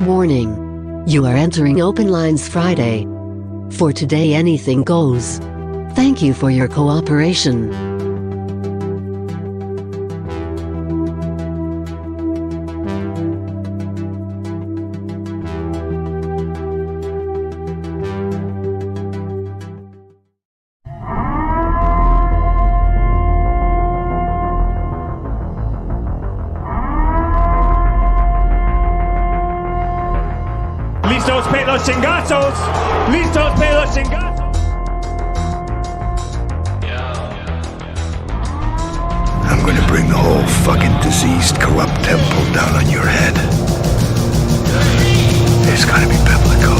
Warning. You are entering Open Lines Friday. For today anything goes. Thank you for your cooperation. Listos pe los chingazos. Listos pe los chingazos. I'm gonna bring the whole fucking diseased, corrupt temple down on your head. It's gonna be biblical.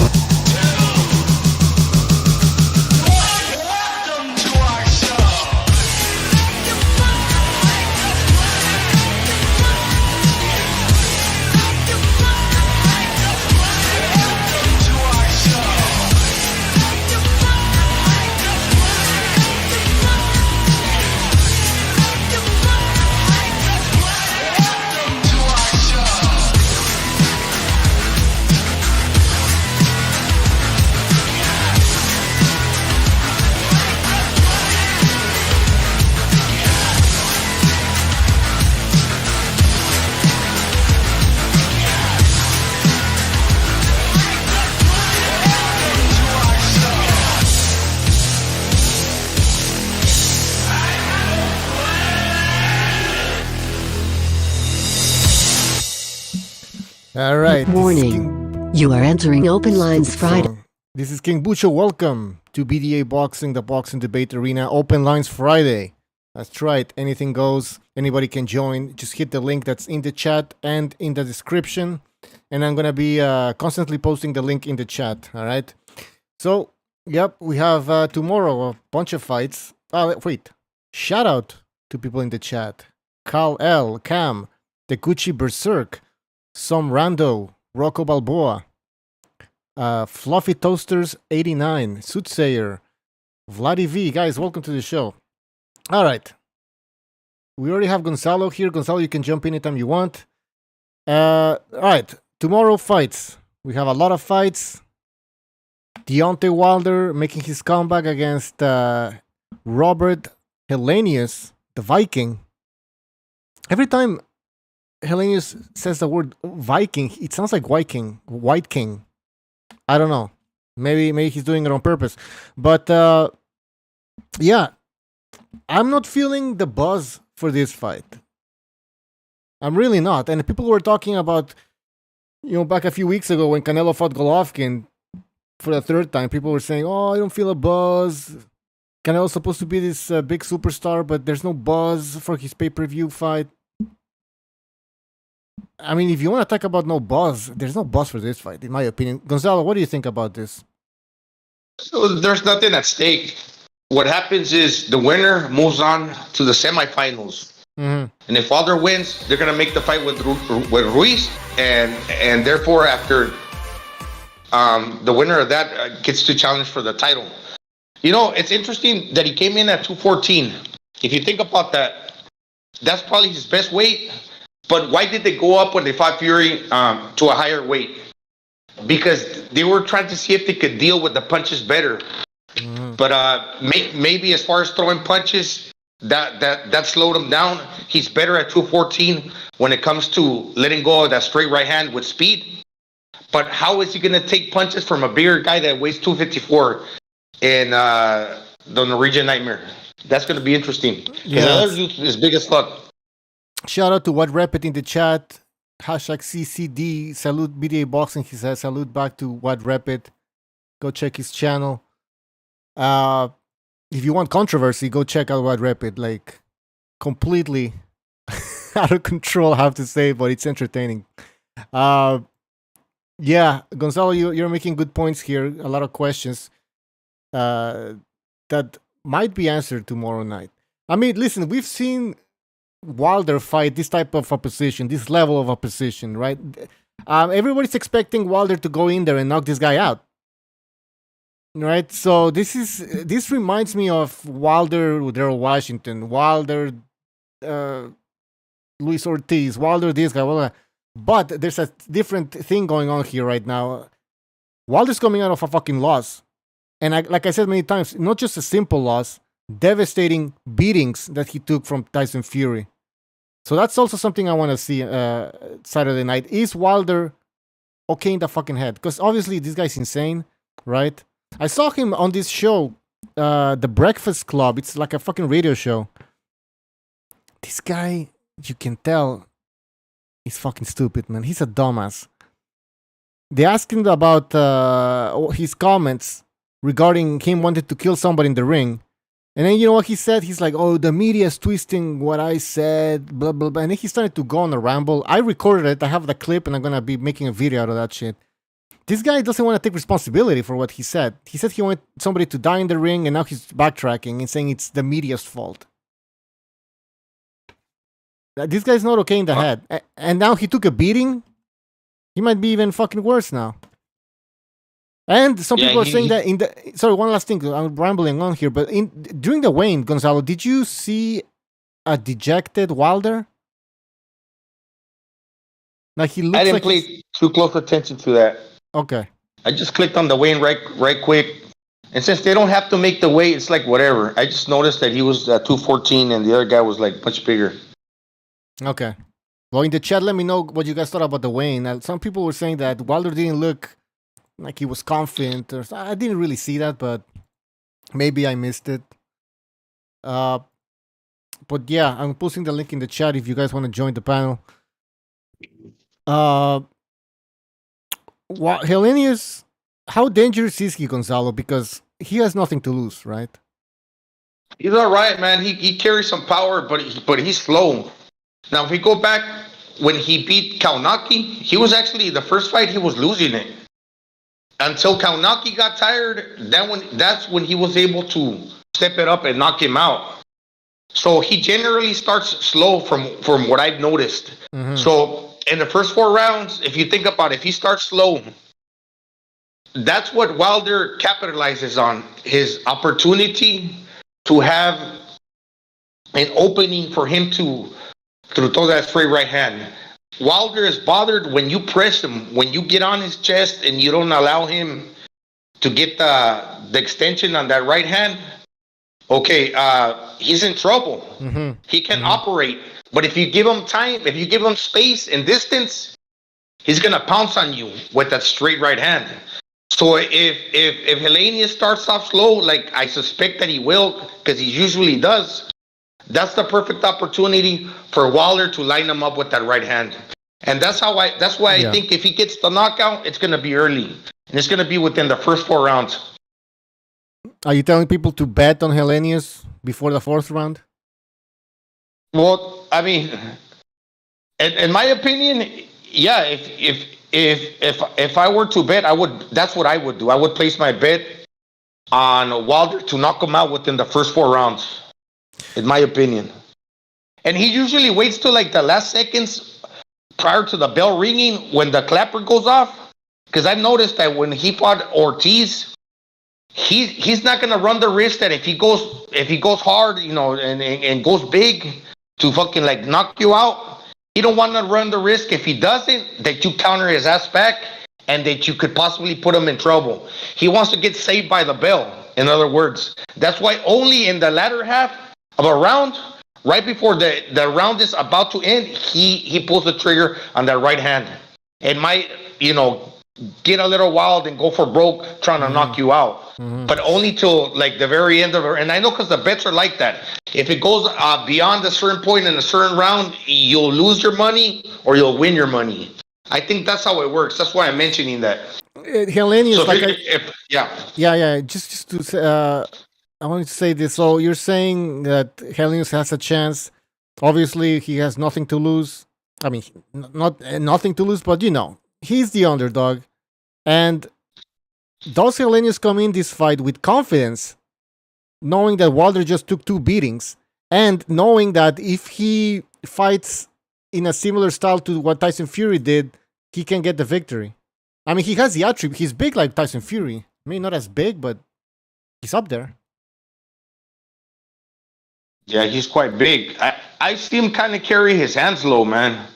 All right. Warning. You are entering Open Lines Friday. This is King Bucho. Welcome to BDA Boxing, the Boxing Debate Arena. Open Lines Friday. That's right. Anything goes. Anybody can join. Just hit the link that's in the chat and in the description. And I'm going to be constantly posting the link in the chat. All right. So, yep, we have tomorrow a bunch of fights. Wait. Shout out to people in the chat. Cal L, Cam, the Gucci Berserk, Some Rando, Rocco Balboa, Fluffy Toasters 89, Soothsayer, Vladdy V. Guys, welcome to the show. All right. We already have Gonzalo here. Gonzalo, you can jump in anytime you want. All right. Tomorrow fights. We have a lot of fights. Deontay Wilder making his comeback against Robert Helenius, the Viking. Every time Helenius says the word Viking, it sounds like White King. I don't know. Maybe he's doing it on purpose. But yeah, I'm not feeling the buzz for this fight. I'm really not. And people were talking about, back a few weeks ago when Canelo fought Golovkin for the third time, people were saying, "Oh, I don't feel a buzz. Canelo's supposed to be this big superstar, but there's no buzz for his pay-per-view fight." I mean, if you want to talk about no buzz, there's no buzz for this fight, in my opinion. Gonzalo, what do you think about this? So there's nothing at stake. What happens is the winner moves on to the semifinals. Mm-hmm. And if Wilder wins, they're going to make the fight with Ruiz. And therefore, after the winner of that gets to challenge for the title. It's interesting that he came in at 214. If you think about that, that's probably his best weight. But why did they go up when they fought Fury to a higher weight? Because they were trying to see if they could deal with the punches better. Mm-hmm. But maybe as far as throwing punches, that slowed him down. He's better at 214 when it comes to letting go of that straight right hand with speed. But how is he going to take punches from a bigger guy that weighs 254 in the Norwegian Nightmare? That's going to be interesting. Yeah. The other dude is big as fuck. Shout out to What Rep It in the chat. #CCD. Salute BDA Boxing. He says salute back to What Rep It. Go check his channel. If you want controversy, go check out What Rep It. Like, completely out of control, I have to say, but it's entertaining. Yeah, Gonzalo, you're making good points here. A lot of questions that might be answered tomorrow night. I mean, listen, we've seen Wilder fight this type of opposition, this level of opposition, right? Everybody's expecting Wilder to go in there and knock this guy out, right? So this reminds me of Wilder with Daryl Washington, Wilder, Luis Ortiz, Wilder, this guy. Well, But there's a different thing going on here right now. Wilder's coming out of a fucking loss. And like I said many times, not just a simple loss, devastating beatings that he took from Tyson Fury. So that's also something I want to see Saturday night. Is Wilder okay in the fucking head? Because obviously this guy's insane, right? I saw him on this show, The Breakfast Club. It's like a fucking radio show. This guy, you can tell, is fucking stupid, man. He's a dumbass. They asked him about his comments regarding him wanting to kill somebody in the ring. And then you know what he said? He's like, oh, the media is twisting what I said, blah, blah, blah. And then he started to go on a ramble. I recorded it. I have the clip, and I'm going to be making a video out of that shit. This guy doesn't want to take responsibility for what he said. He said he wanted somebody to die in the ring, and now he's backtracking and saying it's the media's fault. This guy's not okay in the head. And now he took a beating. He might be even fucking worse now. And some people are saying that in the... Sorry, one last thing. I'm rambling on here. But during the weigh-in, Gonzalo, did you see a dejected Wilder? Like he looks I didn't pay too close attention to that. Okay. I just clicked on the weigh-in right quick. And since they don't have to make the weight, it's like whatever. I just noticed that he was 214 and the other guy was like much bigger. Okay. Well, in the chat, let me know what you guys thought about the weigh-in. Some people were saying that Wilder didn't look like he was confident. I didn't really see that, but maybe I missed it. But yeah, I'm posting the link in the chat if you guys want to join the panel. Helenius, how dangerous is he, Gonzalo? Because he has nothing to lose, right? He's all right, man. He carries some power, but he's slow. Now, if we go back when he beat Kaunaki, he was actually the first fight he was losing it. Until Kaunaki got tired, that's when he was able to step it up and knock him out. So he generally starts slow from what I've noticed. Mm-hmm. So in the first 4 rounds, if you think about it, if he starts slow, that's what Wilder capitalizes on, his opportunity to have an opening for him to throw that straight right hand. Wilder is bothered when you press him, when you get on his chest and you don't allow him to get the extension on that right hand. Okay, he's in trouble. Mm-hmm. He can operate, but if you give him time, if you give him space and distance, he's gonna pounce on you with that straight right hand. So if Helenius starts off slow, like I suspect that he will, because he usually does, that's the perfect opportunity for Wilder to line him up with that right hand. And that's why I think if he gets the knockout, it's gonna be early. And it's gonna be within the first 4 rounds. Are you telling people to bet on Helenius before the 4th round? Well, I mean, in my opinion, yeah. If I were to bet, I would. That's what I would do. I would place my bet on Wilder to knock him out within the first 4 rounds. In my opinion, and he usually waits till like the last seconds prior to the bell ringing when the clapper goes off. Because I've noticed that when he fought Ortiz, he's not gonna run the risk that if he goes hard, you know, and goes big to fucking like knock you out. He don't want to run the risk if he doesn't that you counter his ass back and that you could possibly put him in trouble. He wants to get saved by the bell. In other words, that's why only in the latter half of a round, right before the round is about to end, he pulls the trigger on that right hand. It might, you know, get a little wild and go for broke trying to knock you out. Mm-hmm. But only till like the very end of it. And I know because the bets are like that. If it goes beyond a certain point in a certain round, you'll lose your money or you'll win your money. I think that's how it works. That's why I'm mentioning that. Helenius, so like yeah. Just to say, I wanted to say this. So you're saying that Helenius has a chance. Obviously, he has nothing to lose. I mean, not nothing to lose, but you know, he's the underdog. And does Helenius come in this fight with confidence, knowing that Wilder just took 2 beatings, and knowing that if he fights in a similar style to what Tyson Fury did, he can get the victory? I mean, he has the attribute. He's big like Tyson Fury. I mean, not as big, but he's up there. Yeah, he's quite big. I see him kind of carry his hands low, man.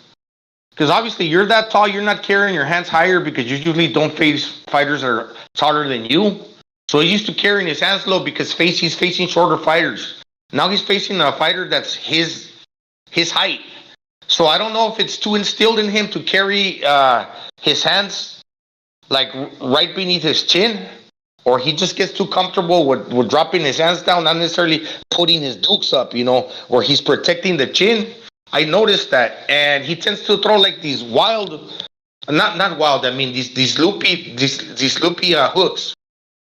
Because obviously you're that tall, you're not carrying your hands higher because you usually don't face fighters that are taller than you. So he's used to carrying his hands low because he's facing shorter fighters. Now he's facing a fighter that's his height. So I don't know if it's too instilled in him to carry his hands like right beneath his chin, or he just gets too comfortable with dropping his hands down, not necessarily putting his dukes up, where he's protecting the chin. I noticed that, and he tends to throw like these wild, not wild. I mean these loopy hooks.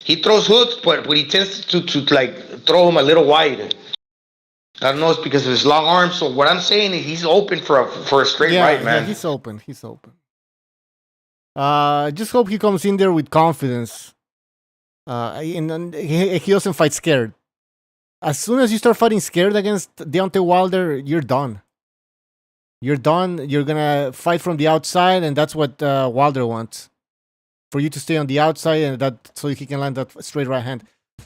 He throws hooks, but he tends to like throw them a little wide. I don't know. It's because of his long arms. So what I'm saying is he's open for a straight right, man. Yeah, he's open. Just hope he comes in there with confidence. And he doesn't fight scared. As soon as you start fighting scared against Deontay Wilder, you're done. You're done. You're gonna fight from the outside, and that's what Wilder wants. For you to stay on the outside, and that so he can land that straight right hand.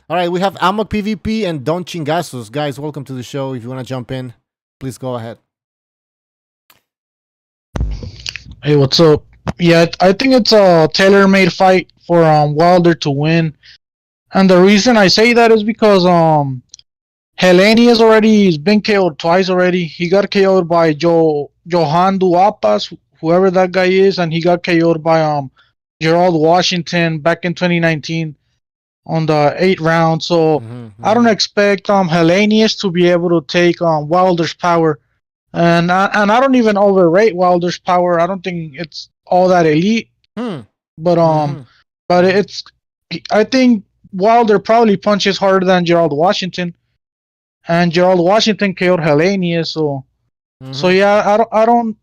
All right, we have Amok PvP and Don Chingasos. Guys, welcome to the show. If you want to jump in, please go ahead. Hey, what's up? Yeah, I think it's a tailor-made fight for Wilder to win. And the reason I say that is because Helenius he's been KO'd twice already. He got KO'd by Johan Duapas, whoever that guy is, and he got KO'd by Gerald Washington back in 2019 on the 8th round. So I don't expect Helenius to be able to take Wilder's power. And I don't even overrate Wilder's power. I don't think it's all that elite. But it's I think Wilder probably punches harder than Gerald Washington. And Gerald Washington KO'd Helenius, so yeah, I don't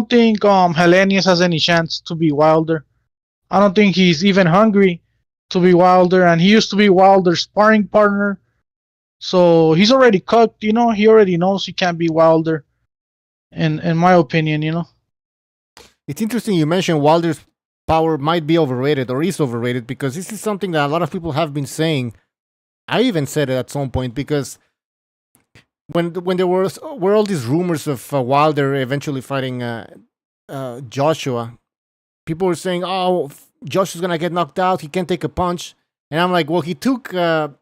think Helenius has any chance to beat Wilder. I don't think he's even hungry to be Wilder, and he used to be Wilder's sparring partner. So he's already cooked, he already knows he can't be Wilder. In my opinion, It's interesting you mentioned Wilder's power might be overrated or is overrated, because this is something that a lot of people have been saying. I even said it at some point, because when there were all these rumors of Wilder eventually fighting Joshua, people were saying, "Oh, Joshua's gonna get knocked out. He can't take a punch." And I'm like, "Well, he took Vladimir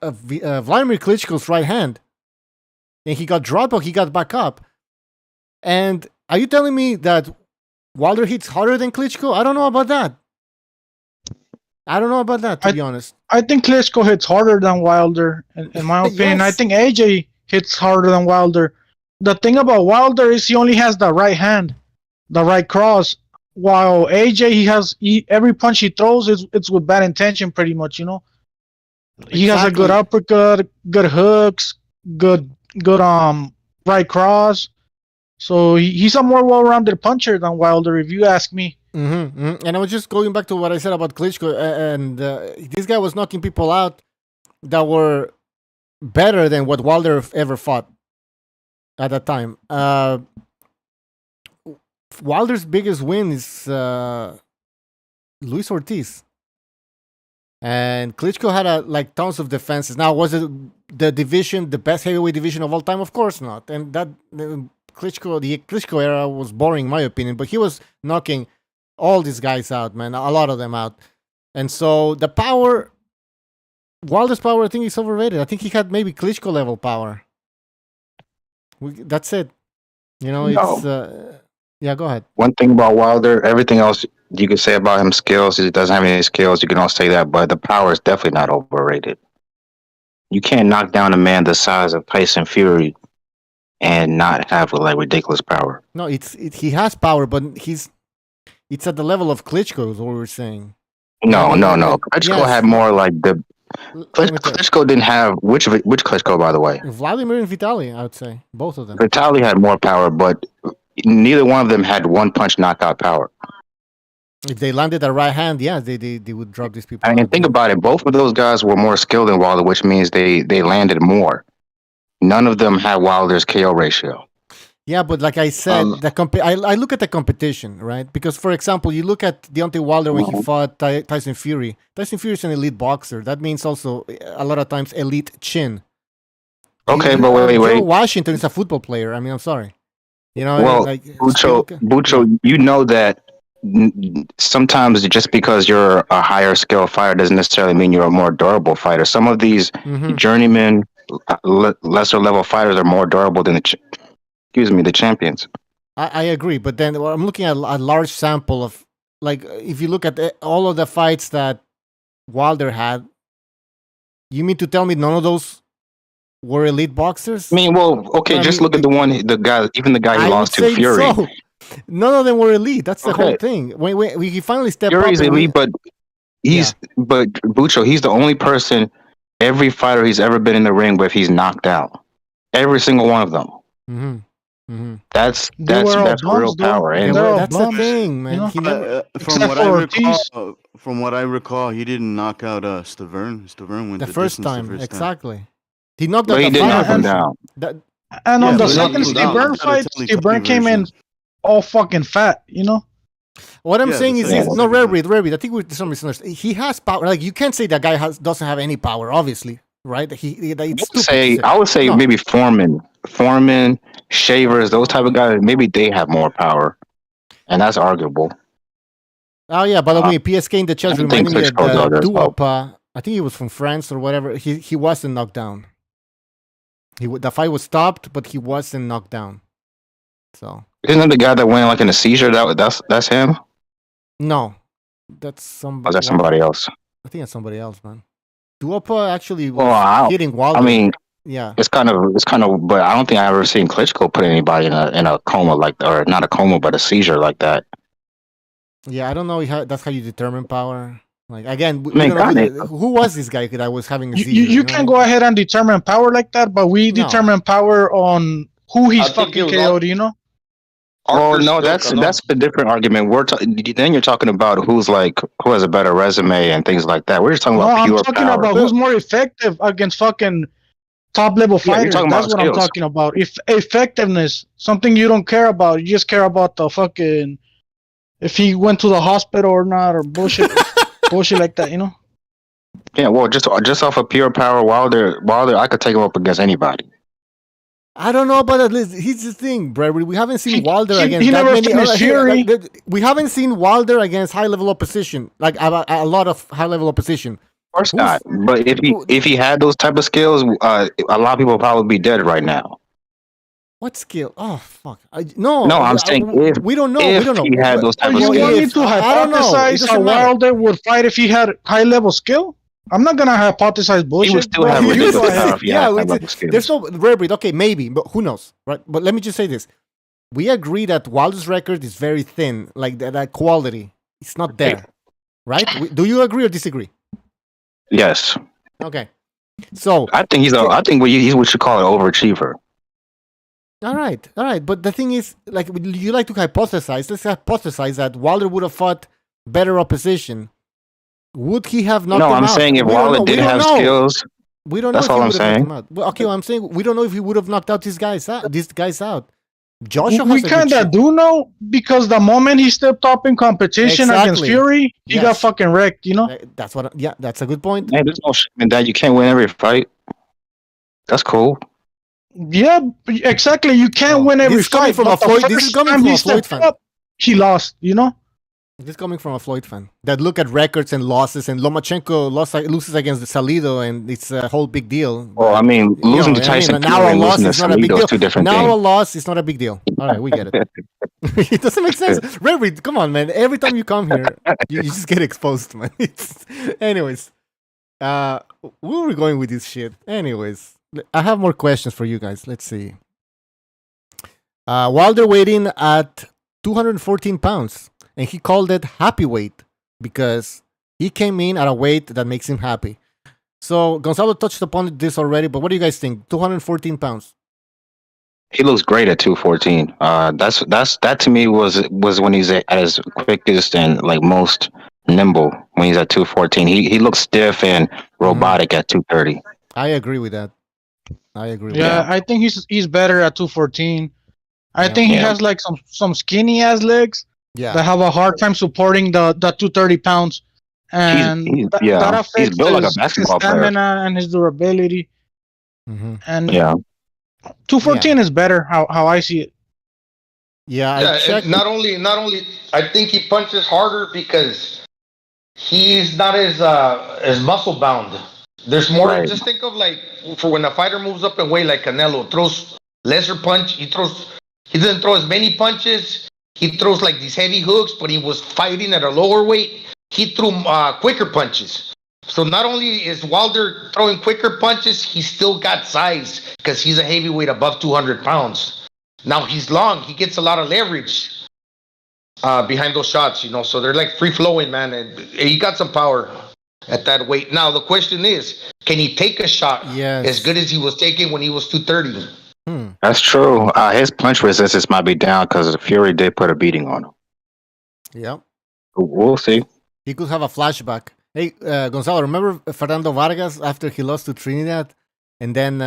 Klitschko's right hand, and he got dropped, but he got back up." And are you telling me that Wilder hits harder than Klitschko? I don't know about that. To be honest. I think Klitschko hits harder than Wilder, in my opinion. Yes. I think AJ hits harder than Wilder. The thing about Wilder is he only has the right hand, the right cross, while AJ, every punch he throws it's with bad intention, pretty much, He has a good uppercut, good hooks, good right cross. So he's a more well-rounded puncher than Wilder, if you ask me. And I was just going back to what I said about Klitschko, and this guy was knocking people out that were better than what Wilder ever fought at that time. Wilder's biggest win is Luis Ortiz. And Klitschko had tons of defenses. Now, was it the best heavyweight division of all time? Of course not. And that the Klitschko era was boring, in my opinion. But he was knocking all these guys out, man. A lot of them out. And so the power, Wilder's power, I think is overrated. I think he had maybe Klitschko level power. That's it. It's... yeah, go ahead. One thing about Wilder, everything else you could say about him skills, he doesn't have any skills, you can all say that, but the power is definitely not overrated. You can't knock down a man the size of Tyson Fury and not have ridiculous power. No, he has power, but it's at the level of Klitschko, is what we're saying. No. Klitschko had more Klitschko didn't have which Klitschko, by the way? Vladimir and Vitaly, I would say. Both of them. Vitaly had more power, but neither one of them had one punch knockout power. If they landed a right hand, yeah, they would drop these people. I mean, think about it. Both of those guys were more skilled than Wilder, which means they landed more. None of them had Wilder's KO ratio. Yeah, but like I said, I look at the competition, right? Because, for example, you look at Deontay Wilder when he fought Tyson Fury. Tyson Fury is an elite boxer. That means also, a lot of times, elite chin. Okay, but wait. Washington is a football player. I mean, I'm sorry. You know, Well, like Bucho, you know that sometimes just because you're a higher skill fighter doesn't necessarily mean you're a more durable fighter. Some of these journeyman, lesser level fighters are more durable than the champions. I agree, but then I'm looking at a large sample of, like, if you look at all of the fights that Wilder had, you mean to tell me none of those were elite boxers? I mean, well, okay, just look at the guy he lost to, Fury. So. None of them were elite. That's the whole thing. When he finally stepped up. Fury's elite, but but Bucho, he's the only person, every fighter he's ever been in the ring with, he's knocked out. Every single one of them. That's real power. And that's the thing, man. You know, from what I recall, he didn't knock out Stavern. Stavern went the first time. Exactly. He knocked out he didn't knock him down. And on the second Stavern fight, Stavern came in all fucking fat, you know. What I'm saying is, no, Rare Breed. I think we're some misunderstanding. He has power. Like, you can't say that guy doesn't have any power. Obviously, right? I would say maybe Foreman, Shavers, those type of guys. Maybe they have more power, and that's arguable. Oh yeah. By the way, PSK in the chat reminding me that Duopa, I think he was from France or whatever. He wasn't knocked down. The fight was stopped, but he wasn't knocked down. So. Isn't that the guy that went like in a seizure? That's him? No, that's somebody. Oh, that's somebody else. I think that's somebody else, man. Duopa actually was hitting Wilder. I mean, yeah, it's kind of, but I don't think I ever seen Klitschko put anybody in a coma or not a coma, but a seizure like that. Yeah, I don't know. That's how you determine power. Like, again, who was this guy that was having a seizure? You can go ahead and determine power like that, but we determine power on who he's fucking KO'd, you know. Oh no, that's a different argument. Then you're talking about who has a better resume and things like that. We're just talking about pure power. I'm talking about who's more effective against fucking top level fighters. That's what I'm talking about. If effectiveness, something you don't care about, you just care about the fucking if he went to the hospital or not, or bullshit, bullshit like that, you know. Yeah, well, just off of pure power, Wilder, I could take him up against anybody. I don't know about that. Here's the thing, Bradley. We haven't seen Wilder against that many. Fury. We haven't seen Wilder against high level opposition, like a lot of high level opposition. Of course not. But if he had those type of skills, a lot of people would probably be dead right now. What skill? Oh fuck! No, I'm saying if we don't know. If he had those type of skills, you want me to hypothesize how Wilder would fight if he had high level skill? I'm not gonna hypothesize bullshit. He would still have ridiculous power. There's no rare breed. Okay, maybe, but who knows, right? But let me just say this: we agree that Wilder's record is very thin, like that quality. It's not there, right? Do you agree or disagree? Yes. Okay. So I think he's what you should call an overachiever. All right. But the thing is, like, you like to hypothesize. Let's hypothesize that Wilder would have fought better opposition. Would he have knocked him out? No, I'm saying if Wilder did have skills, we don't know. That's all I'm saying. Okay, I'm saying we don't know if he would have knocked out these guys out. Joshua, we kind of do know, because the moment he stepped up in competition against Fury, he got fucking wrecked. You know. That's what. Yeah, that's a good point. Hey, there's no shame in that. You can't win every fight. That's cool. Yeah, exactly. You can't win every fight. This is coming from a Floyd fan. He lost. You know. This is coming from a Floyd fan that look at records and losses, and Lomachenko loses against Salido, and it's a whole big deal. Well, I mean, losing to Tyson Fury and losing to Salido is two different things. Now a loss is not a big deal. All right, we get it. It doesn't make sense. Reverie, come on, man. Every time you come here, you just get exposed, man. Anyways, where are we going with this shit? Anyways, I have more questions for you guys. Let's see. Wilder weighed in at 214 pounds. And he called it happy weight because he came in at a weight that makes him happy. So Gonzalo touched upon this already, but what do you guys think? 214 pounds. He looks great at 214. That to me was when he's at his quickest and like most nimble when he's at 214. He looks stiff and robotic at 230. I agree with that. Yeah, I think he's better at 214. I think he has like some skinny ass legs. Yeah, that have a hard time supporting the 230 pounds, and that affects he's built like a basketball his stamina and his durability. Mm-hmm. And 214 is better. How I see it. Yeah, I Yeah, checked. and not only, I think he punches harder because he's not as muscle bound. There's more. Right. Just think of like for when a fighter moves up in weight, like Canelo throws lesser punch. He doesn't throw as many punches. He throws like these heavy hooks, but he was fighting at a lower weight. He threw quicker punches. So not only is Wilder throwing quicker punches, he still got size because he's a heavyweight above 200 pounds. Now he's long. He gets a lot of leverage behind those shots, So they're like free flowing, man. And he got some power at that weight. Now the question is, can he take a shot as good as he was taking when he was 230? That's true. His punch resistance might be down because Fury did put a beating on him. Yeah. We'll see. He could have a flashback. Hey, Gonzalo, remember Fernando Vargas after he lost to Trinidad? And then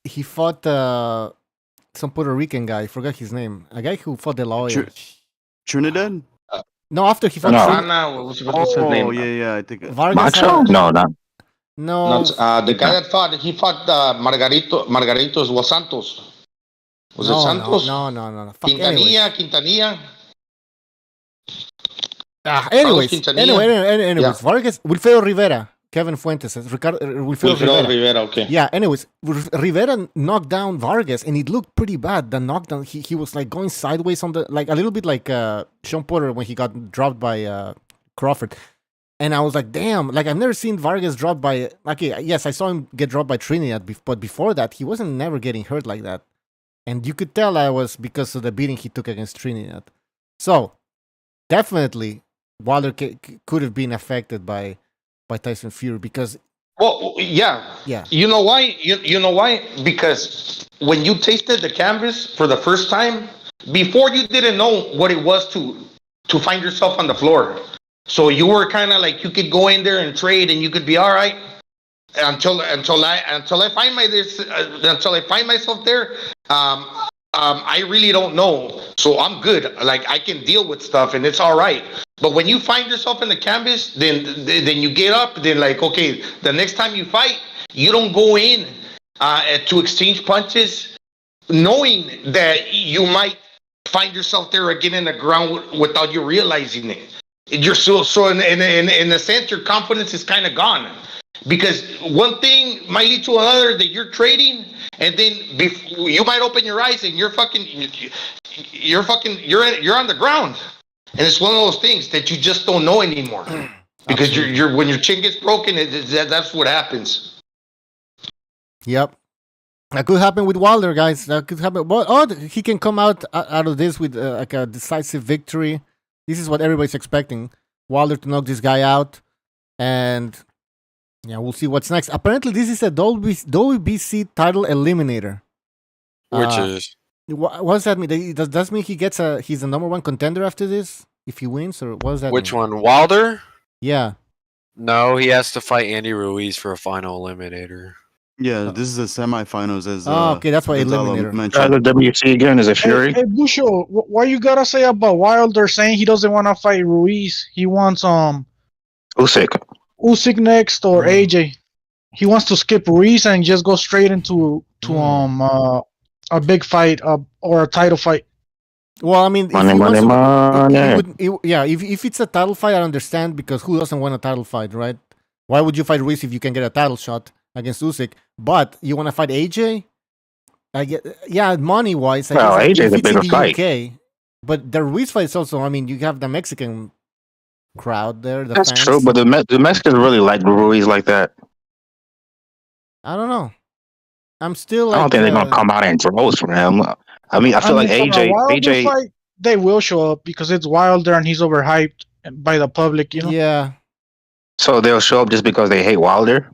he fought some Puerto Rican guy. I forgot his name. A guy who fought De La Hoya. Trinidad? No, after he fought Trinidad. What's his name? Yeah, I think. Vargas Macho? No. No, the guy that fought Margaritos was Santos. Was it Santos? No. Quintanilla. Anyways, Vargas, Wilfredo Rivera, Kevin Fuentes, Wilfredo Rivera, okay. Yeah, anyways, Rivera knocked down Vargas, and it looked pretty bad. The knockdown, he was like going sideways on a little bit like Sean Porter when he got dropped by Crawford. And I was like, damn, like I've never seen Vargas dropped by, yes, I saw him get dropped by Trinidad, but before that, he wasn't never getting hurt like that. And you could tell that was because of the beating he took against Trinidad. So, definitely, Wilder could have been affected by Tyson Fury because... Well, yeah. You know why? You know why? Because when you tasted the canvas for the first time, before you didn't know what it was to find yourself on the floor. So you were kind of like, you could go in there and trade and you could be all right until I find myself there. I really don't know. So I'm good. Like I can deal with stuff and it's all right. But when you find yourself in the canvas, then you get up, then like, okay, the next time you fight, you don't go in to exchange punches knowing that you might find yourself there again in the ground without you realizing it. You're so in a sense, your confidence is kind of gone because one thing might lead to another that you're trading, and then you might open your eyes and you're on the ground, and it's one of those things that you just don't know anymore because you're when your chin gets broken, that's what happens. Yep. That could happen with Wilder, guys. That could happen. But he can come out of this with like a decisive victory. This is what everybody's expecting. Wilder to knock this guy out. And yeah, we'll see what's next. Apparently, this is a WBC title eliminator. Which is? What does that mean? Does that mean he's the number one contender after this? If he wins? Or what does that Which mean? one? Wilder? Yeah. No, he has to fight Andy Ruiz for a final eliminator. Yeah, this is the semifinals. Okay, that's why eliminator. The WC again is a Fury. Hey, Busho, what you gotta say about Wilder saying he doesn't want to fight Ruiz? He wants Usyk next or AJ. He wants to skip Ruiz and just go straight into a big fight or a title fight. Well, I mean, if it's a title fight, I understand because who doesn't want a title fight, right? Why would you fight Ruiz if you can get a title shot against Usyk? But you want to fight AJ? Money wise, AJ's a bigger fight. UK, but the Ruiz fight is also. I mean, you have the Mexican crowd there. That's fans. true, but the Mexicans really like Ruiz like that. I don't know. I'm still. I don't think they're gonna come out in droves for him. I mean, I feel like AJ fight, they will show up because it's Wilder and he's overhyped by the public. Yeah. So they'll show up just because they hate Wilder.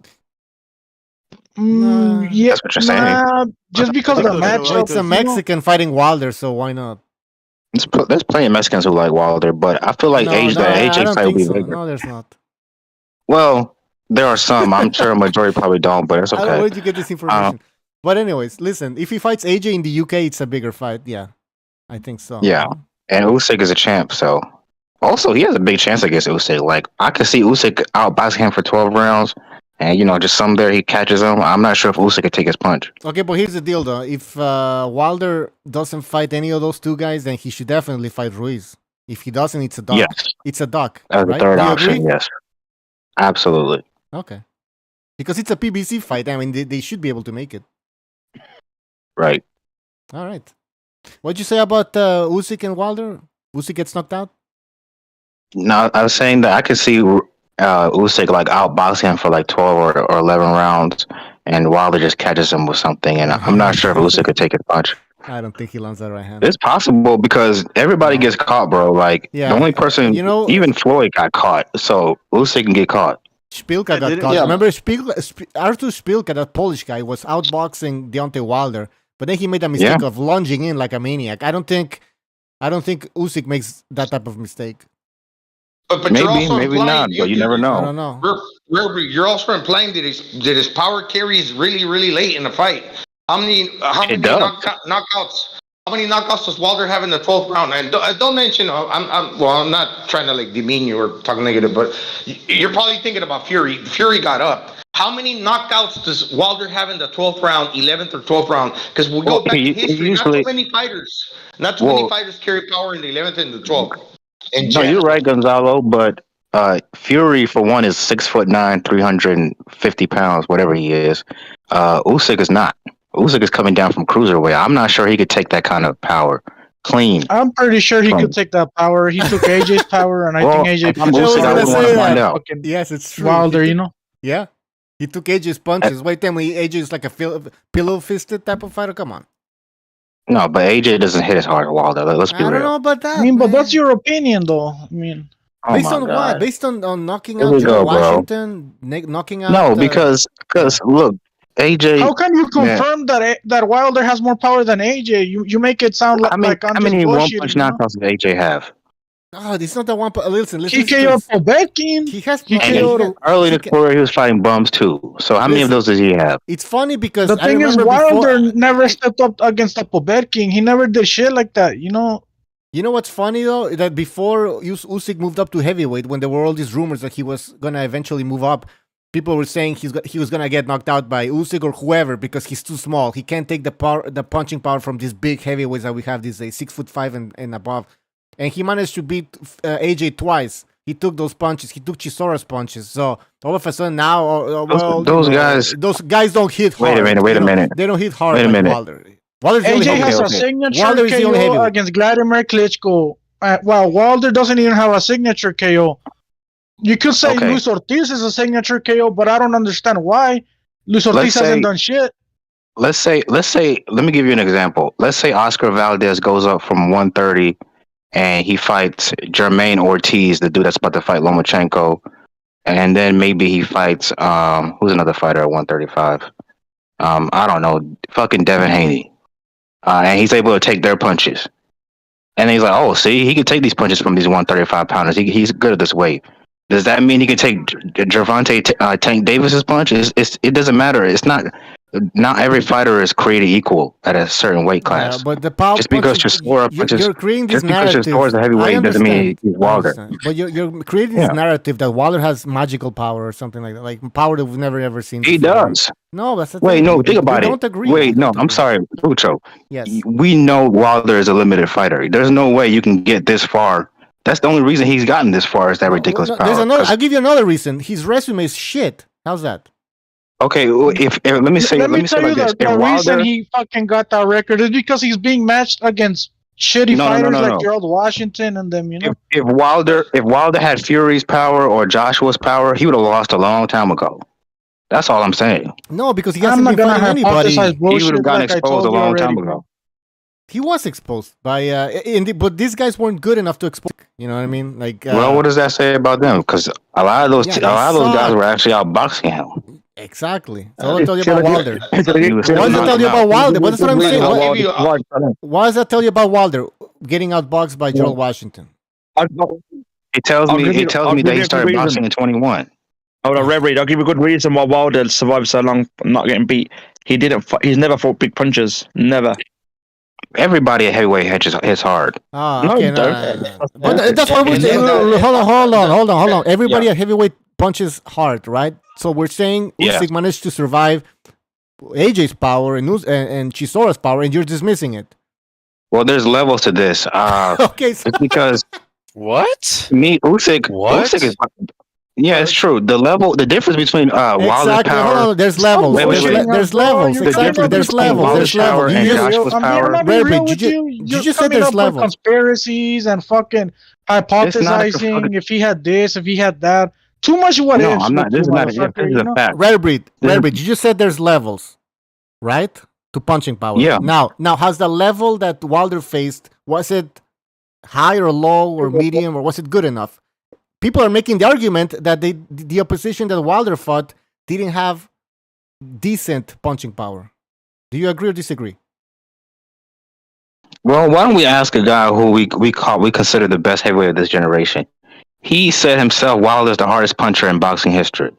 Yeah, that's what you're saying. Just because the matchup. It's a Mexican fighting Wilder, so why not? There's plenty of Mexicans who like Wilder, but I feel like AJ fight will be bigger. No, there's not. Well, there are some. I'm sure a majority probably don't, but it's okay. Where did you get this information? But anyways, listen. If he fights AJ in the UK, it's a bigger fight. Yeah, I think so. Yeah, and Usyk is a champ, so also he has a big chance against Usyk. Like I could see Usyk outboxing him for 12 rounds. And just some there he catches him. I'm not sure if Usyk could take his punch. Okay, but here's the deal, though. If Wilder doesn't fight any of those two guys, then he should definitely fight Ruiz. If he doesn't, it's a duck. Yes. It's a duck. As right? a third Do you option, agree? yes. Absolutely. Okay. Because it's a PBC fight. I mean, they should be able to make it. Right. All right. What'd you say about Usyk and Wilder? Usyk gets knocked out? No, I was saying that I could see Usyk like outboxing him for like 12 or 11 rounds, and Wilder just catches him with something. And I'm not sure if Usyk could take his punch. I don't think he lands that right hand. It's possible because everybody gets caught, bro. Like the only person, even Floyd got caught, so Usyk can get caught. Spilka got caught. Remember, Artur Spilka, that Polish guy, was outboxing Deontay Wilder, but then he made a mistake of lunging in like a maniac. I don't think Usyk makes that type of mistake. But maybe, you're also maybe not. But you never know. I don't know. You're also implying that his power carries really, really late in the fight. How many knockouts? How many knockouts does Wilder have in the 12th round? And don't mention. I'm not trying to like demean you or talk negative, but you're probably thinking about Fury. Fury got up. How many knockouts does Wilder have in the 12th round, 11th or 12th round? Because we'll go back to history. Not too many fighters carry power in the 11th and the 12th. No, you're right, Gonzalo. But Fury, for one, is 6'9", 350 pounds, whatever he is. Usyk is not. Usyk is coming down from cruiserweight. I'm not sure he could take that kind of power clean. I'm pretty sure he could take that power. He took AJ's power, and I think AJ could find out. Yes, it's true. Wilder, Yeah. He took AJ's punches. Wait, tell me, AJ is like a pillow-fisted type of fighter? Come on. No, but AJ doesn't hit as hard as Wilder. Let's be real. I don't know about that. But that's your opinion, though. I mean, based on what? Based on knocking out Washington, knocking out. No, because look, AJ. How can you confirm that Wilder has more power than AJ? You make it sound like how many one punch knockouts does AJ have? Oh, it's not that one. Listen. He KO'd Povetkin. He has. Early in his career, he was fighting bums too. So how many of those does he have? It's funny because the thing is, Wilder never stepped up against a Povetkin. He never did shit like that. You know what's funny though? That before Usyk moved up to heavyweight, when there were all these rumors that he was gonna eventually move up, people were saying he was gonna get knocked out by Usyk or whoever because he's too small. He can't take the punching power from these big heavyweights that we have. These 6'5" and above. And he managed to beat AJ twice. He took those punches. He took Chisora's punches. So all of a sudden now, those guys don't hit hard. Wait a minute. They don't hit hard like Wilder. AJ has a signature KO against Vladimir Klitschko. While Wilder doesn't even have a signature KO. You could say Luis Ortiz is a signature KO, but I don't understand why. Luis Ortiz hasn't done shit. Let's say. Let me give you an example. Let's say Oscar Valdez goes up from 130. And he fights Jermaine Ortiz, the dude that's about to fight Lomachenko. And then maybe he fights, who's another fighter at 135? I don't know, fucking Devin Haney. And he's able to take their punches. And he's like, oh, see, he can take these punches from these 135 pounders. He's good at this weight. Does that mean he can take Gervonta Tank Davis's punch? It doesn't matter. It's not every fighter is created equal at a certain weight class. Yeah, but the power just because you're creating this narrative. Just because your a heavyweight doesn't mean he's Wilder. But you're creating this narrative that Wilder has magical power or something like that, like power that we've never ever seen. He does. No, that's the wait. thing. No, think about it. Don't agree. Wait, no, I'm sorry, Lucho. Yes. We know Wilder is a limited fighter. There's no way you can get this far. That's the only reason he's gotten this far is that ridiculous power. I'll give you another reason. His resume is shit. How's that? Okay, if let me say like this. The reason he fucking got that record is because he's being matched against shitty fighters like Gerald Washington and them, If Wilder had Fury's power or Joshua's power, he would have lost a long time ago. That's all I'm saying. No, because he hasn't been fighting anybody. He would have gotten exposed a long time ago. He was exposed by, but these guys weren't good enough to expose. You know what I mean? Like, well, what does that say about them? Because a lot of those guys were actually outboxing him. Exactly. So I'll tell you about Wilder. What does that tell you about Wilder? That's what I'm saying. What does that tell you about Wilder getting outboxed by Gerald Washington? It tells me that he started boxing in 21. Hold on, Red Reed. I'll give you a good reason why Wilder survived so long, not getting beat. He's never fought big punches. Never. Everybody at heavyweight hits hard. No, okay, no. That's what we're saying. Hold on. Everybody at heavyweight punches hard, right? So we're saying Yeah. Usyk managed to survive AJ's power and Chisora's power, and you're dismissing it. Well, there's levels to this. Okay, so It's because What? Usyk is. Yeah, it's true. The difference between Wilder's exactly. power. Hold on, there's levels. Wait, wait, wait. There's levels. You're Exactly. There's levels. There's levels. and You just, Joshua's power. I'm being real with you just said coming there's up with levels. conspiracies and fucking hypothesizing. If he had this, if he had that, too much what No, ifs. I'm not. with This is you, not. motherfucker, This is you a know? fact. Redbreed, you just said there's levels, right? To punching power. Yeah. Now, has the level that Wilder faced, was it high or low or medium, or was it good enough? People are making the argument that the opposition that Wilder fought didn't have decent punching power. Do you agree or disagree? Well, why don't we ask a guy who we consider the best heavyweight of this generation? He said himself, Wilder's the hardest puncher in boxing history.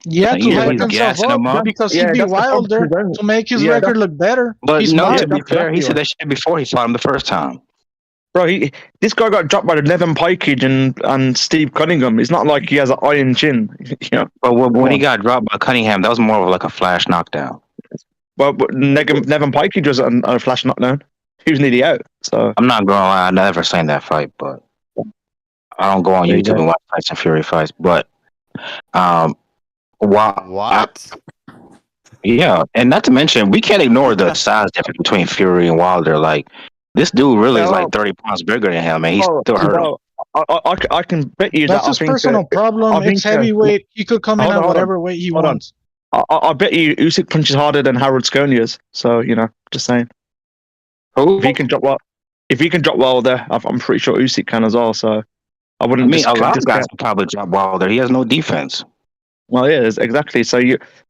Yeah, to he's hype himself gassing him up up. because Yeah, he beat that's the Wilder problem. to make his Yeah, record look better. But He's no, smart. to be fair, he exactly said that shit before he fought him the first time. Bro, this guy got dropped by Nevin Pikage and Steve Cunningham. It's not like he has an iron chin. You know? But when he got dropped by Cunningham, that was more of like a flash knockdown. But Nevin Pikage was a flash knockdown. He was nearly out. So I'm not going to lie, I never seen that fight, but I don't go on There you YouTube go. and watch Fights and Fury fights. But What? yeah, and not to mention, we can't ignore the size difference between Fury and Wilder. Like, this dude really is like 30 pounds bigger than him, and he's still hurt him. I can bet you That's that his I think personal problem. I think It's heavyweight. He could come in Hold at on, whatever weight he hold on. wants. I bet you Usyk punches harder than Harold Skonias. So you know, just saying. Who? If he can drop Wilder, I'm pretty sure Usyk can as well. So I I wouldn't. mean, a lot of discount- guys can probably drop Wilder. He has no defense. Well, yeah, exactly. So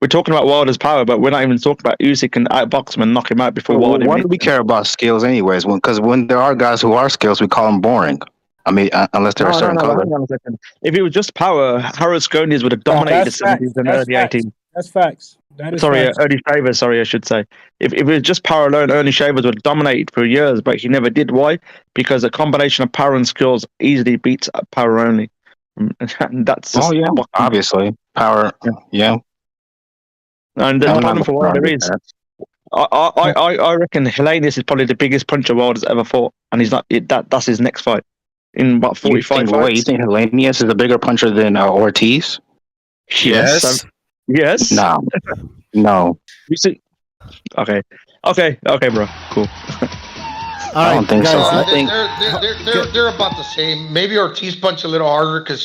we're talking about Wilder's power, but we're not even talking about Usyk can outbox him and knock him out before Wilder. Why do we care about skills anyways? Because when there are guys who are skills, we call them boring. I mean, unless they're a certain color. Hang on a second. If it was just power, Harold Skonias would have dominated the 70s and early 80s. That's facts. That is Sorry, facts. Ernie Shavers, sorry, I should say. If it was just power alone, Ernie Shavers would have dominated for years, but he never did. Why? Because a combination of power and skills easily beats power only. And that's just Obviously. Power, yeah. And the problem for Wilder is, I reckon Helenius is probably the biggest puncher Wilder's ever fought, and he's not. That's his next fight in about 45 fights. Wait, you think Helenius is a bigger puncher than Ortiz? Yes. Yes. No. You see? Okay, bro. Cool. All right, don't think so. guys, I think- They're about the same. Maybe Ortiz punch a little harder because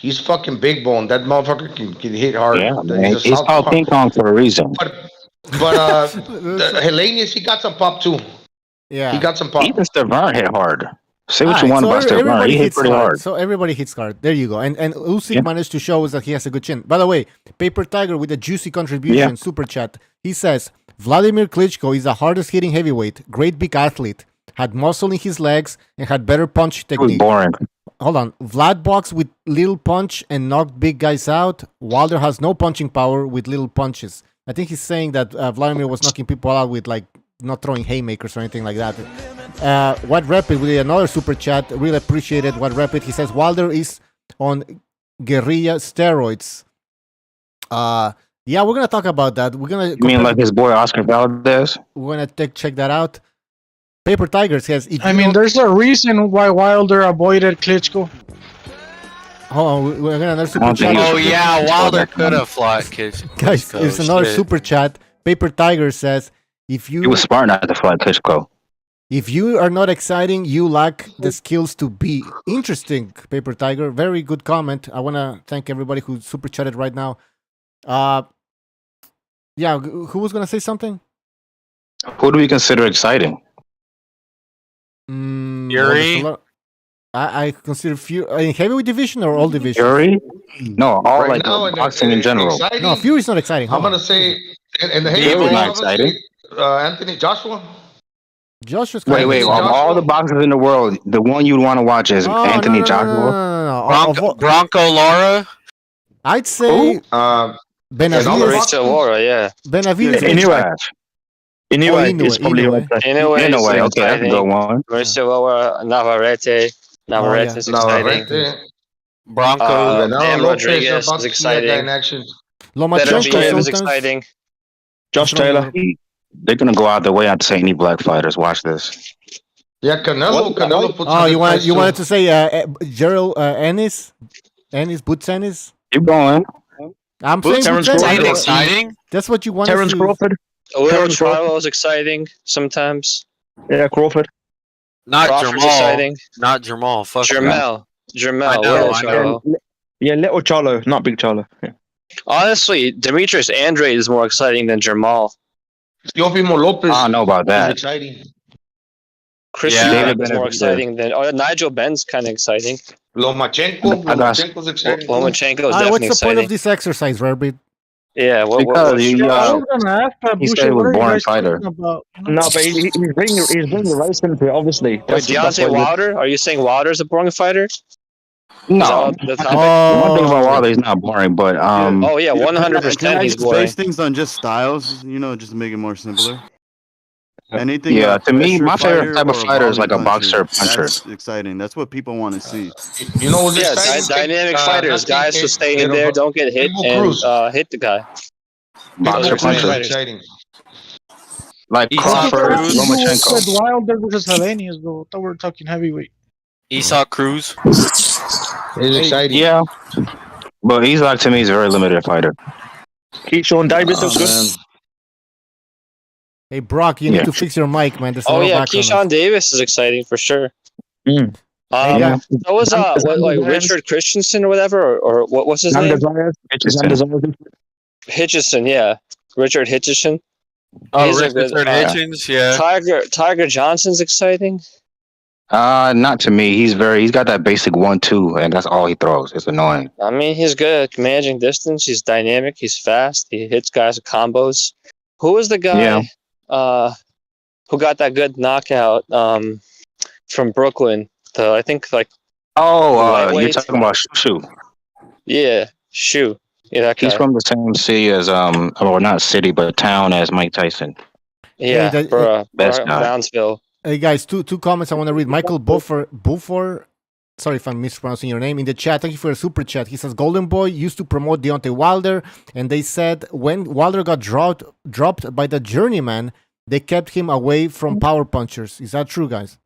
he's fucking big bone. That motherfucker can hit hard. Yeah, He's man. a He's southpaw. called King Kong for a reason. But Helenius, he got some pop too. yeah. He got some pop. Even Stavern hit hard. Say what Alright, you want so about Stavern. everybody He hit hits pretty hard. So everybody hits hard. There you go. And Usyk Yeah. managed to show us that he has a good chin. By the way, Paper Tiger with a juicy contribution, super chat. He says, Vladimir Klitschko is the hardest hitting heavyweight, great big athlete, had muscle in his legs, and had better punch It was technique. boring. Hold on. Vlad boxed with little punch and knocked big guys out. Wilder has no punching power with little punches. I think he's saying that Vladimir was knocking people out with like not throwing haymakers or anything like that. What Rapid with another super chat. Really appreciated What Rapid. He says Wilder is on guerrilla steroids. Yeah, we're gonna talk about that. We're gonna. You mean like his boy Oscar Valdez? We're gonna check that out. Paper Tiger says. If I you mean, don't- there's a reason why Wilder avoided Klitschko. Hold on, we're gonna another super don't think chat. he Oh was- yeah, Wilder could have fought kids. Guys, it's another super chat. Paper Tiger says, if He was smart not to fight Klitschko. if you are not exciting, you lack the skills to be interesting. Paper Tiger, very good comment. I want to thank everybody who super chatted right now. Yeah, who was gonna say something? Who do we consider exciting? Fury? I consider Fury in heavyweight division or all division. Fury? No, all Right like now, boxing in general. exciting, No, Fury's not exciting. I'm Hold on. gonna say, and the Fury's heavyweight, not I'm gonna exciting. say, Anthony Joshua. Joshua's Wait, Anthony of Joshua. all the boxers in the world, the one you'd want to watch is Anthony Joshua. No. Bronco Lara? I'd say Benavides. Mauricio Lara, yeah. Benavides. Anyway, Inoue, it's probably Inoue. Anyway, In a way, it's okay, that's a good one. Mauricio Lara, Navarrete. Navarrete is exciting. Navarrete. Broncos. Bernardo Lopez Rodriguez about is to see that guy exciting. in action. Lomachenko Beterbiev is sometimes. exciting. Josh Taylor. They're gonna go out their way to say any black fighters. Watch this. Yeah, Canelo puts Oh, on you good fights, wanted too. to say Gerald Ennis? Boots Ennis? Keep going. I'm saying Terrence Boots Crawford. Ennis. Exciting. That's what you wanted Terrence to. Crawford. Will Terrence Crawford. Charlo is exciting sometimes. Yeah, Crawford. Not Crawford's Jamal. exciting. Not Jamal. Fuck that. Jermel. I know, Little I know. Charlo. Yeah, little Charlo, not big Charlo. Yeah. Honestly, Demetrius Andrade is more exciting than Jamal. Teofimo Lopez. I don't know about is that. exciting. Christian Yeah. Beck is more exciting than. Oh, Nigel Benn's kind of exciting. Lomachenko's exciting. Lomachenko is What's definitely the point exciting. of this exercise, Rabbit? Yeah, Because he, I was gonna ask that. he Busha, said he what was are a you boring guys fighter. talking about? No, but he's bringing the race into it, obviously. Wait, That's Deontay what Wilder? Are you saying Wilder's a boring fighter? No. Is that the topic? One thing about Wilder, he's not boring, but Oh yeah, Can I 100% he's just boring. base things on just styles? You know, just to make it more simpler. Anything. Yeah, a to me, pressure my favorite type of or fighter is like a volley boxer puncher. That's exciting. That's what people want to see. You know what's Yeah, exciting? dynamic fighters, guys who stay in there, don't get hit, and hit the guy. Boxer puncher. Exciting. Like Esau Crawford, Cruz. Lomachenko. Said Wilder versus Helenius, though. I thought we were talking heavyweight. Esau Cruz. It's exciting. Yeah. But he's like, to me, he's a very limited fighter. Keyshawn Davis looks good. Hey, Brock, you need to fix your mic, man. There's a Oh lot of yeah, background Keyshawn Davis is exciting for sure. Mm. Yeah. That was like Richard Christensen or whatever, or what's his name? Hitchison, yeah, Richard Hitchison. Oh, He's a Richard good- Hitchens. Yeah. Tiger Johnson's exciting. Not to me. He's got that basic 1-2, and that's all he throws. It's annoying. I mean, he's good at managing distance. He's dynamic. He's fast. He hits guys with combos. Who was the guy? Who got that good knockout from Brooklyn? I think like. Oh, you're talking about Shu. Yeah, Shu. Yeah, that guy. He's from the same city as or not city, but town as Mike Tyson. Yeah, Hey, Best guy. Brownsville. Hey guys, two comments I want to read. Michael Buffer, sorry if I'm mispronouncing your name, in the chat. Thank you for your super chat. He says Golden Boy used to promote Deontay Wilder, and they said when Wilder got dropped by the Journeyman, they kept him away from power punchers. Is that true, guys?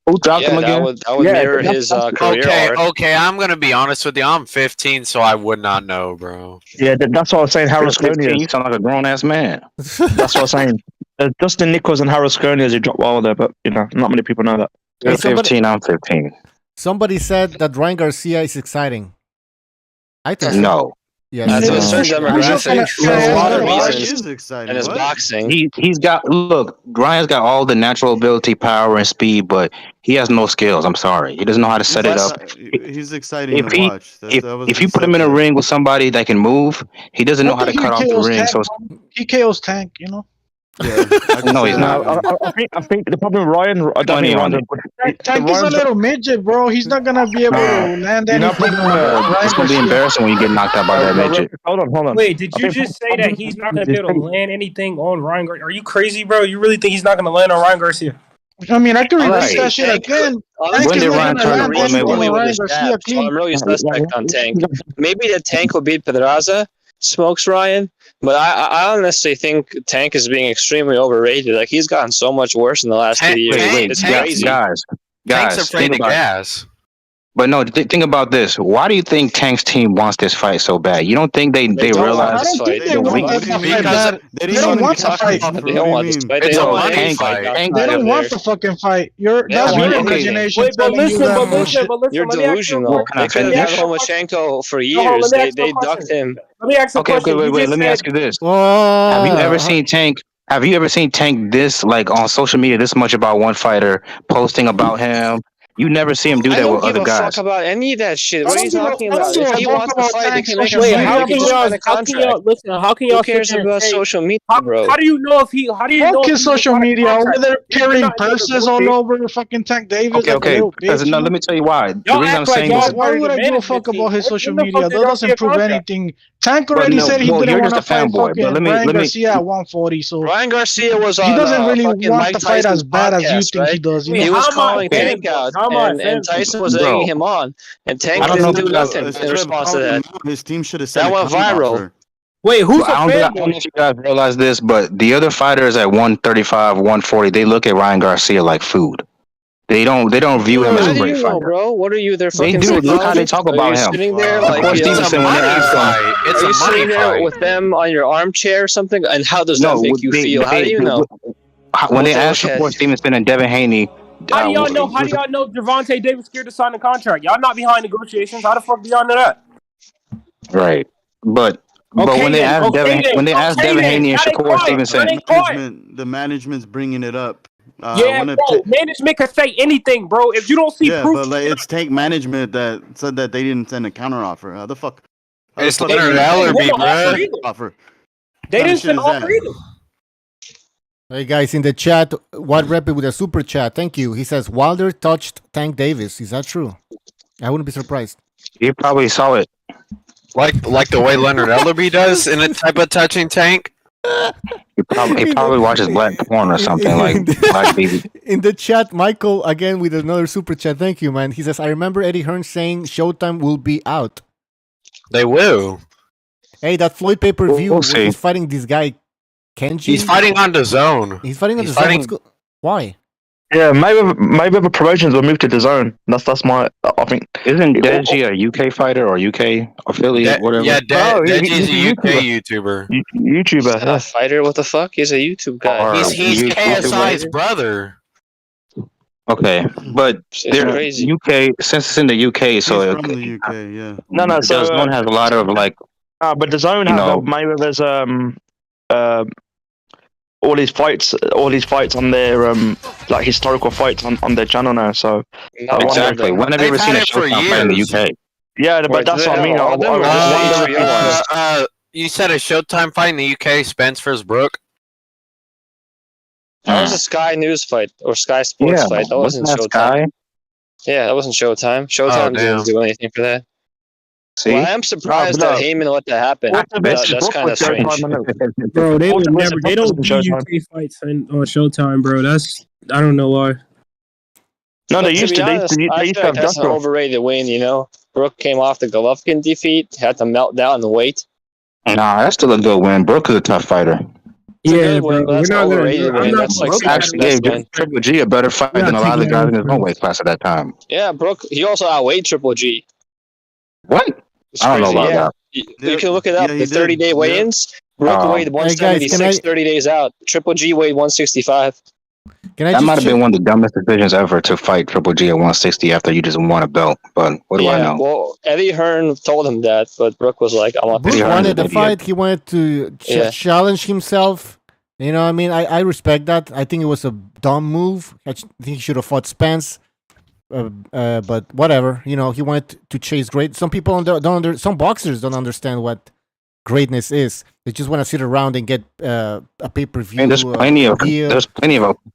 Who dropped him again? That would mirror his career arc. Okay, I'm gonna be honest with you. I'm 15, so I would not know, bro. Yeah, that's what I was saying. Harris Cornelius. You sound like a grown ass man. That's what I was saying. Justin Nichols and Harris Cornelius who dropped Wilder, but not many people know that. You're 15, I'm 15. Somebody said that Ryan Garcia is exciting. I think so. No. Yes. That's a certain demographic. For a lot of What reasons. is exciting? And his What? boxing. He's got Ryan's got all the natural ability, power, and speed, but he has no skills. I'm sorry, he doesn't know how to set it up. He's exciting If to he watch. if you put him in a ring with somebody that can move, he doesn't know how to cut off the ring. So He KOs Tank, you know. Yeah, no, he's not. I think the problem with Ryan, I don't think Ryan's Tank is a little midget, bro. He's not gonna be able to land anything. It's gonna be embarrassing when you get knocked out by that midget. Hold on. Wait, did you just say that he's not going to be able to land anything on Ryan Garcia? Are you crazy, bro? You really think he's not going to land on Ryan Garcia? I mean, I can reverse Right. that shit again. When did Ryan turn to Garcia clean? I'm really suspect on Tank. Maybe the Tank will beat Pedraza, smokes Ryan, but I honestly think Tank is being extremely overrated. Like, he's gotten so much worse in the last 2 years. It's crazy. Guys, Tank's afraid think to about it. gas. But no, think about this. Why do you think Tank's team wants this fight so bad? You don't think they don't realize? want this fight. They don't want They don't want to fight. They don't want this fight. They It's a don't want money any fight. fight. They don't want the fucking fight. That's your imagination. Wait, but listen, You're let me ask you a delusional. question. They could have had Lomachenko for years. let me ask you They a ducked question. him. Let me ask you a Okay, question. wait. You Let me just ask you this. Oh, Have you ever seen Tank? Have you ever seen Tank this like on social media this much about one fighter posting about him? You never see him do I that don't with give other a guys. fuck about any of that shit. What are you talking I don't about? give If a he fuck wants to about fight, they Tank can make a social Wait, fight. media. how They can can just y'all? sign a How can contract. y'all listen? How can y'all Who cares sit there and about say, social media, bro? How do you know if he? How do you know? Fuck if his he social got a media over contract? there carrying You're not purses able to all over fucking Tank Davis. Okay, like a okay. little Because bitch, no, you let me tell you why. The Y'all reason I'm act like saying y'all this. part Why of would the I give a management fuck team. about his When social the fuck media? did That y'all doesn't see a prove contract? anything. Tank But already no, said he well, didn't you're want just to a fight fanboy, but fucking let Ryan me- Garcia at 140. So Ryan Garcia was he on doesn't really fucking want Mike the fight Tyson's as bad as you podcast, think he right? does. You He know? was How am I calling a Tank fanboy? out. How and Tyson was egging him on, and Tank I don't didn't know do if nothing Instead in of response to calling that. him out, his team should have sent That a went counter viral. offer. Wait, who's I don't know if you guys realize this, but the other fighters at 135, 140, they look at Ryan Garcia like food. They don't view him as How a do great you know, fighter. bro? What are you? They're They fucking do. Look how they psychologists? talk Are about you him. sitting there Wow. like Shakur you know, Stevenson, when they asked him, It's are a you sitting money there fight. with them on your armchair or something? And how does that no, make you feel? How do you know? when they What asked they look Shakur at? Stevenson and Devin Haney, How do y'all know? How do y'all know Gervonta Davis scared to sign the contract? Y'all not behind negotiations. How the fuck do y'all know that? right? But Okay when they then. asked Okay then. Devin Haney and Now they Shakur quiet. Stevenson, Now they quiet. The management's bringing it up. Yeah, bro. Management can say anything, bro. If you don't see Yeah, proof, but like it's Tank management that said that they didn't send a counter offer. How the fuck? It's fuck Leonard they Ellerbe, didn't send an bro. offer? they What kind didn't of shit send is offer that? either. Hey guys, in the chat, what rep it with a super chat? Thank you. He says Wilder touched Tank Davis. Is that true? I wouldn't be surprised. you probably saw it. Like the way Leonard Ellerbe does in a type of touching Tank. He probably watches black porn or something like Black Baby. In the chat, Michael again with another super chat. Thank you, man. He says, "I remember Eddie Hearn saying Showtime will be out." They will. Hey, that Floyd pay-per-view, We'll see. he's fighting this guy, Kenji. He's fighting on DAZN. He's fighting on He's the zone. fighting- Why? Yeah, maybe the promotions will move to the zone. That's my. I think. Isn't Deji a UK fighter or UK affiliate, whatever? Yeah, Oh, Deji's he's a a UK YouTuber. YouTuber. He's not a fighter. What the fuck? He's a YouTube guy. Or- He's YouTube KSI's brother. Okay, but It's they're crazy. UK since it's in the UK, so He's from the UK, yeah. No. So DAZN has a lot of like. but the zone you have know- Mayweather's all his fights on their like historical fights on their channel now. So No, Exactly. When have you ever They've seen had a it for Showtime fight in the years. UK? yeah, but Wait, that's do what I they mean. have all of them, or just the HBO ones? You said a Showtime fight in the UK, Spence vs. Brook. That was a Sky News fight or Sky Sports Yeah, fight. That wasn't wasn't that Showtime. Sky? Yeah, that wasn't Showtime. Showtime Oh, damn. didn't do anything for that. See, Well, I am surprised No, that Heyman let that happen. That's kind of strange. Bro, they would Ultimate never. They don't do Showtime. UK fights on Showtime, bro. That's I don't know why. No, they But used be to. honest, They I used feel to like have that's an Duckworth. overrated win. You know, Brooke came off the Golovkin defeat, had to melt down the weight. Nah, that's still a good win. Brook is a tough fighter. It's a Yeah, good bro. win, but that's We're an not gonna. overrated I'm win. not That's like Brook second actually best gave win. Triple G a better fight We're than a not lot of the taking guys that in his away own from weight class at that time. Yeah, Brooke. He also outweighed Triple G. What? It's I don't know crazy. about Yeah, that. you can look it up. Yeah, he The did. 30-day weigh-ins. Brooke Oh. weighed Hey, guys, 176 30 days out. Triple G weighed 165. Can I That just might have check- been one of the dumbest decisions ever to fight Triple G at 160 after you just won a belt. But what do I know? Well, Eddie Hearn told him that, but Brooke was like, "I want Brooke this." Hearn is wanted an the idiot. fight. He wanted to Yeah. challenge himself. You know, what I mean, I respect that. I think it was a dumb move. I think he should have fought Spence. But whatever. You know, he wanted to chase great. Some people some boxers don't understand what greatness is. They just want to sit around and get a pay-per-view. And there's plenty of deal.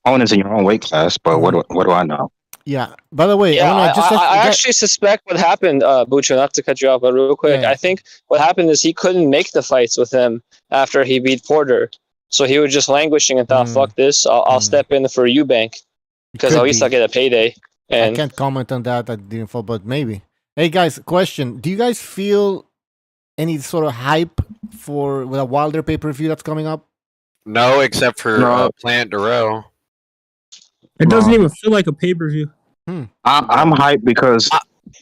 opponents in your own weight class. But what do I know? Yeah. By the way, Yeah, I I actually suspect what happened, Bucho, not to cut you off, but real quick, Yeah. I think what happened is he couldn't make the fights with him after he beat Porter. So he was just languishing and thought, fuck this, I'll step in for Eubank because Could at least be. I'll get a payday. I And can't comment on that. I didn't follow, but maybe. Hey guys, question: do you guys feel any sort of hype for the Wilder pay-per-view that's coming up? No, except for No. plant-direll. It doesn't even feel like a pay-per-view. I'm hyped because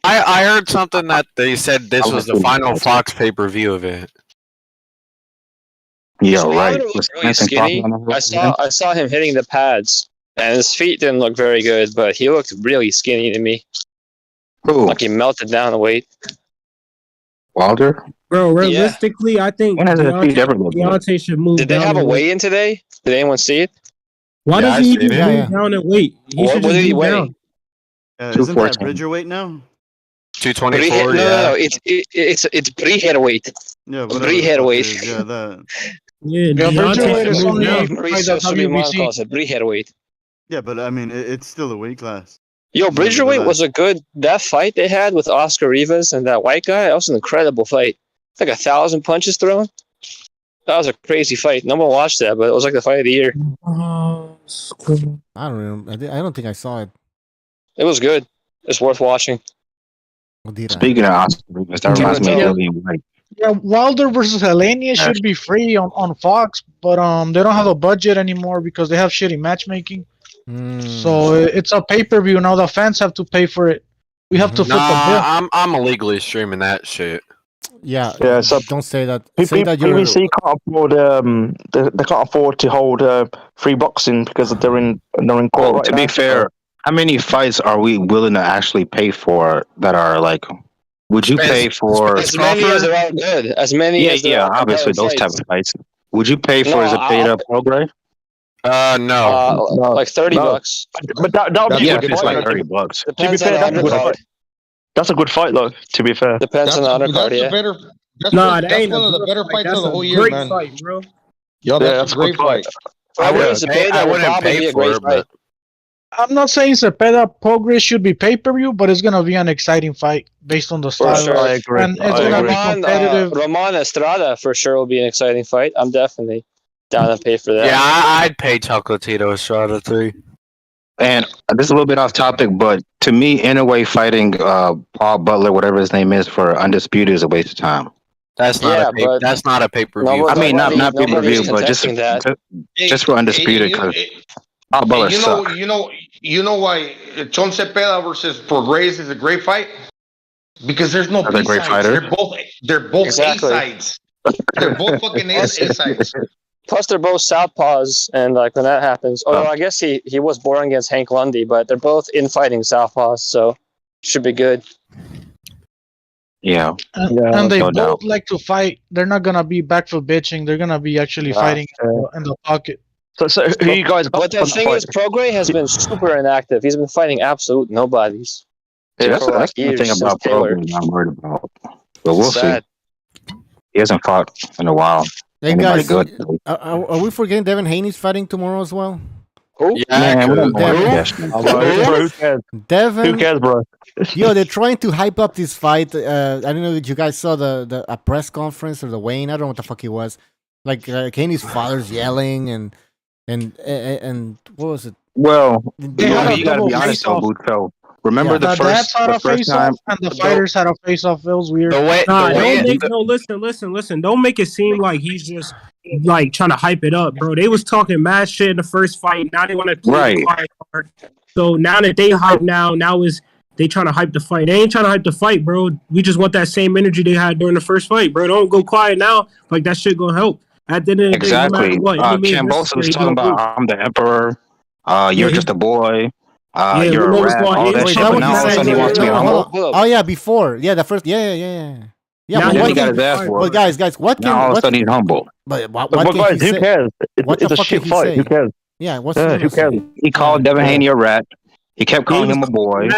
I heard something that they said this was the final Fox pay-per-view of it. yeah, So right. Wilder looked Was really Anthony skinny. talking on the- I saw him hitting the pads, and his feet didn't look very good, but he looked really skinny to me. Who? Like he melted down the weight. Wilder? Bro, realistically, I think When has his feet ever looked good? Deontay should move Did they down have a in weight. weigh-in today? Did anyone see it? Why Yeah, doesn't I he seen just it. move Yeah. down in weight? He What should did just he move weigh? down. Isn't that 214. Bridger weight now? 224, No, yeah. it's Bree weight. Yeah, Bree heavyweight. Yeah, that. Yeah, Yeah, Deontay Bridger should weight is move only- down. Mauricio Suleiman WBC. calls it Bree weight. Yeah, but I mean, it's still a weight class. Yo, Bridgerweight was a good. That fight they had with Oscar Rivas and that white guy, that was an incredible fight. Like 1,000 punches thrown. That was a crazy fight. No one watched that, but it was like the fight of the year. I don't know. I don't think I saw it. It was good. It's worth watching. Speaking of Oscar Rivas, that reminds me of Dillian White. Yeah, Wilder versus Helenius should be free on Fox, but they don't have a budget anymore because they have shitty matchmaking. So it's a pay-per-view now. The fans have to pay for it. We have to foot the bill. I'm illegally streaming that shit. Yeah, So don't say that. Say that you're... PBC can't afford they can't afford to hold free boxing because they're in court. Well, right to now. be fair, how many fights are we willing to actually pay for that are like? Would you pay for as many as are all good? As many as there are obviously those type of fights. Would you pay for as a paid up program? No. Like $30. But that would be if it's like $30. Depends on the undercard. That's a good fight, though. To be fair, Depends on the undercard. Yeah. That's that ain't one of the better fights of the whole year, great man. fight, bro. Yo, that's a great fight. I wouldn't pay a for great it, fight. I'm not saying Cepeda Progress should be pay-per-view, but it's gonna be an exciting fight based on the style. Sure. I agree. And it's gonna be competitive. Ramon Estrada for sure will be an exciting fight. I'm definitely down to pay for that. Yeah, I'd pay Chocolatito Estrada too. And this is a little bit off topic, but to me, Inoue fighting Paul Butler, whatever his name is, for Undisputed is a waste of time. That's not that's not a pay-per-view. I mean, not pay-per-view, but just for Undisputed, because Paul Butler sucks. You know why Chon Cepeda versus Prograis is a great fight? Because there's no They're great B-sides. fighter. They're both Exactly. A-sides. They're both fucking A-sides. Plus, they're both southpaws, and like when that happens, I guess he was born against Hank Lundy, but they're both infighting southpaws, so should be good. Yeah. And they no both doubt. like to fight. They're not gonna be backfoot bitching. They're gonna be actually fighting in the pocket. So who you guys? But the thing is, Prograis has been super inactive. He's been fighting absolute nobodies. Yeah, that's the thing about Program I'm worried about. But we'll see. He hasn't fought in a while. Hey Anybody guys, good? are we forgetting Devin Haney's fighting tomorrow as well? Man, we don't want Who cares? Devin, Who cares, bro? yo, they're trying to hype up this fight. I don't know if you guys saw a press conference or the Wayne. I don't know what the fuck it was. Like Haney's father's yelling and what was it? Well, had you a gotta double be honest though, face-off. Bucho. Remember The dads had a first time? face-off, and the fighters had a face-off. It was weird. Listen. Don't make it seem like he's just like trying to hype it up, bro. They was talking mad shit in the first fight. Now they want to play the quiet card. So now that they hype now is they trying to hype the fight. They ain't trying to hype the fight, bro. We just want that same energy they had during the first fight, bro. Don't go quiet now. Like that shit gonna help. At the end of the day, no matter what, Kambosos was talking about I'm the emperor. You're just a boy. You're a rat. All that shit. But now all of a sudden he wants to be humble. Oh yeah, before the first Yeah. Now but he got his ass But guys, what can? Now all of a sudden he's humble. But what But can guys, he who say? cares? What It's the a fuck shit can he fight. say? Who cares? Yeah, what's Who cares? He called Devin Haney a rat. He kept calling him a boy.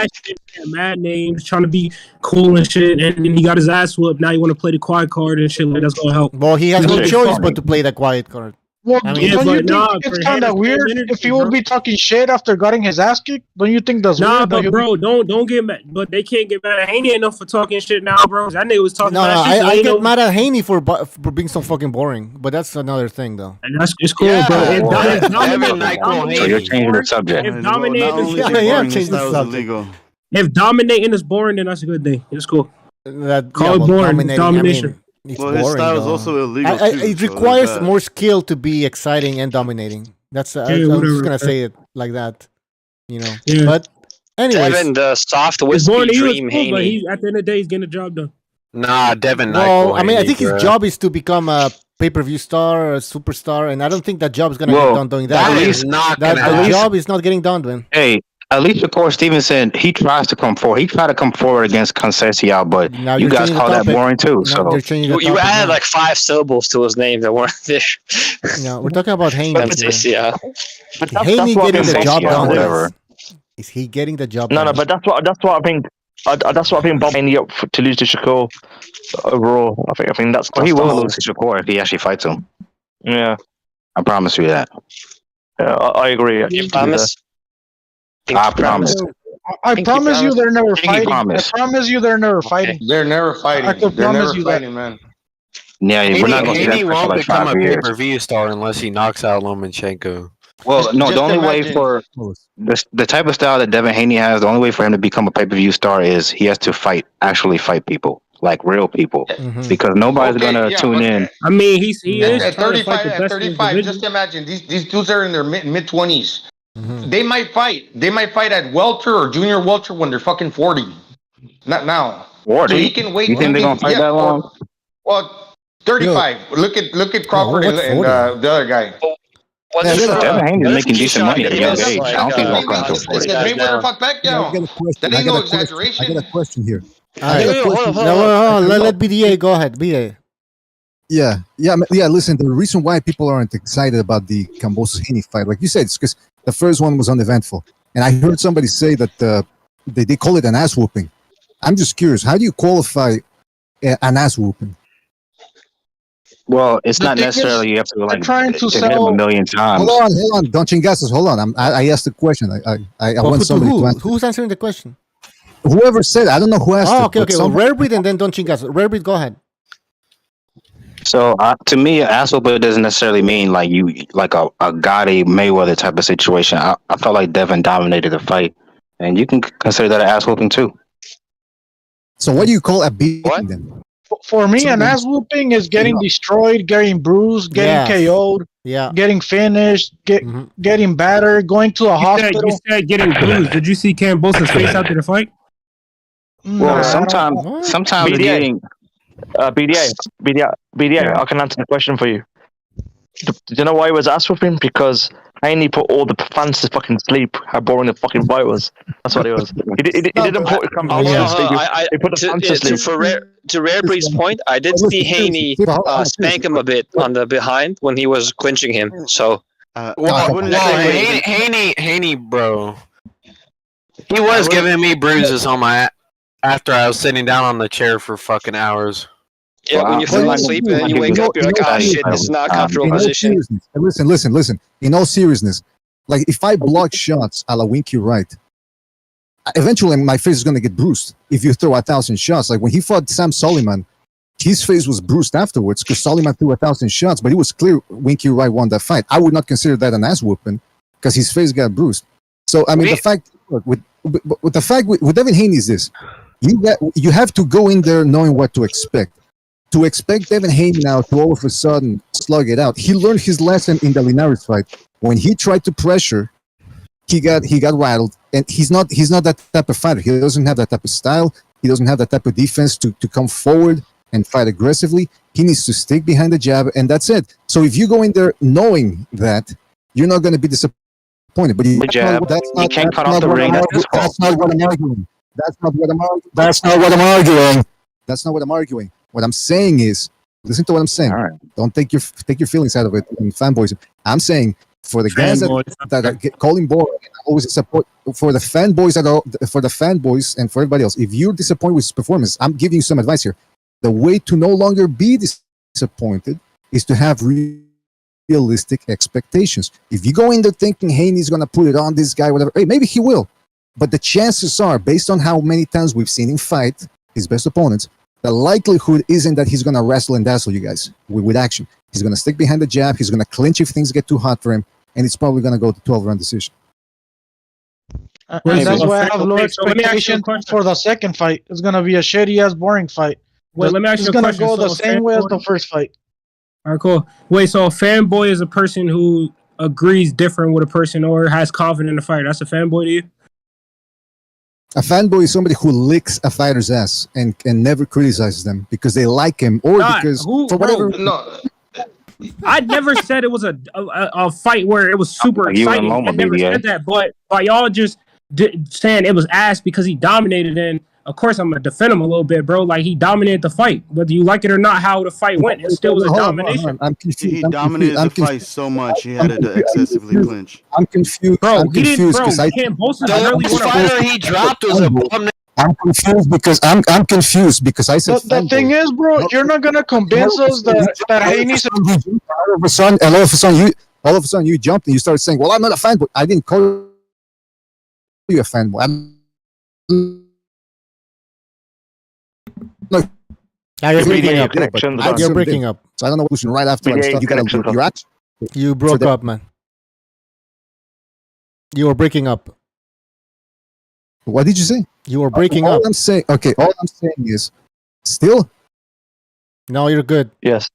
Mad names, trying to be cool and shit, and then he got his ass whooped. Now you want to play the quiet card and shit. Like that's gonna help. Well, he has no choice but to play the quiet card. Well, I mean, don't you think it's kind of weird if he would be talking shit after getting his ass kicked? Don't you think that's weird? But bro, don't get mad. But they can't get mad at Haney enough for talking shit now, bro. That nigga was talking. I get mad at Haney for being so fucking boring. But that's another thing, though. And it's cool, bro. So you're changing the subject. If dominating, changing the subject. If dominating is boring, then that's a good thing. It's cool. Call it boring. Domination. His style is also illegal. It requires more skill to be exciting and dominating. That's I was just gonna say it like that, you know. Yeah. But anyways, Devin, the soft whiskey dream Haney. But he's, at the end of the day, he's getting the job done. Nah, Devin. No, I mean, I think his job is to become a pay-per-view star or a superstar, and I don't think that job is gonna get done doing that. That is not that gonna the job is not getting done, man. Hey. At least Shakur Stevenson, he tries to come forward. He tried to come forward against Conceição, but now you guys call that boring too. So you added like 5 syllables to his name that weren't there. No, we're talking about Haney. Yeah. Haney getting the job done. Whatever. Is he getting the job done? No, but that's what I think. That's what I think Bob Haney up to lose to Shakur overall. I think that's. Well, he will lose to Shakur if he actually fights him. Yeah, I promise you that. Yeah, I agree. You promise? I promise. I promise you they're never fighting. I promise you they're never fighting. They're never fighting. I can promise you that, man. Yeah, we're not going to see that Haney for won't like become 5 a years. pay-per-view star unless he knocks out Lomachenko. Well, no, Just the only way imagine. for the type of style that Devin Haney has, the only way for him to become a pay-per-view star is he has to actually fight people, like real people, because nobody's Okay, gonna yeah, tune but in. I mean, he is at trying to fight 35, the at best in his 35, just division. imagine these dudes are in their mid 20s. They might fight. They might fight at welter or junior welter when they're fucking 40. Not now. 40? So he can wait. You think they're gonna fight that long? Well, 35. Look at Crawford what and 40? the other guy. What Yeah, if, Devin Haney's what if making decent Keyshawn money at a young Davis, age. like, I don't think he's gonna Maybe fight until it's 40. because Mayweather fought I Pacquiao. got a question. That ain't no exaggeration. I got a question here. All right. Wait, hold on, hold No, on. let BDA go ahead. BDA. Yeah. Listen, the reason why people aren't excited about the Kambosos Haney fight, like you said, it's because the first one was uneventful, and I heard somebody say that they call it an ass whooping. I'm just curious, how do you qualify an ass whooping? Well, it's The not thing is, necessarily you have to like trying to hit him a sell. million times. Hold on, don't chingasos. Hold on, I asked the question. I But want somebody to answer. who's answering the question? Whoever said, I don't know who asked. Oh, it, okay, but okay. Well, somebody- Rare Breed and then Don Chingas. Rare Breed, go ahead. So to me, an ass whooping doesn't necessarily mean like you like a Gotti Mayweather type of situation. I felt like Devin dominated the fight, and you can consider that an ass whooping too. So what do you call a beating then? For me, an ass whooping is getting destroyed, getting bruised, getting Yes. KO'd, Yeah. getting finished, getting battered, going to a hospital. You said getting bruised. Did you see Kambosos' face after the fight? Well, Nah, sometimes BDA. getting BDA, I can answer the question for you. Do you know why he was ass whooping? Because Haney put all the fans to fucking sleep. How boring the fucking fight was. That's what it was. He didn't put Kambosos to sleep. He put the fans to sleep. To Rare Breed's point, I did see Haney spank him a bit on the behind when he was clinching him. So, Haney, bro. He was giving me bruises on my after I was sitting down on the chair for fucking hours. yeah, when you fall asleep and you wake up, you're like, ah, shit, this is not a comfortable In all position. seriousness, listen. In all seriousness, like if I block shots a la Winky Wright, eventually my face is gonna get bruised. If you throw 1,000 shots, like when he fought Sam Soliman, his face was bruised afterwards because Soliman threw 1,000 shots, but it was clear Winky Wright won that fight. I would not consider that an ass whooping because his face got bruised. So I mean, the fact with Devin Haney is this: you have to go in there knowing what to expect. To expect Devin Haney now to all of a sudden slug it out. He learned his lesson in the Linares fight. When he tried to pressure, he got rattled. And he's not that type of fighter. He doesn't have that type of style. He doesn't have that type of defense to come forward and fight aggressively. He needs to stick behind the jab, and that's it. So if you go in there knowing that, you're not going to be disappointed. But that's not what I'm arguing. That's not what I'm arguing. What I'm saying is, listen to what I'm saying. All right. Don't take your feelings out of it and fanboys. I'm saying for the guys that are calling boring, always support for the fanboys and for everybody else. If you're disappointed with his performance, I'm giving you some advice here. The way to no longer be disappointed is to have realistic expectations. If you go in there thinking Haney's going to put it on this guy, whatever, hey, maybe he will. But the chances are, based on how many times we've seen him fight his best opponents, the likelihood isn't that he's going to wrestle and dazzle you guys with action. He's going to stick behind the jab. He's going to clinch if things get too hot for him. And it's probably going to go to 12-round decision. And that's why I have low expectations for the second fight. It's going to be a shitty-ass, boring fight. Wait, let me ask you a question. It's going to go the same way as the first fight. All right, cool. Wait, so a fanboy is a person who agrees different with a person or has confidence in the fight. That's a fanboy to you? A fanboy is somebody who licks a fighter's ass and never criticizes them because they like him or because for whatever. No. I never said it was a fight where it was super exciting. I never said that, but by y'all just saying it was ass because he dominated, and of course I'm gonna defend him a little bit, bro. Like he dominated the fight, whether you like it or not. How the fight went, it still was a domination. I'm confused. He dominated the fight so much he had to excessively clinch. I'm confused. Bro, I'm confused because the fighter he dropped was a. I'm confused because I said the thing is, bro, you're not gonna convince us that Haney's all of a sudden you jumped and you started saying, "Well, I'm not a fanboy." I didn't call you a fanboy. You're breaking up. So I don't know what right after I started. You broke up, man. You were breaking up. What did you say? You were breaking all up. I'm saying, okay, all I'm saying is, still. No, you're good. Yes.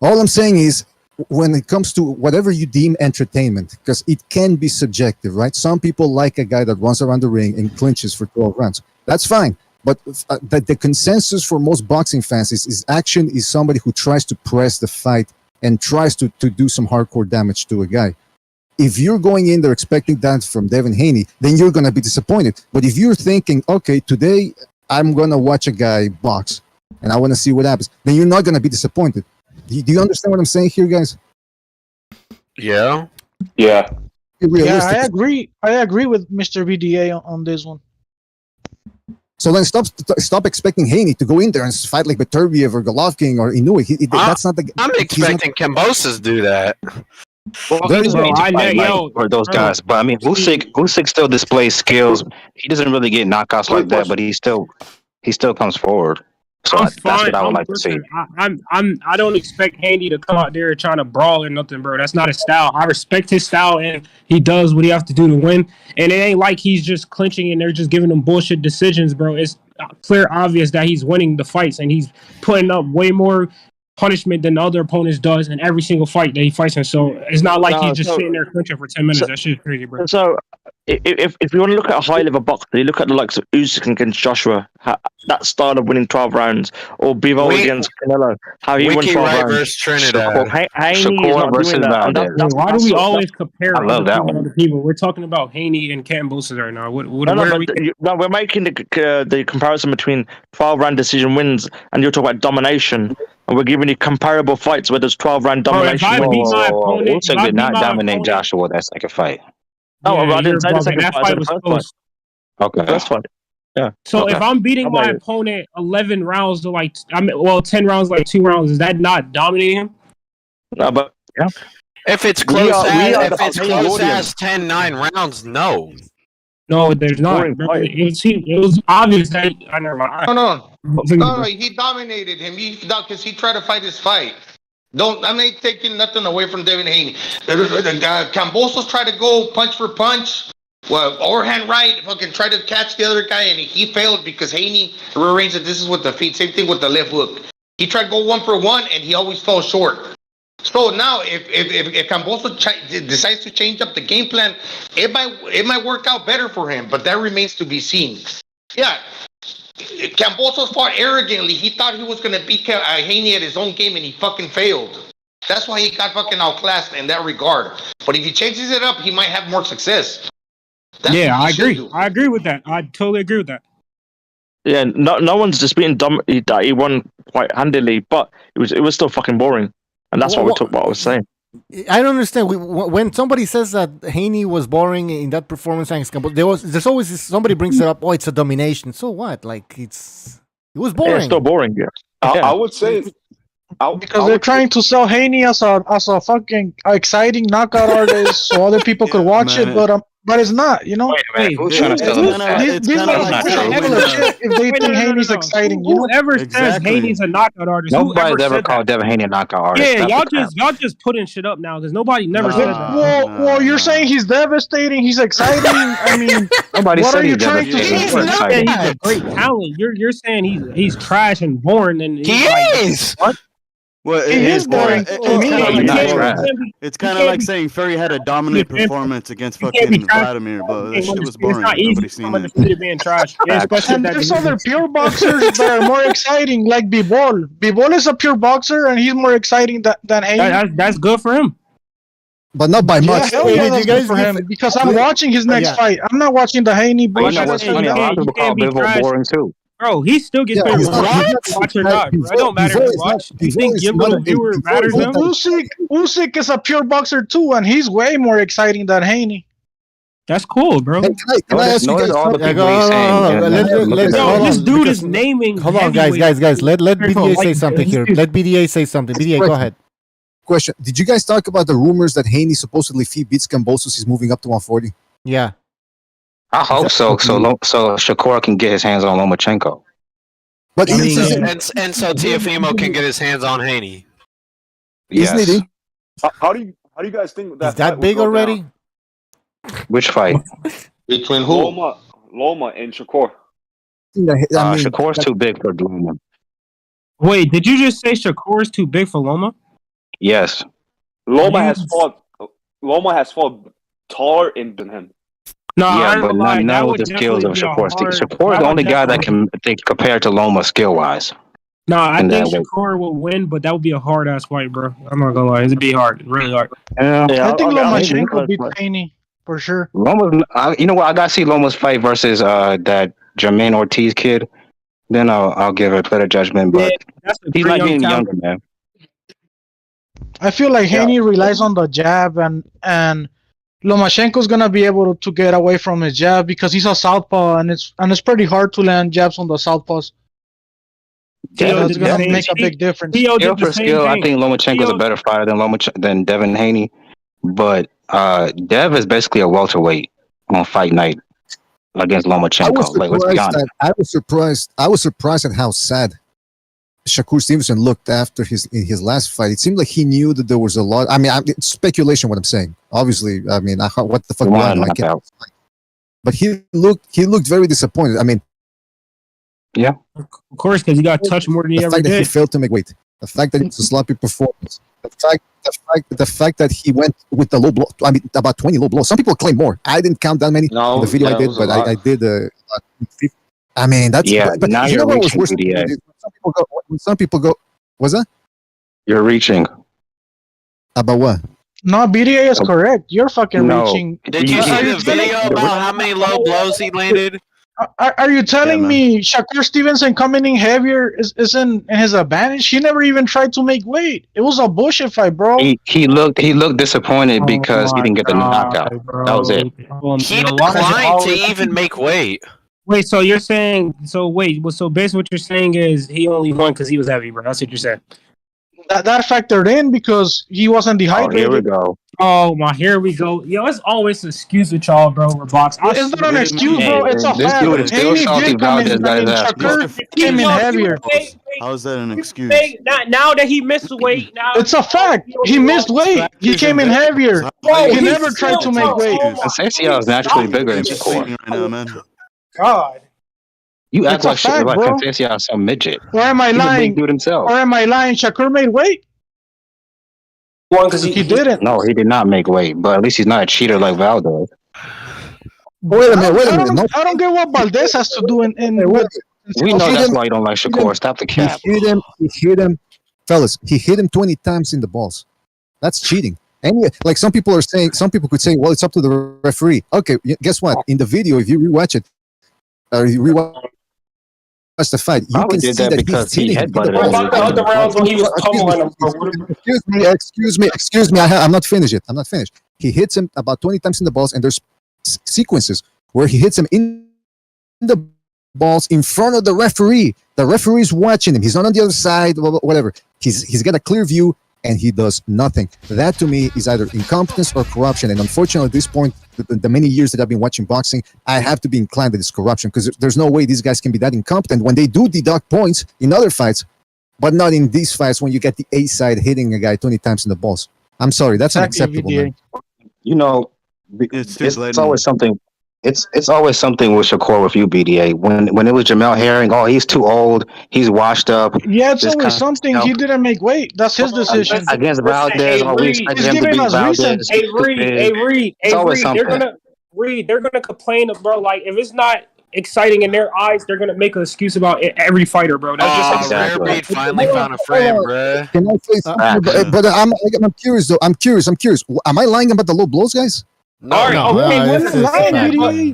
All I'm saying is, when it comes to whatever you deem entertainment, because it can be subjective, right? Some people like a guy that runs around the ring and clinches for 12 rounds. That's fine. But the consensus for most boxing fans is action is somebody who tries to press the fight and tries to do some hardcore damage to a guy. If you're going in there expecting that from Devin Haney, then you're going to be disappointed. But if you're thinking, okay, today I'm going to watch a guy box and I want to see what happens, then you're not going to be disappointed. Do you understand what I'm saying here, guys? Yeah. Yeah. Yeah, I agree. I agree with Mr. BDA on this one. So then stop expecting Haney to go in there and fight like Beterbiev or Golovkin or Inoue. That's not the. I'm expecting Kambosos do that. Well, he doesn't need to fight for those guys, but I mean, Usyk still displays skills. He doesn't really get knockouts like that, but he still comes forward. So that's what I would like to see. I don't expect Haney to come out there trying to brawl or nothing, bro. That's not his style. I respect his style, and he does what he has to do to win. And it ain't like he's just clinching and they're just giving him bullshit decisions, bro. It's clear, obvious that he's winning the fights and he's putting up way more punishment than the other opponents does in every single fight that he fights in. So it's not like he's just sitting there clinching for 10 minutes. That shit's crazy, bro. So if you want to look at a high level boxer, you look at the likes of Usyk against Joshua, that style of winning 12 rounds, or Bivol against Canelo, how he won 12 rounds. Versus Trinidad. Haney is not doing that. Why do we always compare that people? We're talking about Haney and Kambosos right now. We're making the comparison between 12 round decision wins, and you're talking about domination. And we're giving you comparable fights where there's 12 round domination. Usyk did not dominate Joshua that second fight. No, I didn't say the second fight. I said the first fight. Okay. First fight. Yeah. So if I'm beating my opponent 11 rounds to 10 rounds, like 2 rounds, is that not dominating him? No, but yeah. If it's close as 10-9 rounds, no. No, there's not. It was obvious that I never mind. No, he dominated him. Because he tried to fight his fight. I'm not taking nothing away from Devin Haney. Kambosos tried to go punch for punch. Well, overhand right, fucking try to catch the other guy, and he failed because Haney rearranged it. This is with the feet. Same thing with the left hook. He tried to go 1 for 1, and he always fell short. So now, if Kambosos decides to change up the game plan, it might work out better for him. But that remains to be seen. Yeah, Kambosos fought arrogantly. He thought he was gonna beat Haney at his own game, and he fucking failed. That's why he got fucking outclassed in that regard. But if he changes it up, he might have more success. I agree. I agree with that. I totally agree with that. Yeah, no one's disputing he won quite handily, but it was still fucking boring. And that's what I was saying. I don't understand. When somebody says that Haney was boring in that performance against Kambosos, there's always somebody brings it up. Oh, it's a domination. So what? Like it was boring. Yeah, it's still boring. Yeah. I would say because they're trying to sell Haney as a fucking exciting knockout artist, so other people could watch it, but it's not, you know. Who's trying to sell him? If they think Haney's exciting, whoever says Haney's a knockout artist, nobody's ever called Devin Haney a knockout artist. Yeah, y'all just putting shit up now because nobody never said that. Well, you're saying he's devastating. He's exciting. I mean, what are you trying to say? He's a great talent. You're saying he's trash and boring, and he is. What? Well, it is boring. It's kind of like saying Fury had a dominant performance against fucking Vladimir, but that shit was boring. Nobody's seen it. Being trash. And there's other pure boxers that are more exciting, like Bivol. Bivol is a pure boxer, and he's more exciting than Haney. That's good for him. But not by much. That's good for him because I'm watching his next fight. I'm not watching the Haney bullshit. A lot of people call Bivol boring too. Bro, he still gets paid. Watch or not, bro. It don't matter if you watch. You think giving the viewer matters him? Usyk is a pure boxer too, and he's way more exciting than Haney. That's cool, bro. Can I ask you guys? This dude is naming. Hold on, guys. Let BDA say something here. Let BDA say something. BDA, go ahead. Question: did you guys talk about the rumors that Haney supposedly, if he beats Kambosos, he's moving up to 140? Yeah. I hope so. So Shakur can get his hands on Lomachenko. But and so Teofimo can get his hands on Haney. Isn't it? How do you guys think that is that big already? Which fight? Between who? Loma and Shakur. Shakur's too big for Loma. Wait, did you just say Shakur's too big for Loma? Yes. Loma has fought taller than him. No, yeah, but none with the skills of Shakur. Shakur is the only guy that can compare to Loma skill-wise. No, I think Shakur will win, but that would be a hard-ass fight, bro. I'm not gonna lie. It'd be hard. Really hard. I think Lomachenko beat Haney, for sure. You know what? I gotta see Loma's fight versus that Jermaine Ortiz kid. Then I'll give a better judgment, but he's not getting younger, man. I feel like Haney relies on the jab, and Lomachenko's gonna be able to get away from his jab because he's a southpaw, and it's pretty hard to land jabs on the southpaws. It's gonna make a big difference. Skill for skill, I think Lomachenko's a better fighter than Devin Haney, but Dev is basically a welterweight on fight night against Lomachenko. Like, let's be honest. I was surprised at how sad Shakur Stevenson looked after his last fight. It seemed like he knew that there was a lot. I mean, it's speculation what I'm saying. Obviously, I mean, what the fuck? But he looked very disappointed. I mean, yeah, of course, because he got touched more than he ever did. That he failed to make weight. The fact that it's a sloppy performance. The fact that he went with the low blow. I mean, about 20 low blows. Some people claim more. I didn't count that many in the video I did, but I did. I mean, that's but now you know what was worse? When some people go, what's that? You're reaching. About what? No, BDA is correct. You're fucking reaching. Did you see the video about how many low blows he landed? Are you telling me Shakur Stevenson coming in heavier is in his advantage? He never even tried to make weight. It was a bullshit fight, bro. He looked disappointed because he didn't get the knockout. Bro. That was it. He declined to even make weight. Wait, so you're saying so basically what you're saying is he only won because he was heavy, bro. That's what you're saying. That factored in because he wasn't dehydrated. Oh, here we go. Oh my, here we go. Yo, it's always an excuse with y'all, bro. We're box. It's not an excuse, bro. It's a fact. Haney did come in. Shakur came in heavier. How is that an excuse? Now that he missed weight, now it's a fact. He missed weight. He came in heavier. He never tried to make weight. Sensei is naturally bigger than Shakur. Right now, man. God. You act like Sensei is some midget. Or am I lying? Dude himself. Or am I lying? Shakur made weight. One because he didn't. No, he did not make weight, but at least he's not a cheater like Valdez. Wait a minute. I don't get what Valdez has to do in we know that's why you don't like Shakur. Stop the cap. He hit him, fellas. He hit him 20 times in the balls. That's cheating. And like some people could say, well, it's up to the referee. Okay, guess what? In the video, if you rewatch it, or you rewatch the fight, you can see that because he headbutted him. About the other rounds when he was pummeling him. Excuse me. I'm not finished yet. He hits him about 20 times in the balls, and there's sequences where he hits him in the balls in front of the referee. The referee's watching him. He's not on the other side, whatever. He's got a clear view, and he does nothing. That to me is either incompetence or corruption. And unfortunately, at this point, the many years that I've been watching boxing, I have to be inclined that it's corruption because there's no way these guys can be that incompetent when they do deduct points in other fights, but not in these fights when you get the A side hitting a guy 20 times in the balls. I'm sorry, that's unacceptable, man. You know, it's always something. It's always something with Shakur with you, BDA. When it was Jamel Herring, he's too old, he's washed up. Yeah, it's always something. He didn't make weight. That's his decision. Against Valdez, we expect him to beat Valdez. Hey, Reed, they're gonna complain, bro. Like if it's not exciting in their eyes, they're gonna make an excuse about every fighter, bro. That's just Reed finally found a friend, bro. Can I say something? But I'm curious though. I'm curious. Am I lying about the low blows, guys? No,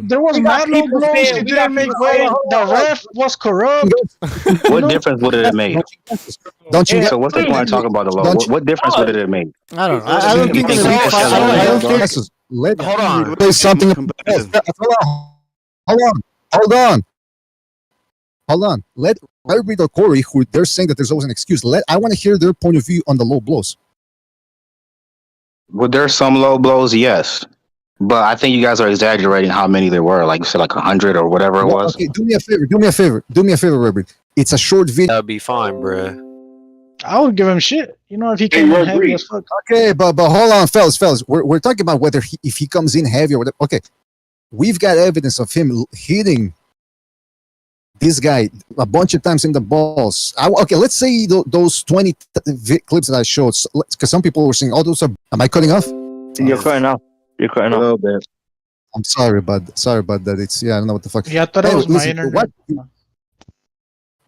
there was mad low blows. He didn't make weight. The ref was corrupt. What difference would it have made? Don't you? So what's the point of talking about the low? What difference would it have made? I don't know. I don't think it's Hold on. Say something. Hold on. Let Reed or Corey, who they're saying that there's always an excuse. I want to hear their point of view on the low blows. Well, there's some low blows, yes. But I think you guys are exaggerating how many there were. Like you said, like 100 or whatever it was. Okay, do me a favor, Reverend. It's a short video. That'd be fine, bro. I would give him shit. You know, if he came in heavy as fuck. Okay, but hold on, fellas. We're talking about whether if he comes in heavy or whatever. Okay, we've got evidence of him hitting this guy a bunch of times in the balls. Okay, let's say those 20 clips that I showed, because some people were saying, "Oh, those are." Am I cutting off? You're cutting off. You're cutting off a little bit. I'm sorry about that. It's I don't know what the fuck. Yeah, I thought it was my internet.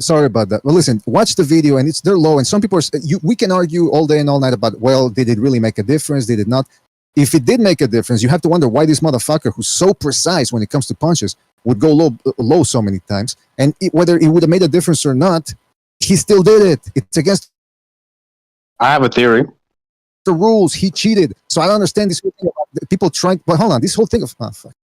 Sorry about that. Well, listen, watch the video, and they're low. And some people we can argue all day and all night about, well, did it really make a difference? Did it not? If it did make a difference, you have to wonder why this motherfucker, who's so precise when it comes to punches, would go low so many times. And whether it would have made a difference or not, he still did it. It's against. I have a theory. The rules. He cheated. So I don't understand this whole thing about people trying. But hold on, this whole thing of fuck.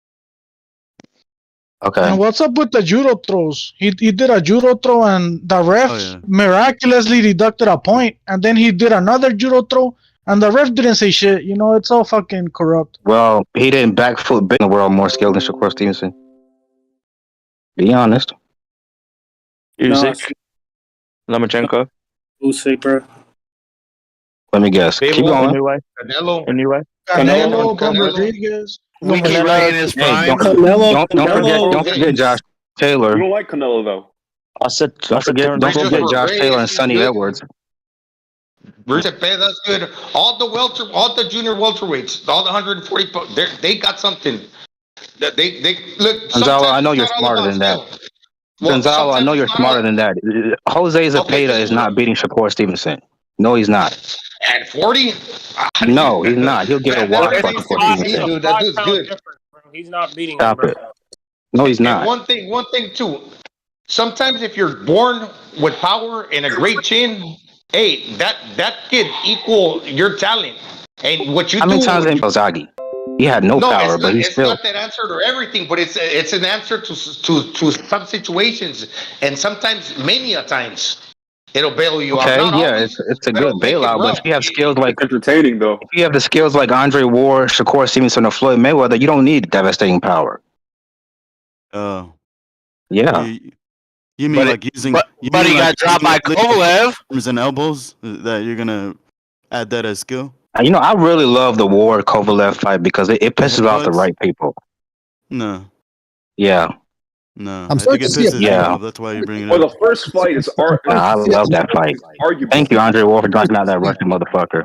Okay. And what's up with the judo throws? He did a judo throw, and the ref miraculously deducted a point. And then he did another judo throw, and the ref didn't say shit. You know, it's all fucking corrupt. Well, he didn't backflip in the world more skilled than Shakur Stevenson. Be honest. Usyk. Lomachenko. Usyk, bro. Let me guess. Keep going. Canelo. Canelo, Rodriguez. We keep right in his prime. Don't forget Josh Taylor. You don't like Canelo though. I said. Don't forget Josh Taylor and Sonny Edwards. That's good. All the junior welterweights, all the 140, they got something. They look. Gonzalo, I know you're smarter than that. Gonzalo, I know you're smarter than that. Jose Zepeda is not beating Shakur Stevenson. No, he's not. At 40? No, he's not. He'll get a wash for Shakur Stevenson. Dude, that dude's good. He's not beating him. Stop it. No, he's not. And one thing too. Sometimes if you're born with power and a great chin, hey, that kid equal your talent. And what you How many times did Ozagi? He had no power, but he's still. It's not that answer to everything, but it's an answer to some situations, and sometimes, many a times, it'll bail you out. Okay, yeah, it's a good bailout, but if you have skills like entertaining though, if you have the skills like Andre Ward, Shakur Stevenson, or Floyd Mayweather, you don't need devastating power. Oh, yeah. You mean like using? But he got dropped by Kovalev. Arms and elbows. That you're gonna add that as skill. You know, I really love the Ward Kovalev fight because it pisses off the right people. No. Yeah. No. I'm starting to see it. Yeah. That's why you're bringing it well, up. the first fight is I love that fight. arguable. Thank you, Andre Ward, for knocking out that Russian motherfucker.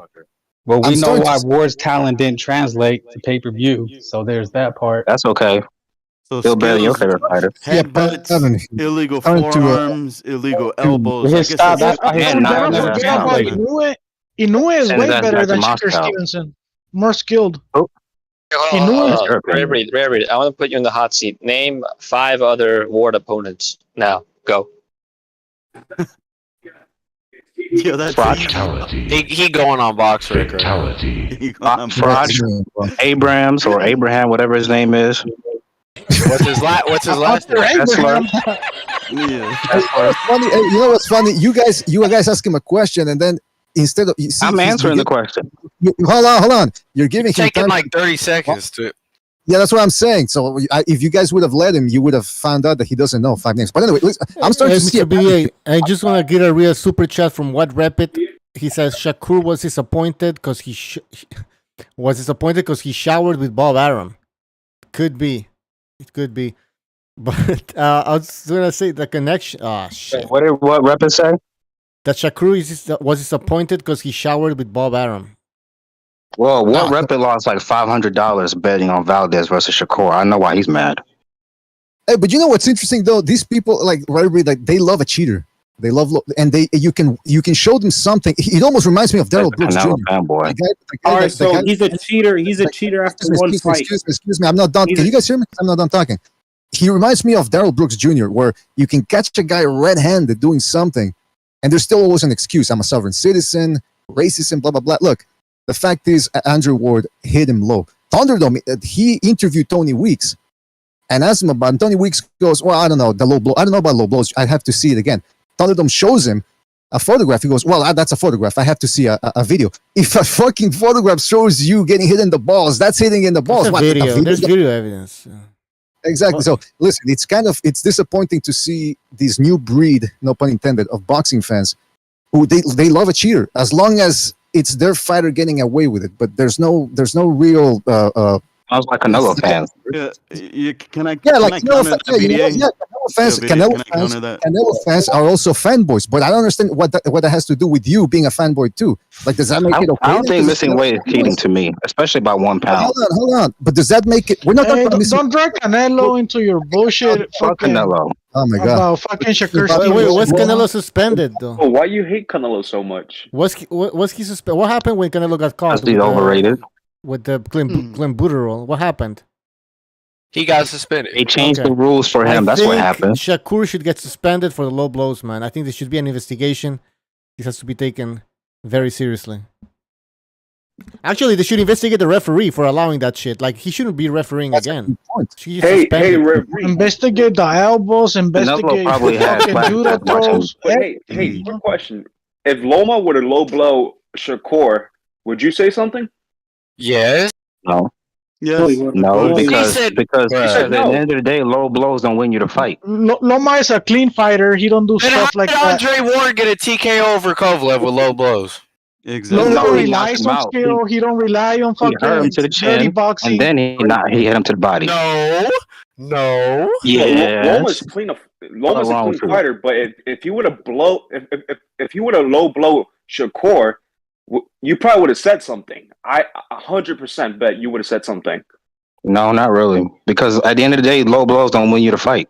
Well, we I'm know starting why to- Ward's talent didn't translate to pay-per-view, so there's that part. That's okay. So Still better than your favorite fighter. Yeah, but headbutts, illegal forearms, illegal elbows. His style, that's why his And style not- never not- translated. Inoue is Send way that better back than to Shakur Moscow. Stevenson. More skilled. Rare, I want to put you in the hot seat. Name 5 other Ward opponents. Now, go. Yeah, that's He going on box record. Fraj, Abrams or Abraham, whatever his name is. What's his last name? Kessler. Yeah. Funny, you know what's funny? You guys ask him a question, and then instead of I'm answering the question. Hold on. You're giving him Taking time. like 30 seconds to. Yeah, that's what I'm saying. So if you guys would have let him, you would have found out that he doesn't know 5 names. But anyway, I'm starting to see Mr. BA, I just want to get a real super chat from What Rapid. He says Shakur was disappointed because he showered with Bob Arum. Could be. It could be. But I was going to say the connection. Oh, shit. What Rapid say? That Shakur was disappointed because he showered with Bob Arum. Well, what Rapid lost like $500 betting on Valdez versus Shakur. I know why he's mad. Hey, but you know what's interesting though? These people like they love a cheater. They love and you can show them something. It almost reminds me of Daryl Brooks Jr. Fanboy. All right, so he's a cheater. He's a cheater after one fight. Excuse me. I'm not done. Can you guys hear me? I'm not done talking. He reminds me of Daryl Brooks Jr., where you can catch a guy red-handed doing something, and there's still always an excuse. I'm a sovereign citizen, racism, blah blah blah. Look, the fact is, Andrew Ward hit him low. Thunderdome. He interviewed Tony Weeks and asked him about. And Tony Weeks goes, "Well, I don't know the low blow. I don't know about low blows. I have to see it again." Thunderdome shows him a photograph. He goes, "Well, that's a photograph. I have to see a video." If a fucking photograph shows you getting hit in the balls, that's hitting in the balls. What, video. There's video evidence. Exactly. So listen, it's disappointing to see this new breed, no pun intended, of boxing fans who they love a cheater as long as it's their fighter getting away with it. But there's no real. Sounds like Canelo fans. Can I Yeah, like counter that, BDA? Canelo fans are also fanboys, but I don't understand what that has to do with you being a fanboy too. Like, does that make it okay? I don't think missing weight is cheating to me, especially by 1 pound. Hold on. But does that make it? We're not talking about missing. Don't drag Canelo into your bullshit. Fuck Canelo. Oh my god. About fucking Shakur Wait, Stevenson. was Canelo suspended though? Oh, why you hate Canelo so much? Was he suspended? What happened when Canelo got caught? He's overrated. With the Brittle, what happened? He got suspended. They changed the rules for him. That's what happened. Shakur should get suspended for the low blows, man. I think there should be an investigation. This has to be taken very seriously. Actually, they should investigate the referee for allowing that shit. Like, he shouldn't be refereeing again. Hey, referee. Investigate the elbows. Investigate probably fucking judo throws. Hey, one question. If Loma were to low blow Shakur, would you say something? Yes. No. Yes. No, because said- because He at said the no. end of the day, low blows don't win you the fight. Loma is a clean fighter. He don't do Then stuff how like did that. Andre Ward get a TKO over Kovalev with low blows? Exactly. Loma No, he relies knocked him on out. skill. He don't rely on He hurt him fucking to the dirty chin, boxing. and then he hit him to the body. No. Yeah. Loma's Loma's a wrong clean with you? fighter, but if you would have if you would have low blow Shakur, you probably would have said something. I 100% bet you would have said something. No, not really. Because at the end of the day, low blows don't win you the fight.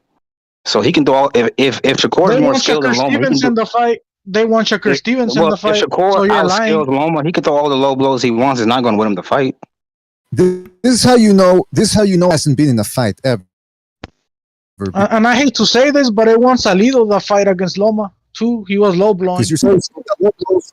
So he can do all. If Shakur They is more want skilled Shakur than Loma, he can Stevenson do. the fight. They want Shakur Stevenson Well, the if fight. Shakur So you're lying. outskills Loma, he can throw all the low blows he wants. It's not going to win him the fight. This is how you know. This is how you know hasn't been in a fight ever. And I hate to say this, but it won Salido the fight against Loma too. He was low blowing. Because you're saying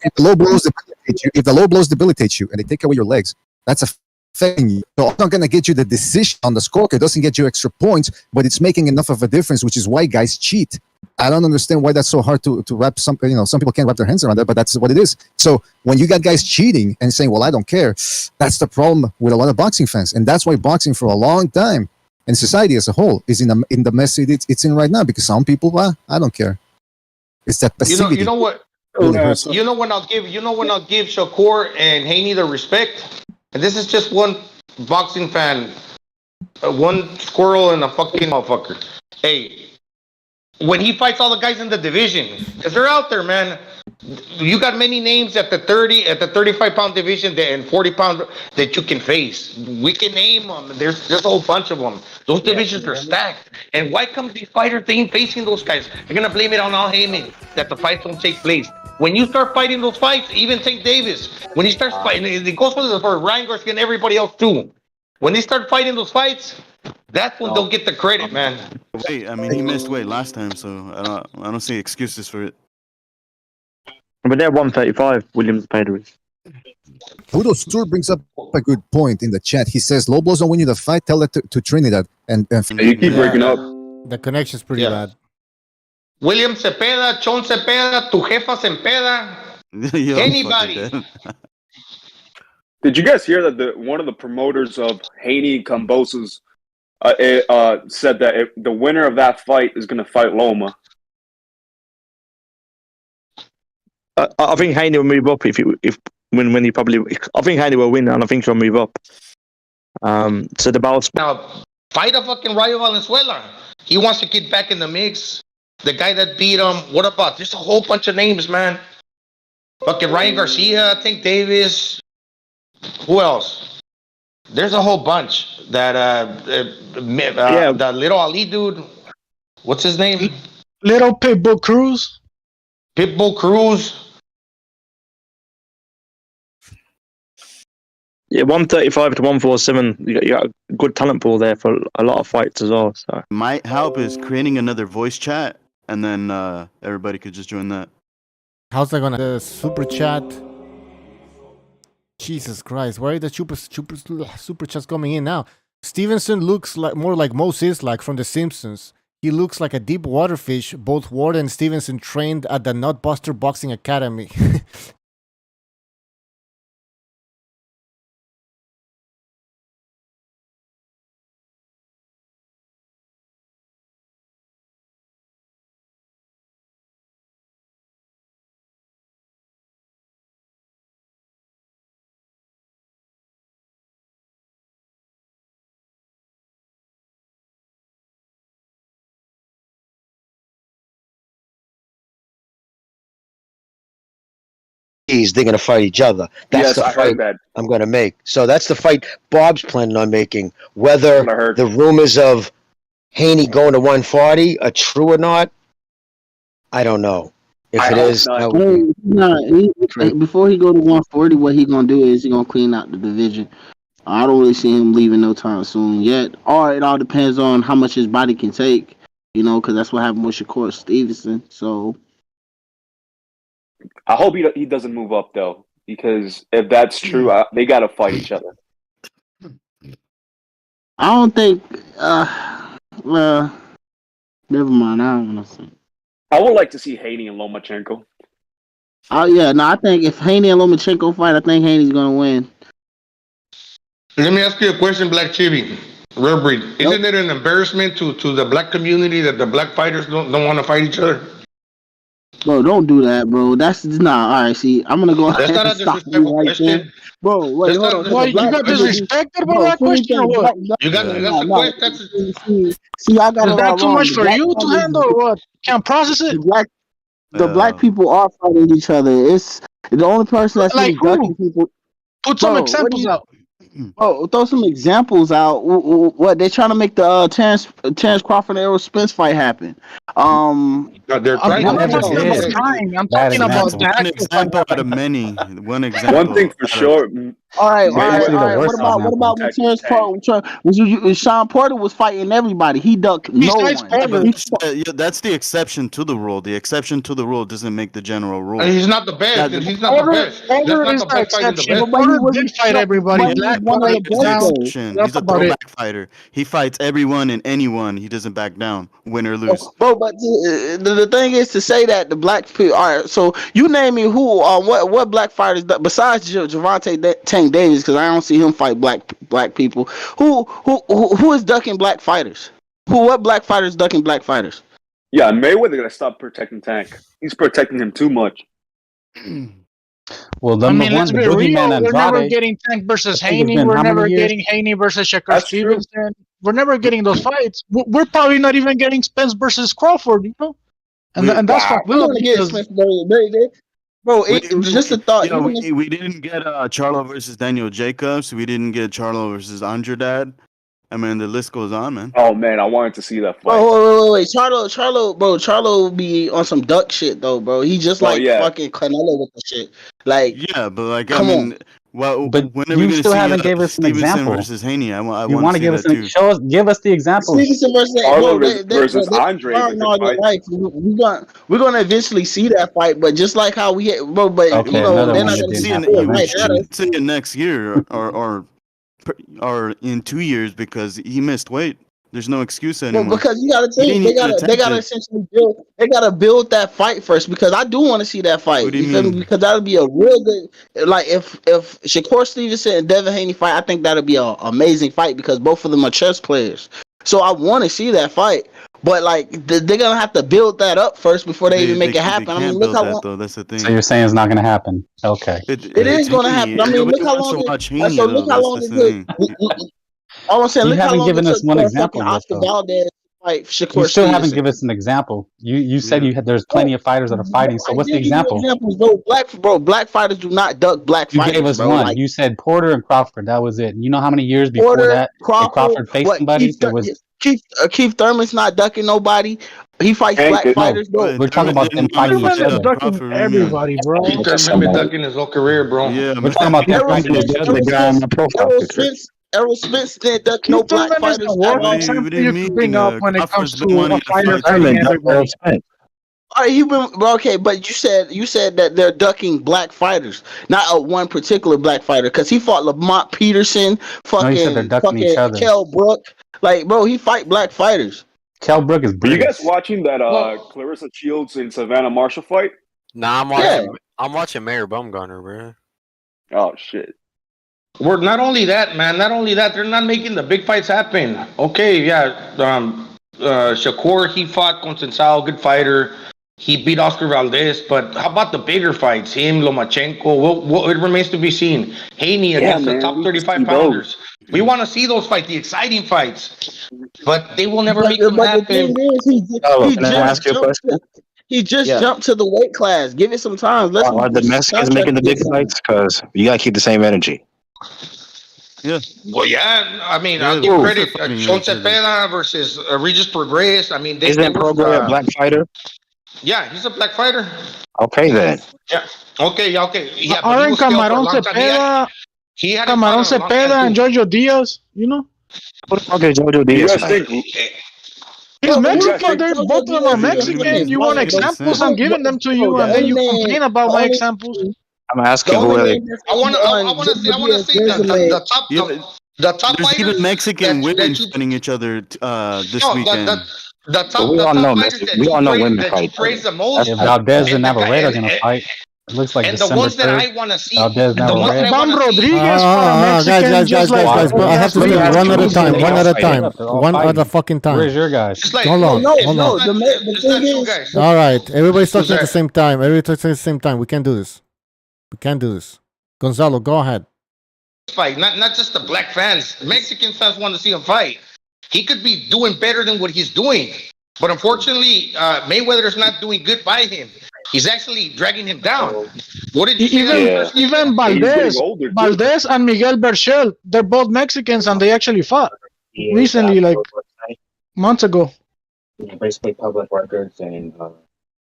if the low blows debilitate you and they take away your legs, that's a thing. So it's not going to get you the decision on the scorecard. It doesn't get you extra points, but it's making enough of a difference, which is why guys cheat. I don't understand why that's so hard to wrap some people can't wrap their hands around that, but that's what it is. So when you got guys cheating and saying, well, I don't care, that's the problem with a lot of boxing fans. And that's why boxing for a long time and society as a whole is in the mess it's in right now, because some people, I don't care. It's that passivity. You know what? You know when I'll give Shakur and Haney the respect, and this is just one boxing fan, one squirrel and a fucking motherfucker. Hey, when he fights all the guys in the division, because they're out there, man. You got many names at the 35-pound division and 40-pound that you can face. We can name them. There's a whole bunch of them. Those divisions are stacked. And why come these fighters ain't facing those guys? They're gonna blame it on Al Haney that the fights don't take place. When you start fighting those fights, even Tank Davis, when he starts fighting, it goes for Ryan Garcia and everybody else too. When they start fighting those fights, that's when they'll get the credit, man. Wait, I mean, he missed weight last time, so I don't see excuses for it. But they're 135, Williams paid with. Udo Stur brings up a good point in the chat. He says, low blows don't win you the fight. Tell that to Trinidad. And you keep breaking up. The connection's pretty bad. William Cepeda, Chon Cepeda, tu jefa Cepeda. Anybody. Did you guys hear that one of the promoters of Haney Kambosos said that the winner of that fight is going to fight Loma? I think Haney will move up when he probably. I think Haney will win, and I think he'll move up. So the balance now fight a fucking Rayo Valenzuela. He wants to get back in the mix. The guy that beat him. What about? There's a whole bunch of names, man. Fucking Ryan Garcia, Tank Davis. Who else? There's a whole bunch that the little Ali dude. What's his name? Little Pitbull Cruz. Pitbull Cruz. Yeah, 135 to 147. You got a good talent pool there for a lot of fights as well. So might help is creating another voice chat, and then everybody could just join that. How's that gonna super chat? Jesus Christ, where are the super chats coming in now? Stevenson looks like more like Moses, like from The Simpsons. He looks like a deep water fish. Both Ward and Stevenson trained at the Nutbuster Boxing Academy. they're going to fight each other. That's the fight I'm going to make. So that's the fight Bob's planning on making. Whether the rumors of Haney going to 140 are true or not, I don't know. If it is, before he go to 140, what he gonna do is he gonna clean out the division. I don't really see him leaving no time soon yet. Or it all depends on how much his body can take, because that's what happened with Shakur Stevenson. So I hope he doesn't move up though, because if that's true, they gotta fight each other. I don't think. Well, never mind. I don't want to say. I would like to see Haney and Lomachenko. Oh yeah, no, I think if Haney and Lomachenko fight, I think Haney's gonna win. Let me ask you a question, Black Chibi. Rare breed. Isn't it an embarrassment to the black community that the black fighters don't want to fight each other? Bro, don't do that, bro. That's not all right. See, I'm gonna go ahead and stop you right there. Bro, wait, hold on. Why you got disrespected by that question or what? You got the question. See, I got is that too much for you to handle or what? Can't process it. The black people are fighting each other. It's the only person that's like ducking people. Put some examples out. Oh, throw some examples out. What they're trying to make the Terrence Crawford and Errol Spence fight happen. They're trying. I'm talking about one example out of many. One example. One thing for sure. All right. What about when Terrence Crawford? Sean Porter was fighting everybody. He ducked no one. That's the exception to the rule. The exception to the rule doesn't make the general rule. And he's not the best. He's not the best. Porter is the exception. Porter did fight everybody. He's a throwback fighter. He fights everyone and anyone. He doesn't back down, win or lose. Bro, but the thing is to say that the black people. All right, so you name me who what black fighters besides Gervonta Tank Davis, because I don't see him fight black people. Who is ducking black fighters? What black fighters ducking black fighters? Yeah, Mayweather gotta stop protecting Tank. He's protecting him too much. Well, let's be real. We're never getting Tank versus Haney. We're never getting Haney versus Shakur Stevenson. We're never getting those fights. We're probably not even getting Spence versus Crawford, And that's what we're going to get. Bro, just a thought. We didn't get Charlo versus Daniel Jacobs. We didn't get Charlo versus Andrade. I mean, the list goes on, man. Oh man, I wanted to see that fight. Wait. Charlo be on some duck shit though, bro. He just fucking Canelo with the shit. Come on. Well, but you still haven't gave us an example. Versus Haney. I you want to give us give us the example. Stevenson versus Andre. We're gonna eventually see that fight, but just like how we hit, bro. But they're not gonna see it next year or in 2 years because he missed weight. There's no excuse anymore. Well, because you gotta think they gotta essentially build that fight first. Because I do want to see that fight. What do you mean? Because that'll be a real good. Like if Shakur Stevenson and Devin Haney fight, I think that'll be an amazing fight because both of them are chess players. So I want to see that fight. But they're gonna have to build that up first before they even make it happen. I mean, look how long. Though, that's the thing. So you're saying it's not gonna happen? Okay. It is gonna happen. I mean, look how long. Look how long it took. All I'm saying, you haven't given us one example. Oscar Valdez fight Shakur you still haven't given us an example. You said there's plenty of fighters that are fighting. So what's the example? Black fighters do not duck black fighters. You gave us one. You said Porter and Crawford. That was it. You know how many years before that Crawford faced somebody? Keith Thurman's not ducking nobody. He fights black fighters, bro. We're talking about them fighting each other. Ducking everybody, bro. Keith Thurman been ducking his whole career, bro. Yeah, we're talking about them fighting each other. Errol Spence didn't duck no black fighters. What do you bring up when it comes to a fighter fighting everybody? All right, okay, but you said that they're ducking black fighters, not one particular black fighter, because he fought Lamont Peterson, fucking Kell Brook. Bro, he fight black fighters. Kell Brook is British. Are you guys watching that Clarissa Shields and Savannah Marshall fight? Nah, I'm watching Mayor Bumgarner, bro. Oh shit. We're not only that, man. Not only that, they're not making the big fights happen. Okay, yeah. Shakur, he fought Consensao, good fighter. He beat Oscar Valdez, but how about the bigger fights? Him, Lomachenko. It remains to be seen. Haney against the top 35 pounders. We want to see those fights, the exciting fights. But they will never make them happen. Can I ask you a question? He just jumped to the weight class. Give it some time. Are the Mexicans making the big fights? Because you gotta keep the same energy. Yeah. Well, yeah. I mean, I'll give credit. Sean Cepeda versus Regis Prograis. I mean, Isn't Prograis a black fighter? Yeah, he's a black fighter. Okay, then. Yeah. Okay. Yeah. Aren't Camarón Cepeda, Camarón Cepeda, and Jojo Diaz? You know. What the fuck is Jojo Diaz? He's Mexican. Both of them are Mexican. You want examples? I'm giving them to you, and then you complain about my examples. I'm asking who are they? I want to see the top There's fighters. even Mexican women fighting each other this weekend. The top, we all know women fight. If Valdez and Navarrete are gonna fight, it looks like December 3rd. The ones that I want to see. Valdez, Navarrete. Bam Rodriguez for a Mexican. Guys, I have to speak one at a time. One at a fucking time. Where's your guys? Hold on. The thing is, All right, everybody's talking at the same time. We can't do this. Gonzalo, go ahead. Fight, not just the black fans. Mexican fans want to see him fight. He could be doing better than what he's doing, but unfortunately, Mayweather is not doing good by him. He's actually dragging him down. What did you even Valdez and Miguel Berchel, they're both Mexicans and they actually fought recently, like months ago. Basically, public records and.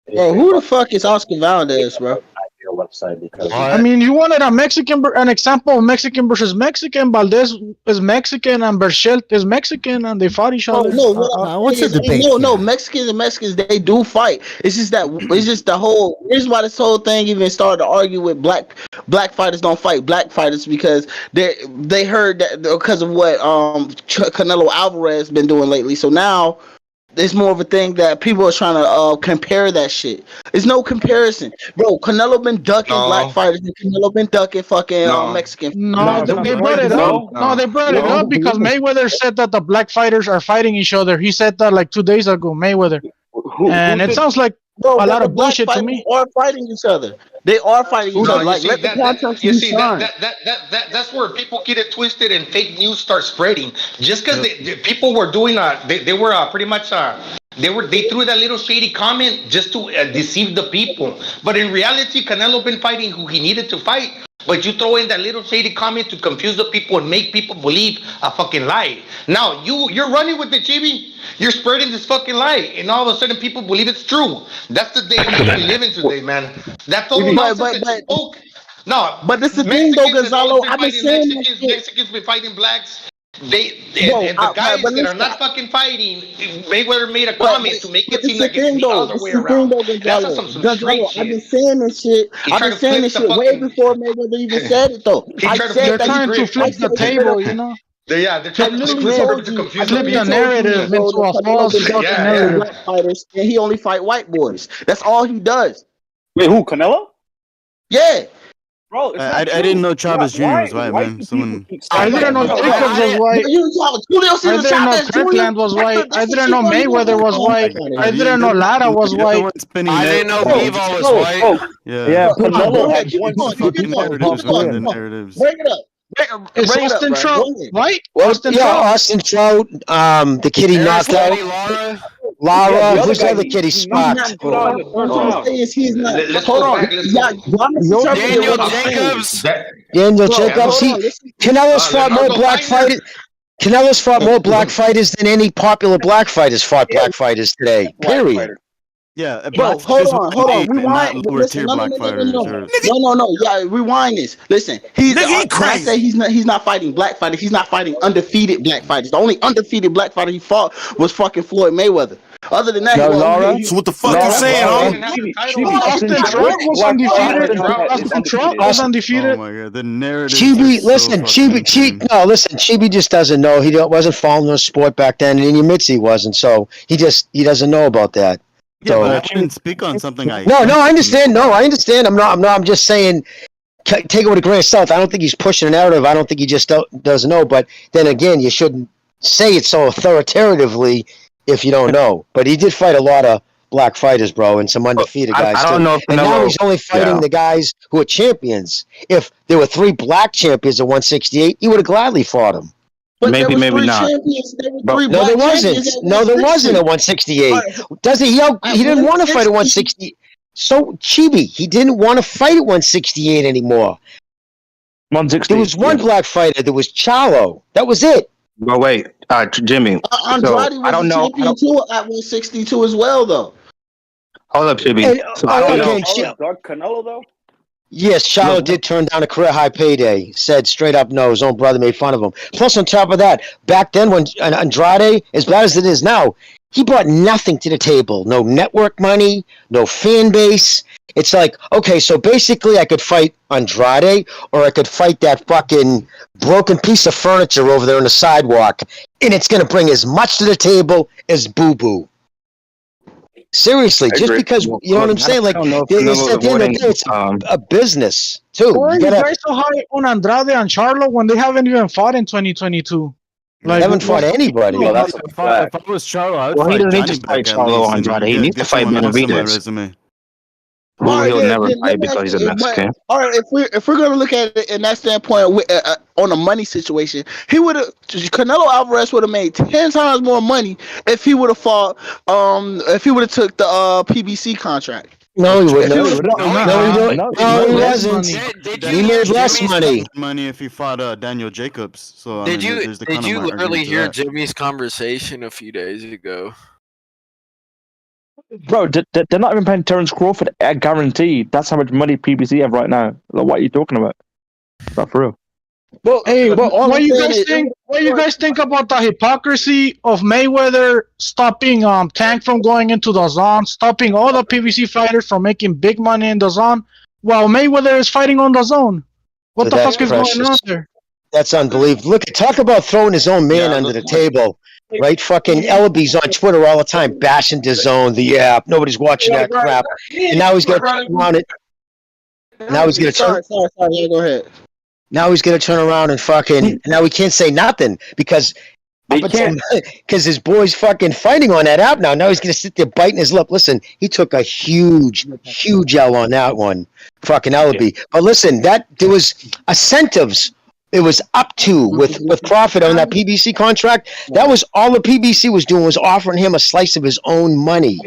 Who the fuck is Oscar Valdez, bro? Website because I mean, you wanted an example of Mexican versus Mexican. Valdez is Mexican and Berchelt is Mexican, and they fought each other. What's the debate? No, Mexicans and Mexicans, they do fight. It's just the whole. Here's why this whole thing even started to argue with black fighters don't fight black fighters because they heard that because of what Canelo Alvarez been doing lately. So now. It's more of a thing that people are trying to compare that shit. There's no comparison, bro. Canelo been ducking black fighters, and Canelo been ducking fucking Mexican. No, they brought it up. No, they brought it up because Mayweather said that the black fighters are fighting each other. He said that like 2 days ago, Mayweather. And it sounds like a lot of bullshit to me. They are fighting each other. They are fighting each other. Like, let the context be signed. That's where people get it twisted and fake news start spreading. Just because the people were doing they were pretty much they threw that little shady comment just to deceive the people. But in reality, Canelo been fighting who he needed to fight. But you throw in that little shady comment to confuse the people and make people believe a fucking lie. Now you're running with the Chibi. You're spreading this fucking lie, and all of a sudden people believe it's true. That's the day we live in today, man. That's all nonsense that spoke. No, but this is the thing, though, Gonzalo. I've been saying Mexicans been fighting blacks. The guys that are not fucking fighting, Mayweather made a comment to make it seem like it's the other way around. That's some street shit. I've been saying this shit. Way before Mayweather even said it, though. They're trying to flip the table, you know. They're trying to confuse the narrative into a false narrative. And he only fight white boys. That's all he does. Wait, who? Canelo? Yeah. Bro, I didn't know Chavez Jr. was white, man. I didn't know Jacobs was white. I didn't know Kirkland was white. I didn't know Mayweather was white. I didn't know Lara was white. I didn't know Bevo was white. Yeah. Canelo had one narratives. Bring it up. Is Austin Trout white? Austin Trout, the kid he knocked out. Lara, who's the other kid he sparked? Daniel Jacobs. Daniel Jacobs. Canelo's fought more black fighters. Canelo's fought more black fighters than any popular black fighters fought black fighters today. Period. Yeah, bro, hold on. Rewind. Listen, no. Yeah, rewind this. Listen, I say he's not fighting black fighters. He's not fighting undefeated black fighters. The only undefeated black fighter he fought was fucking Floyd Mayweather. Other than that, so what the fuck you saying, homie? Austin Trump was undefeated. Austin Trump was undefeated. Oh my god, the narrative. Chibi, listen, Chibi just doesn't know. He wasn't following the sport back then, and he admits he wasn't. So he doesn't know about that. Yeah, but I didn't speak on something I. No, I understand. I'm just saying. Take it with a grain of salt. I don't think he's pushing a narrative. I don't think he just doesn't know. But then again, you shouldn't say it so authoritatively if you don't know. But he did fight a lot of black fighters, bro, and some undefeated guys. I don't know if and now he's only fighting the guys who are champions. If there were 3 black champions at 168, he would have gladly fought them. But maybe, there was maybe three not. champions. There were But- three No, black there wasn't. champions at No, there wasn't 160. at 168. Doesn't he didn't want to fight at 160. So Chibi, he didn't want to fight at 168 anymore. 160. There was one black fighter. There was Charlo. That was it. But wait, Jimmy. Andrade so, was I don't a know. champion too at 162 as well, though. Hold up, Jimmy. And, So, I don't know. Doug Canelo though. Yes, Charlo did turn down a career high payday. Said straight up no. His own brother made fun of him. Plus, on top of that, back then when Andrade, as bad as it is now, he brought nothing to the table. No network money, no fan base. It's like, okay, so basically I could fight Andrade or I could fight that fucking broken piece of furniture over there on the sidewalk, and it's going to bring as much to the table as Boo Boo. Seriously, just because, you know what I'm saying? Like, it's at the end of the day, it's a business, too. Why are You you gotta, guys so high on Andrade and Charlo when they haven't even fought in 2022? Like, haven't fought anybody. Well, if I was Charlo, I'd Well, he fight doesn't need Johnny to fight back at Charlo least, or and Andrade. He needs to get fight someone else on my Benavidez. resume. Who he'll never yeah, fight because he's a Mexican. All right, if we're gonna look at it in that standpoint on a money situation, Canelo Alvarez would have made 10 times more money if he would have fought if he would have took the PBC contract. No, he wouldn't. If he No, he wasn't. He made less money. Money if he fought Daniel Jacobs. So I Did mean, you there's the did kind you of literally argument to hear that. Jimmy's conversation a few days ago? Bro, they're not even paying Terence Crawford a guaranteed. That's how much money PBC have right now. Like, what are you talking about? Not for real. Well, hey, what you guys think? What you guys think about the hypocrisy of Mayweather stopping Tank from going into the DAZN, stopping all the PBC fighters from making big money in the DAZN, while Mayweather is fighting on the DAZN? What the fuck is going on there? That's unbelievable. Look, talk about throwing his own man under the table. Right? Fucking Ellaby's on Twitter all the time bashing DAZN, the app. Nobody's watching that crap. And now he's going to turn around it. Now he's going to turn. Sorry. Yeah, go ahead. Now he's going to turn around and fucking. Now he can't say nothing because his boy's fucking fighting on that app now. Now he's going to sit there biting his lip. Listen, he took a huge L on that one, fucking Ellaby. But listen, there was incentives. It was up to with profit on that PBC contract. That was all the PBC was doing, was offering him a slice of his own money.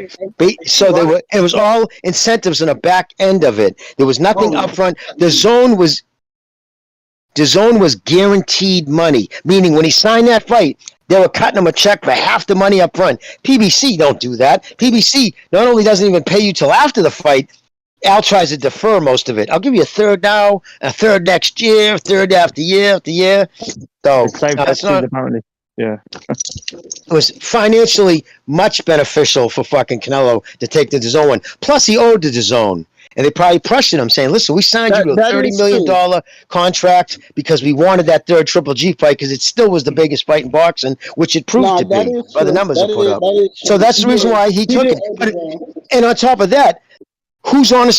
So it was all incentives on the back end of it. There was nothing up front. The zone was guaranteed money, meaning when he signed that fight, they were cutting him a check for half the money up front. PBC don't do that. PBC not only doesn't even pay you till after the fight, Al tries to defer most of it. I'll give you a third now, a third next year, a third after year. So it's not, apparently. Yeah. it was financially much beneficial for fucking Canelo to take the DAZN one. Plus, he owed the DAZN. And they probably pressured him, saying, listen, we signed you to a $30 million contract because we wanted that third Triple G fight because it still was the biggest fight in boxing, which it proved to be by the numbers they put up. So that's the reason why he took it. And on top of that, who's a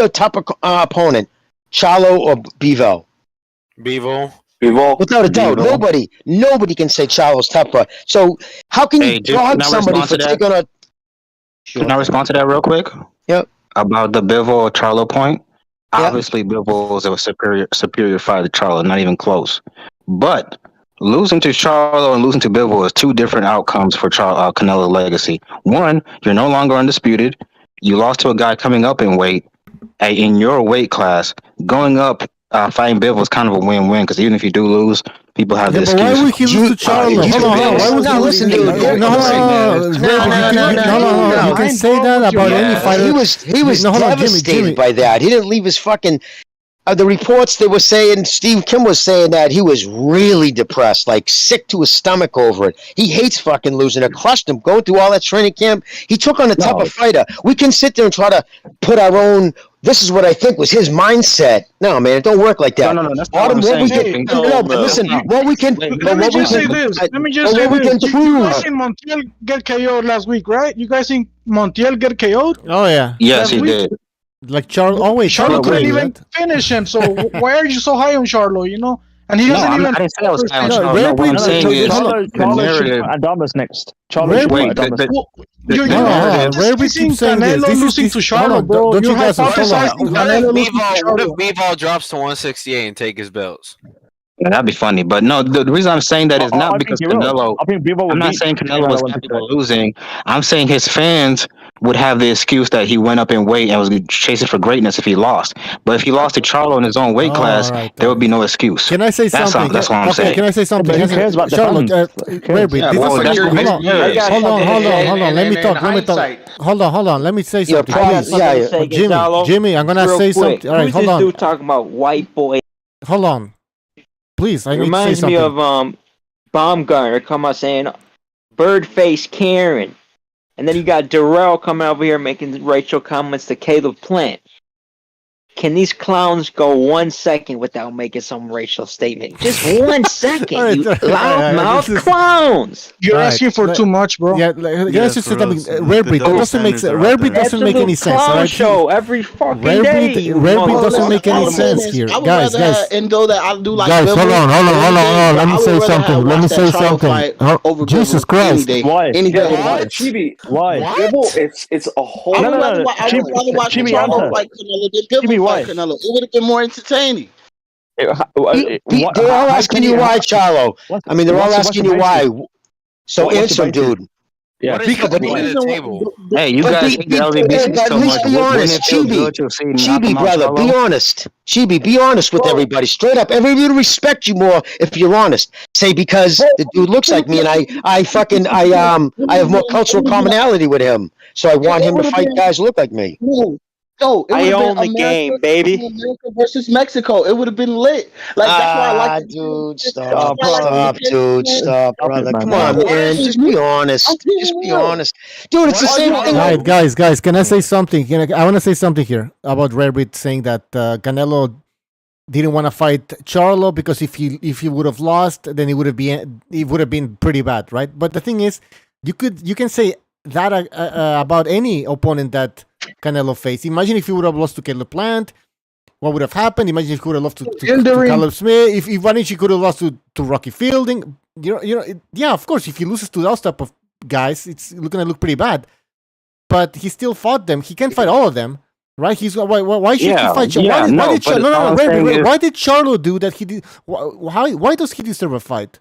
tougher opponent, Charlo or Bivol? Bivol. Without a doubt, nobody can say Charlo's tougher. So how can you dog somebody for taking on a? Can I respond to that real quick? Yep. About the Bivol Charlo point. Yep. Obviously, Bivol is a superior fighter to Charlo, not even close. But losing to Charlo and losing to Bivol is two different outcomes for Canelo's legacy. One, you're no longer undisputed. You lost to a guy coming up in weight, in your weight class. Going up, fighting Bivol is kind of a win-win because even if you do lose, people have this excuse. Why would he lose to Charlo? Hold on. Why would he lose to No. You can say that about any fighter. He was devastated by that. He didn't leave his fucking. The reports they were saying, Steve Kim was saying that he was really depressed, like sick to his stomach over it. He hates fucking losing. It crushed him. Going through all that training camp, he took on the tougher fighter. We can sit there and try to put our own. This is what I think was his mindset. No, man, it don't work like that. No, that's not what I'm saying. What we can. Let me just say this. You guys seen Montiel get KO'd last week, right? You guys seen Montiel get KO'd? Oh yeah. Yes, he did. Like Charlo couldn't even finish him. So why are you so high on Charlo? You know, and he doesn't even. I didn't say I was high on Charlo. What I'm saying is the narrative. Adamas next. You're saying Canelo losing to Charlo, bro. You're hypothesizing Canelo losing to Charlo. Bivol drops to 168 and take his belts? Yeah, that'd be funny, but no. The reason I'm saying that is not because Canelo. I'm not saying Canelo was happy with losing. I'm saying his fans would have the excuse that he went up in weight and was chasing for greatness if he lost. But if he lost to Charlo in his own weight class, there would be no excuse. Can I say something? That's what I'm saying. Can I say something? Who cares about the fans? Hold on. Let me talk. Hold on. Let me say something. Jimmy, I'm gonna say something. All right, hold on. Who's this dude talking about white boy? Hold on. Please, I need to say Reminds something. me of Baumgartner come out saying Birdface Karen. And then you got Darrell coming over here making racial comments to Caleb Plant. Can these clowns go 1 second without making some racial statement? Just 1 second, you loudmouth clowns. You're asking for too much, bro. Yeah, let's just say something. Rare breed doesn't make any sense. Right? Show every fucking Rare day. breed doesn't make any sense here, guys. And though that I do like, guys, hold on. Let me say something. Jesus Christ! Why? Chibi, why? It's a whole. No. Chibi, why? Canelo. It would have been more entertaining. They're all asking you why, Charlo. I mean, they're all asking you why. So answer, dude. Yeah. What is the point of the table? Hey, you guys hate the LDBC so much. Be honest, Chibi, brother, be honest. Chibi, be honest with everybody. Straight up. Everybody will respect you more if you're honest. Say because the dude looks like me and I have more cultural commonality with him. So I want him to fight guys who look like me. No, I own the game, baby. America versus Mexico. It would have been lit. Like that's why I like. Dude, stop, brother. Come on, man. Just be honest. Just be honest, dude. It's the same thing. All right, guys. Can I say something? I want to say something here about Rare Breed saying that Canelo didn't want to fight Charlo because if he would have lost, then it would have been pretty bad, right? But the thing is, you can say that about any opponent that Canelo faced. Imagine if he would have lost to Caleb Plant, what would have happened? Imagine if he would have lost to Caleb Smith. If he could have lost to Rocky Fielding. Yeah, of course. If he loses to those type of guys, it's going to look pretty bad. But he still fought them. He can't fight all of them, right? Why should he fight? Why did Charlo do that? He did. Why does he deserve a fight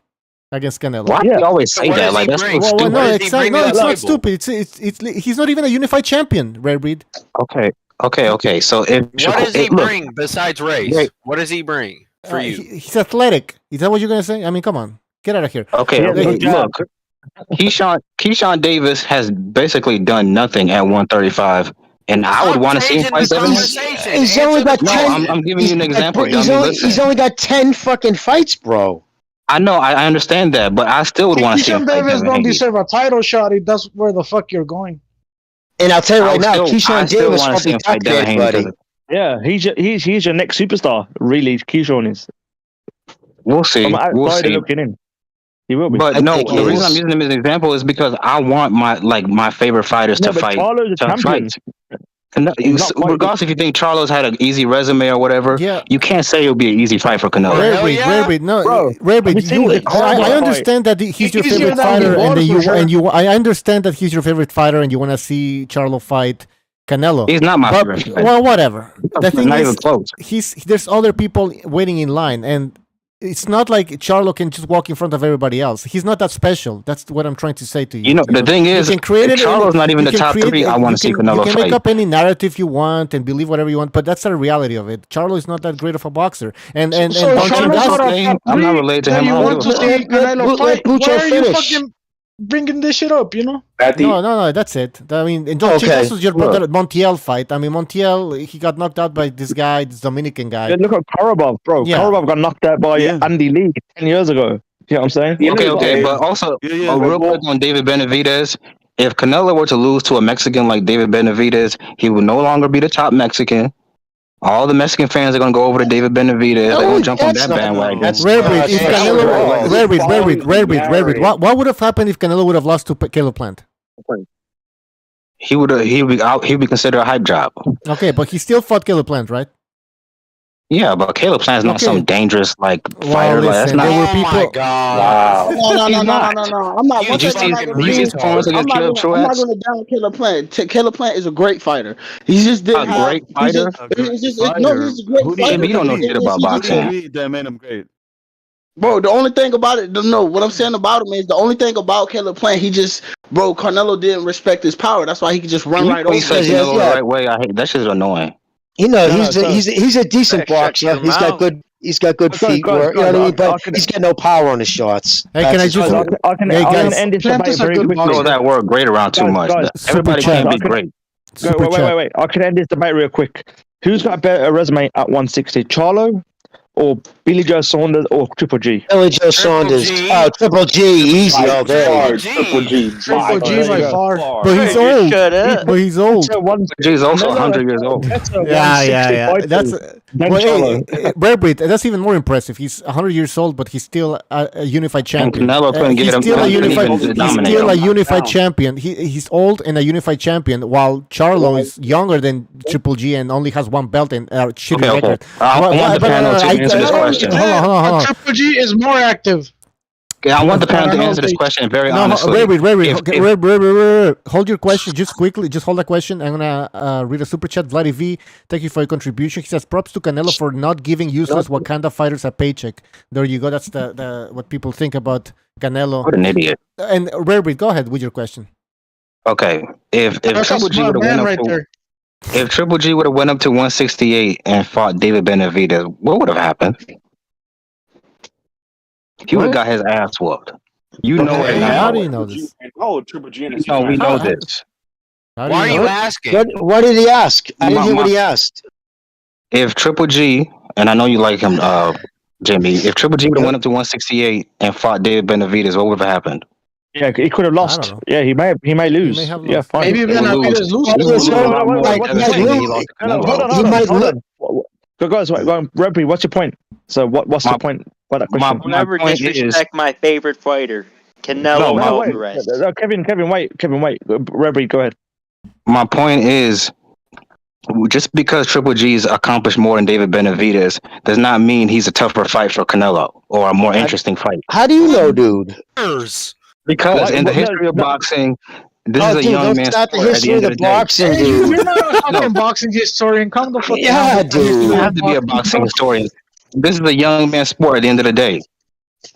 against Canelo? Why do you always say that? Like that's so stupid. No, it's not stupid. It's he's not even a unified champion, Rare Breed. Okay. So what does he bring besides race? What does he bring for you? He's athletic. Is that what you're gonna say? I mean, come on, get out of here. Okay. Look, Keyshawn Davis has basically done nothing at 135. And I would want to see him fight Devin. He's only got 10. I'm giving you an example. He's only got 10 fucking fights, bro. I know, I understand that, but I still would want to see him fight Davis don't deserve a title shot. That's where the fuck you're going. And I'll tell you right now, Keyshawn Davis won't be top there, buddy. Yeah, he's your next superstar. Really, Keyshawn is. We'll see. We'll see. Looking in. He will be. But no, the reason I'm using him as an example is because I want my favorite fighters to fight. Regardless if you think Charlo's had an easy resume or whatever, you can't say it'll be an easy fight for Canelo. Rare breed. I understand that he's your favorite fighter, I understand that he's your favorite fighter, and you want to see Charlo fight Canelo. He's not my favorite fighter. Well, whatever. The thing not is, even close. There's other people waiting in line, and it's not like Charlo can just walk in front of everybody else. He's not that special. That's what I'm trying to say to you. The thing is, Charlo's not even the top three. I want to see Canelo fight. You can make up any narrative you want and believe whatever you want, but that's the reality of it. Charlo is not that great of a boxer. And I'm not related to him. You want to see Canelo fight? Why are you fucking bringing this shit up, No, that's it. I mean, and Don Chicas was your brother at Montiel fight. I mean, Montiel, he got knocked out by this guy, this Dominican guy. Yeah, look at Korobov, bro. Yeah. Korobov got knocked out by Andy Lee 10 years ago. You know what I'm saying? Okay, but also, real quick on David Benavidez, if Canelo were to lose to a Mexican like David Benavidez, he would no longer be the top Mexican. All the Mexican fans are going to go over to David Benavidez. They're going to jump on that bandwagon. Rare breed. What would have happened if Canelo would have lost to Caleb Plant? He would be considered a hype job. Okay, but he still fought Caleb Plant, right? Yeah, but Caleb Plant is not some dangerous fighter. That's not. My God! Wow. No. I'm not. Did you see his performance against Caleb Truax? I'm not going to down Caleb Plant. Caleb Plant is a great fighter. He just didn't have great fighter. He's a great fighter. You don't know shit about boxing. That made him great. Bro, the only thing about it, no, what I'm saying about him is the only thing about Caleb Plant, Canelo didn't respect his power. That's why he could just run right over. He said Canelo the right way. I hate that. Shit's annoying. He's a decent boxer. He's got good feet. You know what I mean? But he's got no power on his shots. Hey, can I just? I can end this debate very quickly. Throw that word "great" around too much. Everybody can't be great. Wait. I can end this debate real quick. Who's got a better resume at 160, Charlo or Billy Joe Saunders or Triple G? Billy Joe Saunders. Oh, Triple G, easy all day. Triple G by far. But he's old. But he's old. Triple G's also 100 years old. Yeah. That's that's even more impressive. He's 100 years old, but he's still a unified champion. Canelo couldn't get him. He's still a unified champion. He's old and a unified champion, while Charlo is younger than Triple G and only has one belt and shitty record. I want the panel to answer this question. Hold on. Triple G is more active. I want the panel to answer this question very honestly. Wait. Hold your question just quickly. Just hold that question. I'm gonna read a super chat. Vladdy V, thank you for your contribution. He says props to Canelo for not giving useless Wakanda fighters a paycheck. There you go. That's the what people think about Canelo. What an idiot. And Rare, go ahead with your question. Okay, if Triple G would have went up if Triple G would have went up to 168 and fought David Benavidez, what would have happened? He would have got his ass whooped. You know it now. How do you know this? Oh, Triple G. No, we know this. Why are you asking? What did he ask? I didn't hear what he asked. If Triple G, and I know you like him, Jimmy, if Triple G would have went up to 168 and fought David Benavidez, what would have happened? Yeah, he could have lost. Yeah, he may lose. Yeah, fine. Maybe Benavidez loses. He might lose. Guys, Rebby, what's your point? So what's the point? What that question? Never disrespect my favorite fighter, Canelo Alvarez. Kevin, wait. Rebby, go ahead. My point is, just because Triple G's accomplished more than David Benavidez does not mean he's a tougher fight for Canelo or a more interesting fight. How do you know, dude? Because in the history of boxing, this is a young man's sport. The history of the boxing, dude. You're not a fucking boxing historian. Come the fuck out. Dude. You have to be a boxing historian. This is a young man's sport at the end of the day.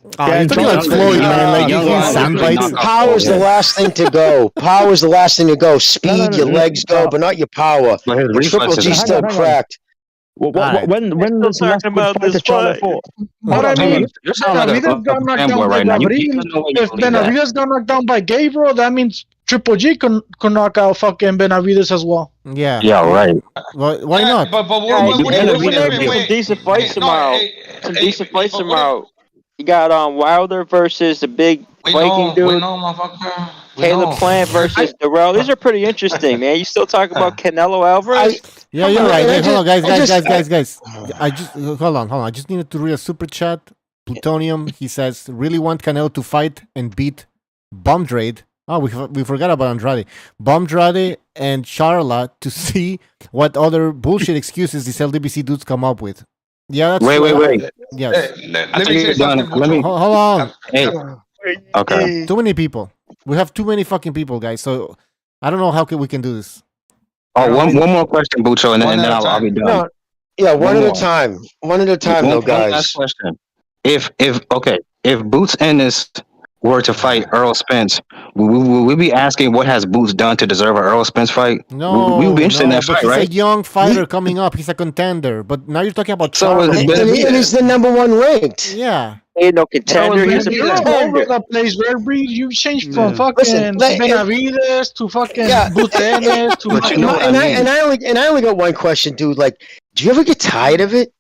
You're talking like Floyd, man. Like you sound bites. Power's the last thing to go. Power's the last thing to go. Speed, your legs go, but not your power. Triple G still cracked. When was the last about this fight? What I mean, Benavidez got knocked down by Gabriel. If Benavidez got knocked down by Gabriel, that means Triple G could knock out fucking Benavidez as well. Yeah. Yeah, right. Well, why not? Some decent fights tomorrow. Some decent fights tomorrow. You got Wilder versus the big Viking dude. Caleb Plant versus DAZN. These are pretty interesting, man. You still talking about Canelo Alvarez? Yeah, you're right. Hey, hold on, guys. I just hold on. I just needed to read a super chat. Plutonium. He says, really want Canelo to fight and beat Bomdrade. Oh, we forgot about Andrade. Bomdrade and Charla to see what other bullshit excuses these LDBC dudes come up with. Yeah, that's wait. Yes. Let me say something. Hold on. Hey. Okay. Too many people. We have too many fucking people, guys. So I don't know how we can do this. Oh, one more question, Bucho, and then I'll be done. No, yeah, one at a time. One at a time, though, guys. One last question. If Boots Ennis were to fight Earl Spence, will we be asking what has Boots done to deserve an Earl Spence fight? No, we would be interested in that fight, right? He's a young fighter coming up. He's a contender. But now you're talking about and he's the number one ranked. Yeah. Ain't no contender. He's a contender. All over the place, Rare Breed. You changed from fucking Benavidez to fucking Boots Ennis to. And I only got one question, dude. Like, do you ever get tired of it?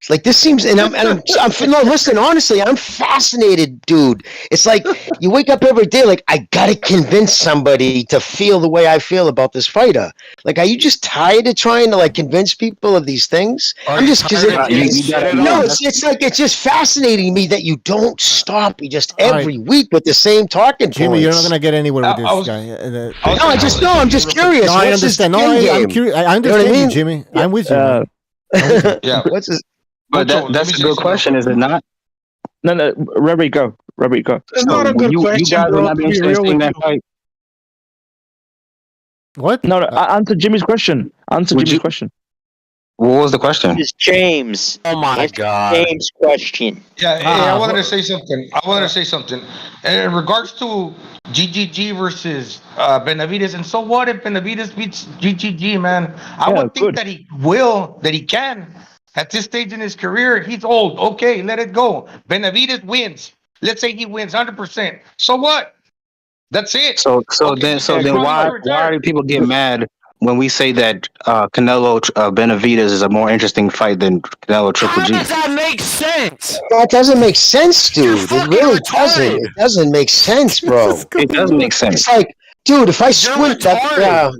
Like this seems, and I'm no, listen, honestly, I'm fascinated, dude. It's like you wake up every day, like I gotta convince somebody to feel the way I feel about this fighter. Like, are you just tired of trying to like convince people of these things? I'm just because it's like it's just fascinating me that you don't stop. You just every week with the same talking points. Jimmy, you're not gonna get anywhere with this guy. No, I'm just curious. No, I understand. No, I'm curious. I understand you, Jimmy. I'm with you. Yeah. What's his? But that's a good question, is it not? No, Rebby, go. It's not a good question, you guys will not be interested in that fight. What? No, answer Jimmy's question. Answer Jimmy's question. What was the question? It's James. Oh my Answer God. James' question. Yeah, I wanted to say something. In regards to GGG versus Benavidez, and so what if Benavidez beats GGG, man? I would think that he can. At this stage in his career, he's old. Okay, let it go. Benavidez wins. Let's say he wins 100%. So what? That's it. So then why do people get mad when we say that Canelo Benavidez is a more interesting fight than Canelo Triple G? How does that make sense? That doesn't make sense, dude. It really doesn't. It doesn't make sense, bro. It doesn't make sense. It's like, dude, if I squint that,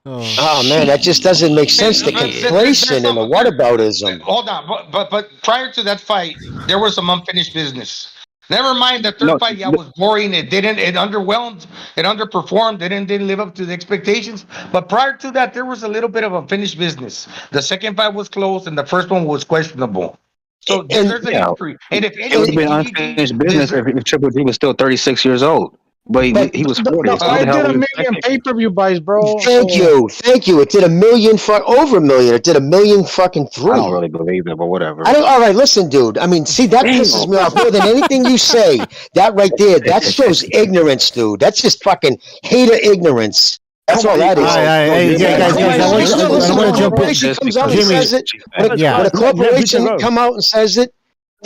oh man, that just doesn't make sense. The conflation and the whataboutism. Hold on, but prior to that fight, there was some unfinished business. Never mind the third fight. Yeah, was boring. It underwhelmed. It underperformed. It didn't live up to the expectations. But prior to that, there was a little bit of unfinished business. The second fight was close, and the first one was questionable. So there's a history. And if it would have been unfinished business if Triple G was still 36 years old. But he was 40. I did a million pay-per-view buys, bro. Thank you. It did over a million. It did 1 million fucking 3. I don't really believe that, but whatever. All right, listen, dude. I mean, see, that pisses me off more than anything you say. That right there, that shows ignorance, dude. That's just fucking hater ignorance. That's all that is. Hey, guys, I want to jump in. Comes out and says it. When a corporation come out and says it,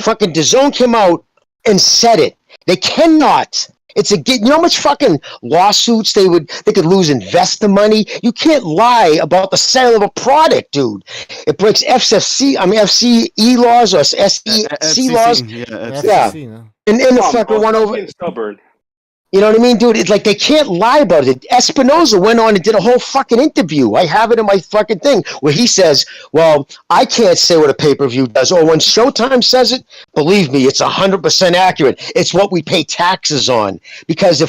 fucking DAZN came out and said it. They cannot. You know how much fucking lawsuits they could lose investor money? You can't lie about the sale of a product, dude. It breaks FCE laws or SEC laws. Yeah. And the fucker went over. Stubborn. You know what I mean, dude? It's like they can't lie about it. Espinoza went on and did a whole fucking interview. I have it in my fucking thing where he says, well, I can't say what a pay-per-view does. Or when Showtime says it, believe me, it's 100% accurate. It's what we pay taxes on. Because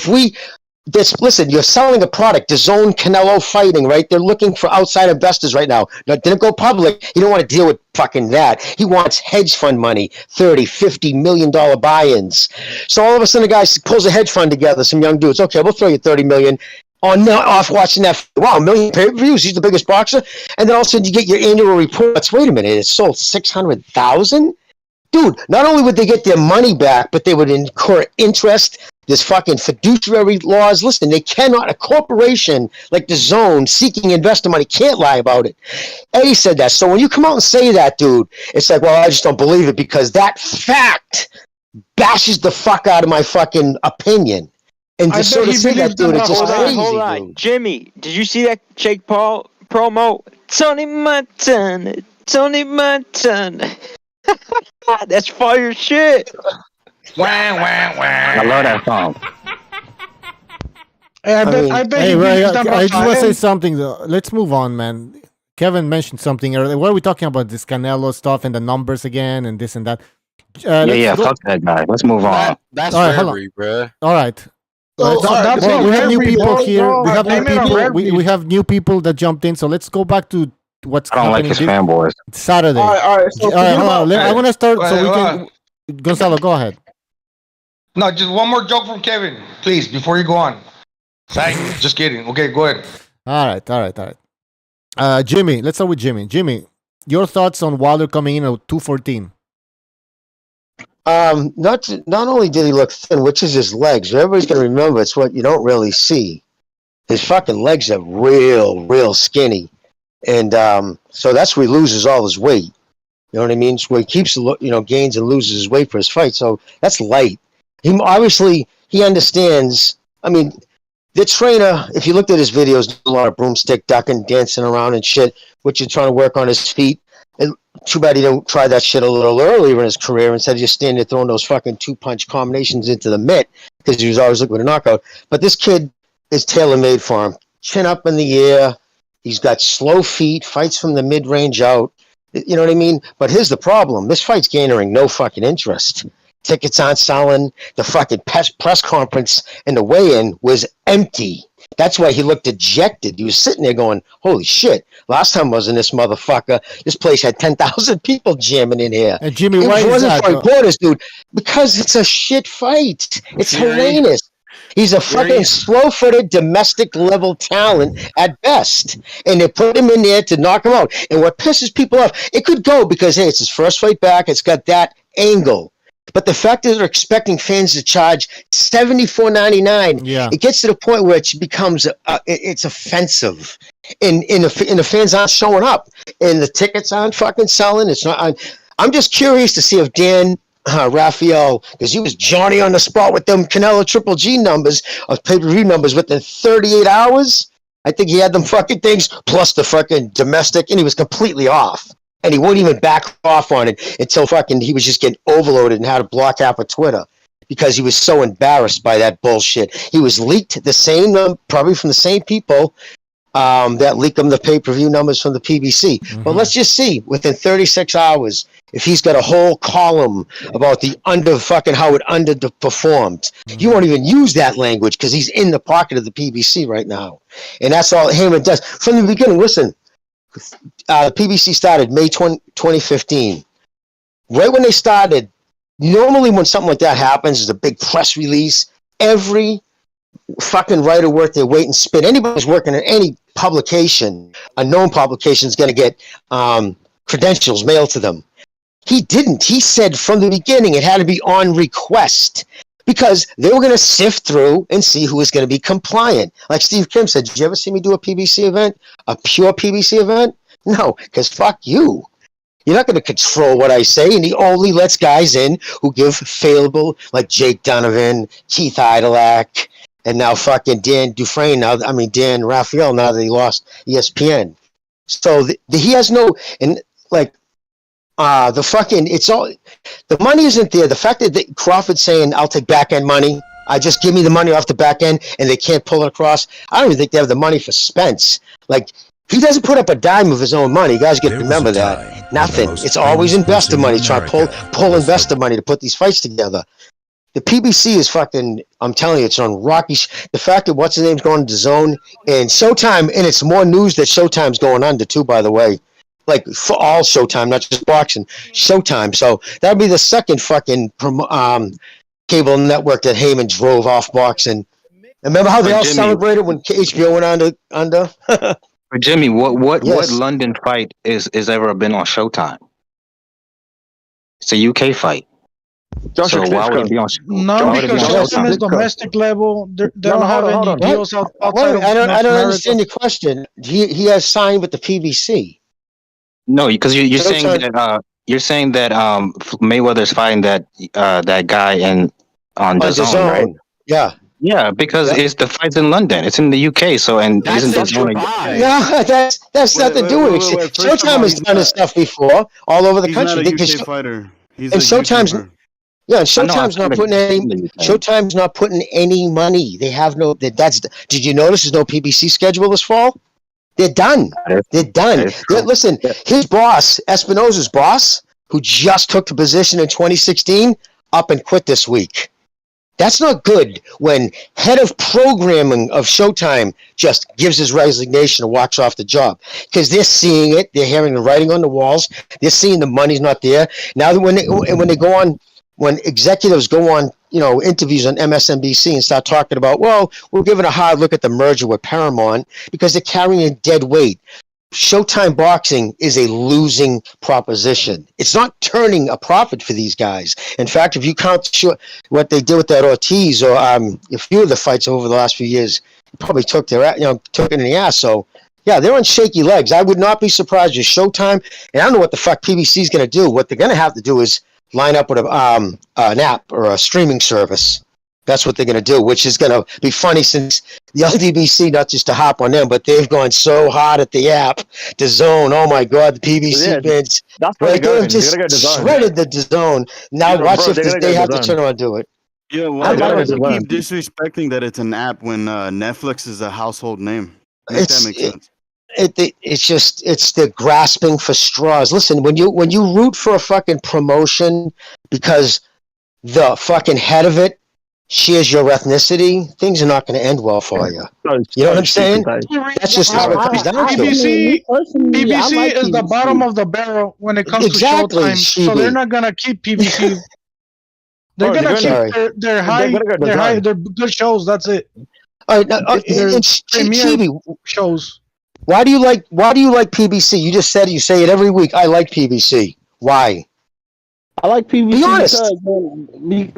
listen, you're selling a product, DAZN Canelo fighting, right? They're looking for outside investors right now. Didn't go public. He don't want to deal with fucking that. He wants hedge fund money, $30-50 million buy-ins. So all of a sudden, the guy pulls a hedge fund together, some young dudes. Okay, we'll throw you $30 million off watching that. Wow, 1 million pay-per-views. He's the biggest boxer. And then all of a sudden, you get your annual reports. Wait a minute, it sold 600,000? Dude, not only would they get their money back, but they would incur interest. There's fucking fiduciary laws. Listen, they cannot, a corporation like DAZN seeking investor money can't lie about it. Eddie said that. So when you come out and say that, dude, it's like, well, I just don't believe it because that fact bashes the fuck out of my fucking opinion. And to sort of say that, dude, it's just crazy. Hold on. Jimmy, did you see that Jake Paul promo? Tony Montana. That's fire shit. I love that song. Hey, I bet I just want to say something though. Let's move on, man. Kevin mentioned something earlier. What are we talking about? This Canelo stuff and the numbers again and this and that. Fuck that guy. Let's move on. That's February, bro. All right. we have new people here. We have new people that jumped in. So let's go back to what's happening. I don't like his fanboys. Saturday. All right. So I want to start so we can. Gonzalo, go ahead. No, just one more joke from Kevin, please, before you go on. Just kidding. Okay, go ahead. All right. Jimmy, let's start with Jimmy. Jimmy, your thoughts on Wilder coming in at 214? Not only did he look thin, which is his legs. Everybody's gonna remember it's what you don't really see. His fucking legs are real skinny, and so that's where he loses all his weight. You know what I mean? So he keeps, gains and loses his weight for his fight. So that's light. He understands. I mean, the trainer, if you looked at his videos, a lot of broomstick ducking, dancing around and shit, which you're trying to work on his feet. And too bad he didn't try that shit a little earlier in his career instead of just standing there throwing those fucking 2-punch combinations into the mitt because he was always looking for a knockout. But this kid is tailor-made for him. Chin up in the air. He's got slow feet, fights from the mid-range out. You know what I mean? But here's the problem. This fight's gaining no fucking interest. Tickets aren't selling. The fucking press conference and the weigh-in was empty. That's why he looked dejected. He was sitting there going, holy shit. Last time I was in this motherfucker, this place had 10,000 people jamming in here. And Jimmy, why it wasn't for reporters, dude. Because it's a shit fight. It's Helenius. He's a fucking slow-footed domestic level talent at best, and they put him in there to knock him out. And what pisses people off, it could go because hey, it's his first fight back. It's got that angle. But the fact that they're expecting fans to charge $74.99, it gets to the point where it becomes it's offensive, and the fans aren't showing up, and the tickets aren't fucking selling. It's not. I'm just curious to see if Dan Raphael, because he was Johnny on the spot with them Canelo Triple G numbers, pay-per-view numbers within 38 hours. I think he had them fucking things plus the fucking domestic, and he was completely off. And he wouldn't even back off on it until fucking he was just getting overloaded and had to block half of Twitter because he was so embarrassed by that bullshit. He was leaked the same, probably from the same people that leaked him the pay-per-view numbers from the PBC. Mm-hmm. But let's just see within 36 hours if he's got a whole column about the how it underperformed. Mm-hmm. You won't even use that language because he's in the pocket of the PBC right now, and that's all Heyman does from the beginning. Listen. The PBC started May 2015. Right when they started, normally when something like that happens, there's a big press release. Every fucking writer worth their weight in spin. Anybody who's working in any publication, a known publication, is going to get credentials mailed to them. He didn't. He said from the beginning it had to be on request because they were going to sift through and see who was going to be compliant. Like Steve Kim said, did you ever see me do a PBC event? A pure PBC event? No, because fuck you. You're not going to control what I say, and he only lets guys in who give favorable, like Jake Donovan, Keith Idolac, and now fucking Dan Dufresne, Dan Raphael, now that he lost ESPN. So he has no, and like, it's all, the money isn't there. The fact that Crawford's saying, I'll take back end money, just give me the money off the back end, and they can't pull it across. I don't even think they have the money for Spence. Like, he doesn't put up a dime of his own money. You guys got to remember that. Nothing. It's always investor money. Trying to pull investor money to put these fights together. The PBC is fucking, I'm telling you, it's on rocky. The fact that what's his name's going to DAZN and Showtime, and it's more news that Showtime's going under too, by the way. Like for all Showtime, not just boxing, Showtime. So that'd be the second fucking cable network that Heyman drove off boxing. Remember how they all celebrated when HBO went under? Jimmy, what London fight is ever been on Showtime? It's a UK fight. Joshua, so why would it be on? No, because Showtime is domestic level. They don't have any deals outside of I don't understand your question. He has signed with the PBC. No, because you're saying that Mayweather's fighting that guy on DAZN, right? Yeah. Yeah, because it's the fight's in London. It's in the UK, so and isn't DAZN? No, that's nothing to do with it. Showtime has done this stuff before all over the country. He's not a UK fighter. He's and Showtime's Showtime's not putting any money. They have no. Did you notice there's no PBC schedule this fall? They're done. They're done. Listen, his boss, Espinosa's boss, who just took the position in 2016, up and quit this week. That's not good when head of programming of Showtime just gives his resignation and walks off the job because they're seeing it. They're hearing the writing on the walls. They're seeing the money's not there. Now that when they go on, when executives go on, interviews on MSNBC and start talking about, well, we're giving a hard look at the merger with Paramount because they're carrying a dead weight. Showtime boxing is a losing proposition. It's not turning a profit for these guys. In fact, if you count what they did with that Ortiz or a few of the fights over the last few years, it probably took it in the ass. So yeah, they're on shaky legs. I would not be surprised if Showtime, and I don't know what the fuck PBC is going to do. What they're going to have to do is line up with an app or a streaming service. That's what they're going to do, which is going to be funny since the LDBC, not just to hop on them, but they've gone so hard at the app, DAZN. Oh my God, the PBC fans. They've just shredded the DAZN. Now watch if they have to turn around and do it. Yeah, why do you keep disrespecting that it's an app when Netflix is a household name? That makes sense. It's the grasping for straws. Listen, when you root for a fucking promotion because the fucking head of it shares your ethnicity, things are not going to end well for you. You know what I'm saying? That's just how it comes down to it. PBC is the bottom of the barrel when it comes to Showtime, so they're not going to keep PBC. They're gonna keep their high. They're good shows. That's it. All right, Premier shows. Why do you like PBC? You just said you say it every week. I like PBC. Why? I like PBC Be honest.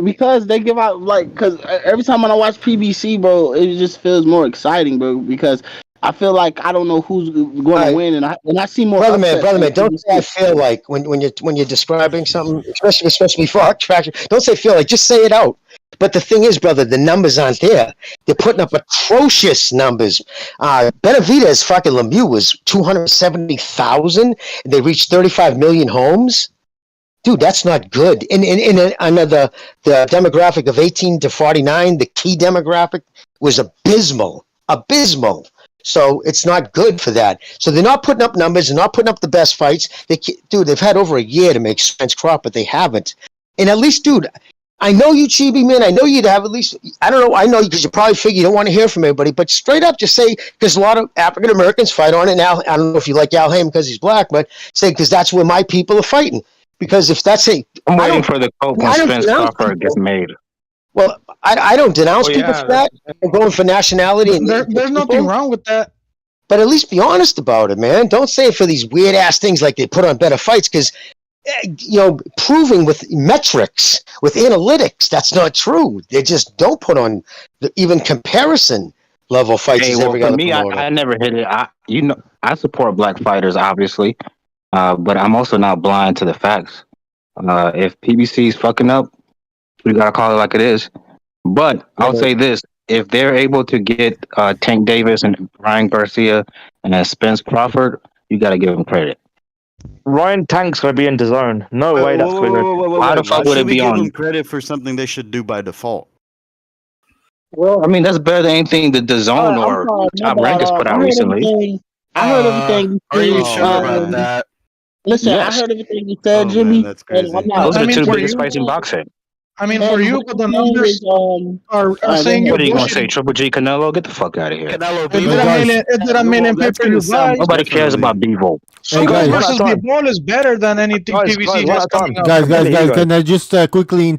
because they give out because every time when I watch PBC, bro, it just feels more exciting, bro. Because I feel like I don't know who's going to win, and I see more. Brother man, don't say I feel like when you're describing something, especially for traction. Don't say feel like. Just say it out. But the thing is, brother, the numbers aren't there. They're putting up atrocious numbers. Benavidez fucking Lemieux was 270,000. They reached 35 million homes. Dude, that's not good. Under the demographic of 18 to 49, the key demographic was abysmal. So it's not good for that. So they're not putting up numbers. They're not putting up the best fights. They've had over a year to make Spence crop, but they haven't. And at least, dude, I know you, Chibi, man. I know you'd have at least, I don't know, I know you because you probably figure you don't want to hear from everybody, but straight up just say, because a lot of African Americans fight on it now. I don't know if you like Al Haim because he's black, but say, because that's where my people are fighting. Because if that's I'm waiting for the quote when Spence Crawford gets made. Well, I don't denounce people for that. I'm going for nationality. And there's nothing wrong with that. But at least be honest about it, man. Don't say it for these weird ass things like they put on better fights, because proving with metrics, with analytics, that's not true. They just don't put on even comparison level fights. Hey, well, for me, I never hit it. I support black fighters, obviously. But I'm also not blind to the facts. If PBC is fucking up, we gotta call it like it is. But I'll say this: if they're able to get Tank Davis and Ryan Garcia and Spence Crawford, you gotta give them credit. Ryan Tank's gonna be in DAZN. No way that's going to. How the fuck would it be on? Give them credit for something they should do by default. Well, I mean that's better than anything that DAZN or Top Rank has put out recently. I heard everything. Are you sure about that? Listen, yes. I heard everything you said, Jimmy. Man, that's crazy. Those are the two biggest fights in boxing. I mean, for you, but the numbers are saying you're What are you going to say, Triple G Canelo? Get the fuck out of here. Is it a million pay-per-view buys? Nobody cares about Bevo. Circus versus Bivol is better than anything PBC has coming up. Guys, can I just quickly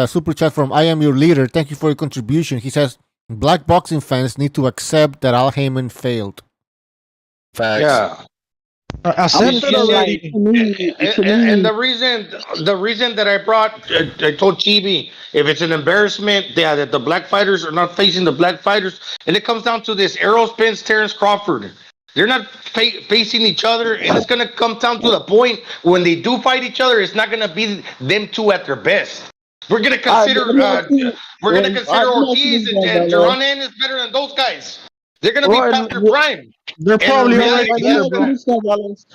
super chat from I Am Your Leader? Thank you for your contribution. He says, black boxing fans need to accept that Al Heyman failed. Facts. Yeah. I said that already. And the reason that I told Chibi, if it's an embarrassment that the black fighters are not facing the black fighters, and it comes down to this: Errol Spence, Terrence Crawford. They're not facing each other, and it's gonna come down to the point when they do fight each other. It's not gonna be them two at their best. We're gonna consider Ortiz and Duran is better than those guys. They're gonna be past their prime. They're probably Let me ask you, Gonzalez.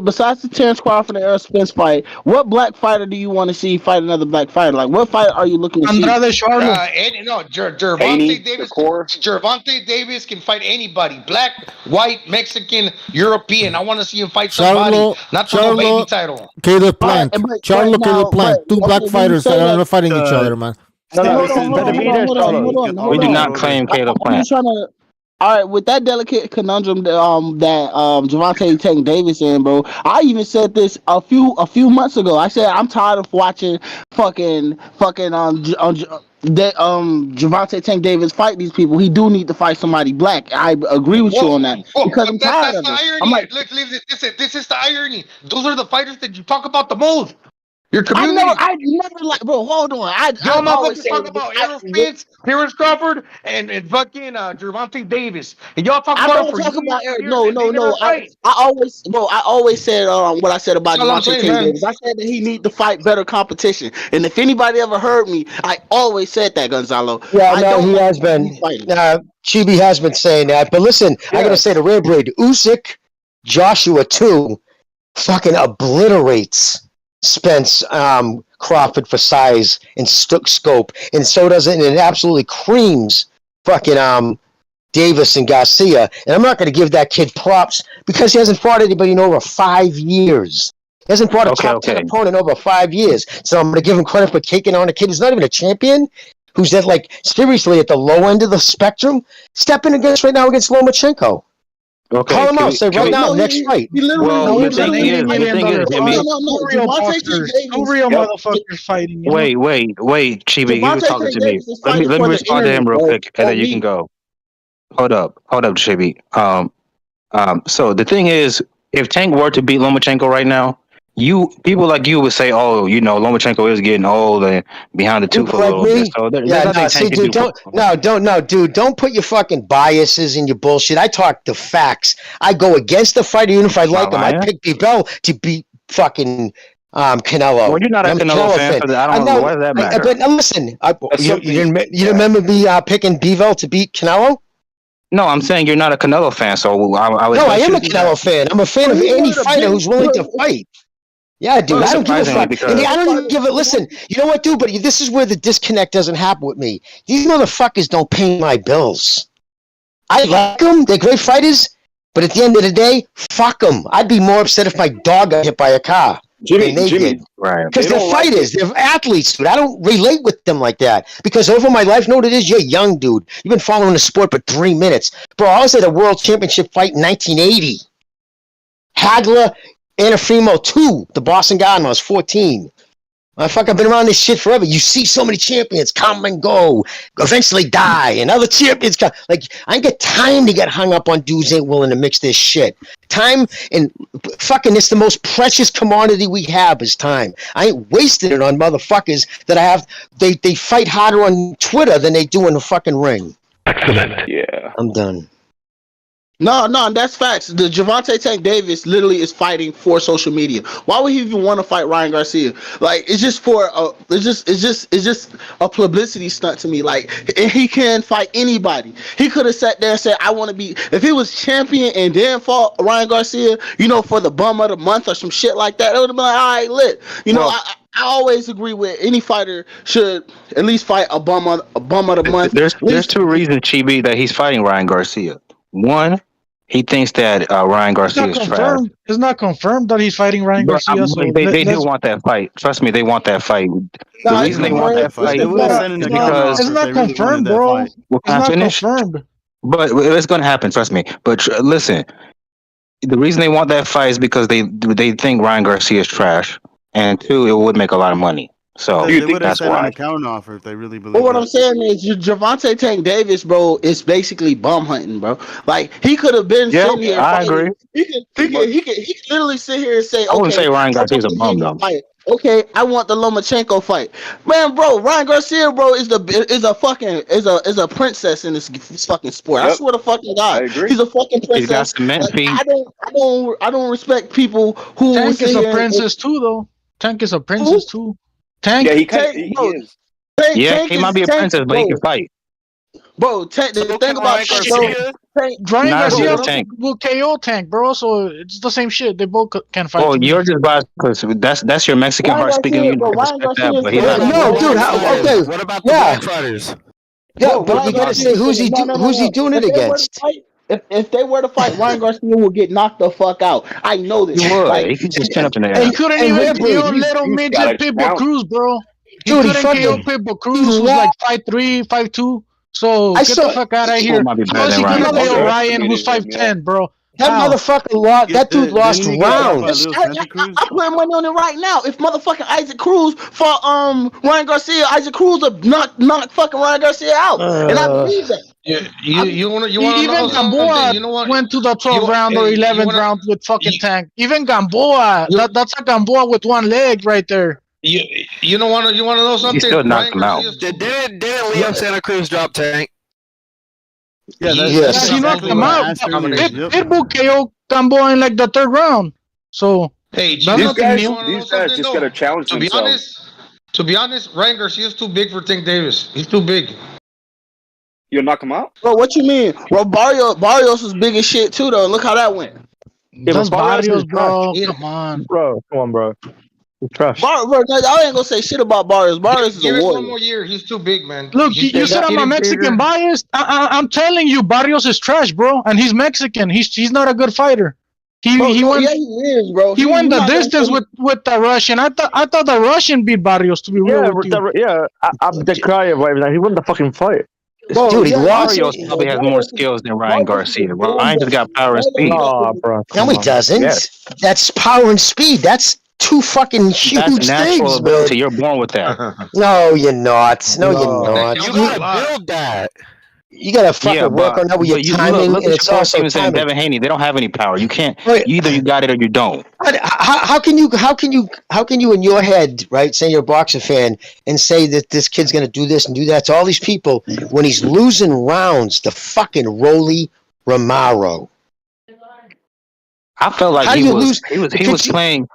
Besides the Terrence Crawford and Errol Spence fight, what black fighter do you want to see fight another black fighter? Like, what fight are you looking to see? Gervonta Davis can fight anybody. Black, white, Mexican, European. I want to see him fight somebody. Not for no baby title. Caleb Plant. Caleb Plant. Two black fighters that are not fighting each other, man. We do not claim Caleb Plant. All right, with that delicate conundrum that Gervonta Tank Davis in, bro. I even said this a few months ago. I said I'm tired of watching Gervonta Tank Davis fight these people. He do need to fight somebody black. I agree with you on that because I'm tired of it. I'm like, this is the irony. Those are the fighters that you talk about the most. Your community. I never like, bro. Hold on. Y'all motherfuckers talk about Errol Spence, Terrence Crawford, and fucking Gervonta Davis, and y'all talk about. No. I always said what I said about Gervonta Davis. I said that he need to fight better competition. And if anybody ever heard me, I always said that, Gonzalo. Yeah, he has been. Chibi has been saying that. But listen, I gotta say the Red Braid, Usyk, Joshua too, fucking obliterates Spence Crawford for size and scope, and so does it, and it absolutely creams fucking Davis and Garcia. And I'm not going to give that kid props because he hasn't fought anybody in over 5 years. He hasn't fought a top 10 opponent in over 5 years. So I'm going to give him credit for taking on a kid who's not even a champion, who's seriously at the low end of the spectrum, stepping against right now against Lomachenko. Okay, Call him out. Say right now, No, next fight. He literally, Well, he the thing literally is, Jimmy. no. Two real Javante boxers. Tank Two Davis. real motherfuckers fighting. You know? Wait, Chibi, he was Javante talking Tank to me. Davis is Let fighting me for the respond to him internet, real bro. quick, and On then you can me. go. Hold up, Chibi. So the thing is, if Tank were to beat Lomachenko right now, people like you would say, oh, Lomachenko is getting old and behind the tooth a Like little me? bit. So there's Yeah, nothing no, Tank see, can dude, do. don't put your fucking biases in your bullshit. I talk the facts. I go against the fighter, even if I like him. I lying? pick Bell to beat fucking Canelo. Well, you're not a I'm Canelo fan, so I don't know why does that matter. But now listen, you didn't remember me picking Bell to beat Canelo? No, I'm saying you're not a Canelo fan, so I would. No, I am a Canelo fan. I'm a fan of any fighter who's willing to fight. Yeah, dude, I don't give a fuck. And I don't even give it. Listen, you know what, dude? But this is where the disconnect doesn't happen with me. These motherfuckers don't pay my bills. I like them. They're great fighters. But at the end of the day, fuck them. I'd be more upset if my dog got hit by a car. Jimmy, right? Because they're fighters. They're athletes, dude. I don't relate with them like that. Because over my life, know what it is? You're young, dude. You've been following the sport for 3 minutes. Bro, I was at a world championship fight in 1980. Hagler, Anafimo 2, the Boston Garden. I was 14. I've been around this shit forever. You see so many champions come and go, eventually die, and other champions come. Like, I ain't got time to get hung up on dudes ain't willing to mix this shit. Time and it's the most precious commodity we have is time. I ain't wasting it on motherfuckers that I have. They fight harder on Twitter than they do in the fucking ring. Excellent. Yeah. I'm done. No, that's facts. The Javante Tank Davis literally is fighting for social media. Why would he even want to fight Ryan Garcia? Like, it's just it's just a publicity stunt to me. Like, he can fight anybody. He could have sat there and said, I want to be, if he was champion and then fought Ryan Garcia, for the bum of the month or some shit like that, it would have been like, all right, lit. I always agree with any fighter should at least fight a bum of the month. There's two reasons, Chibi, that he's fighting Ryan Garcia. One, he thinks that Ryan Garcia is trash. It's not confirmed that he's fighting Ryan Garcia. They do want that fight. Trust me, they want that fight. The reason they want that fight is because it's not confirmed, bro. It's not confirmed. But it's going to happen. Trust me. But listen, the reason they want that fight is because they think Ryan Garcia is trash, and two, it would make a lot of money. So they would have that's why. a counter offer if they really believe. But what I'm saying is, Javante Tank Davis, bro, is basically bum hunting, bro. Like, he could have been sitting here. I agree. He could literally sit here and say, I wouldn't say Ryan Garcia's a bum though. Okay, I want the Lomachenko fight, man, bro. Ryan Garcia, bro, is a princess in this fucking sport. I swear to fucking God, he's a fucking princess. He's got cement feet. I don't respect people who. Tank is a princess too, though. Tank is a princess too. Tank. Yeah, he is. He might be a princess, but he can fight. Bro, the thing about Ryan Garcia will KO Tank, bro. So it's the same shit. They both can fight. Oh, you're just biased because that's your Mexican heart speaking. You respect that, but no, dude. Okay. What about the black fighters? Yeah, but you gotta say who's he doing it against? If they were to fight, Ryan Garcia will get knocked the fuck out. I know this. He would. He can just chin up in the air. He couldn't even KO little midget Pitbull Cruz, bro. He couldn't KO Pitbull Cruz, who's like 5'3", 5'2". So get the fuck out of here. Plus he couldn't KO Ryan, who's 5'10", bro. That motherfucker lost. That dude lost rounds. I'm putting money on it right now. If motherfucking Isaac Cruz fought Ryan Garcia, Isaac Cruz would knock fucking Ryan Garcia out, and I believe that. You want to even Gamboa went to the 12th round or 11th round with fucking Tank. Even Gamboa, that's a Gamboa with one leg right there. You want to know something? You still knocked him out. Didn't Leo Santa Cruz drop Tank? Yeah, he knocked him out. Pitbull KO Gamboa in like the 3rd round. So these guys just got to challenge themselves. To be honest, Ryan Garcia's too big for Tank Davis. He's too big. You'll knock him out? Bro, what you mean? Well, Barrios was big as shit too, though. Look how that went. That's Barrios, bro. Come on, bro. Bro, I ain't gonna say shit about Barrios. Barrios is a warrior. One more year, he's too big, man. Look, you said I'm a Mexican biased. I'm telling you, Barrios is trash, bro, and he's Mexican. He's not a good fighter. He went the distance with the Russian. I thought the Russian beat Barrios, to be real with you. I'm the cry of he won the fucking fight. Dude, he lost. Mario probably has more skills than Ryan Garcia. Ryan just got power and speed. Oh, bro. No, he doesn't. Yes. That's power and speed. That's two fucking huge That's natural things, ability. man. You're born with that. No, you're not. No, you're not. You gotta build that. You gotta fucking work on that with your timing, look and at it's Shakur also Stevenson and timing. Devin Haney. They don't have any power. You can't. Right. Either you got it or you don't. How can you in your head, right, say you're a boxer fan and say that this kid's gonna do this and do that to all these people when he's losing rounds to fucking Rolly Romero? I felt like he was playing.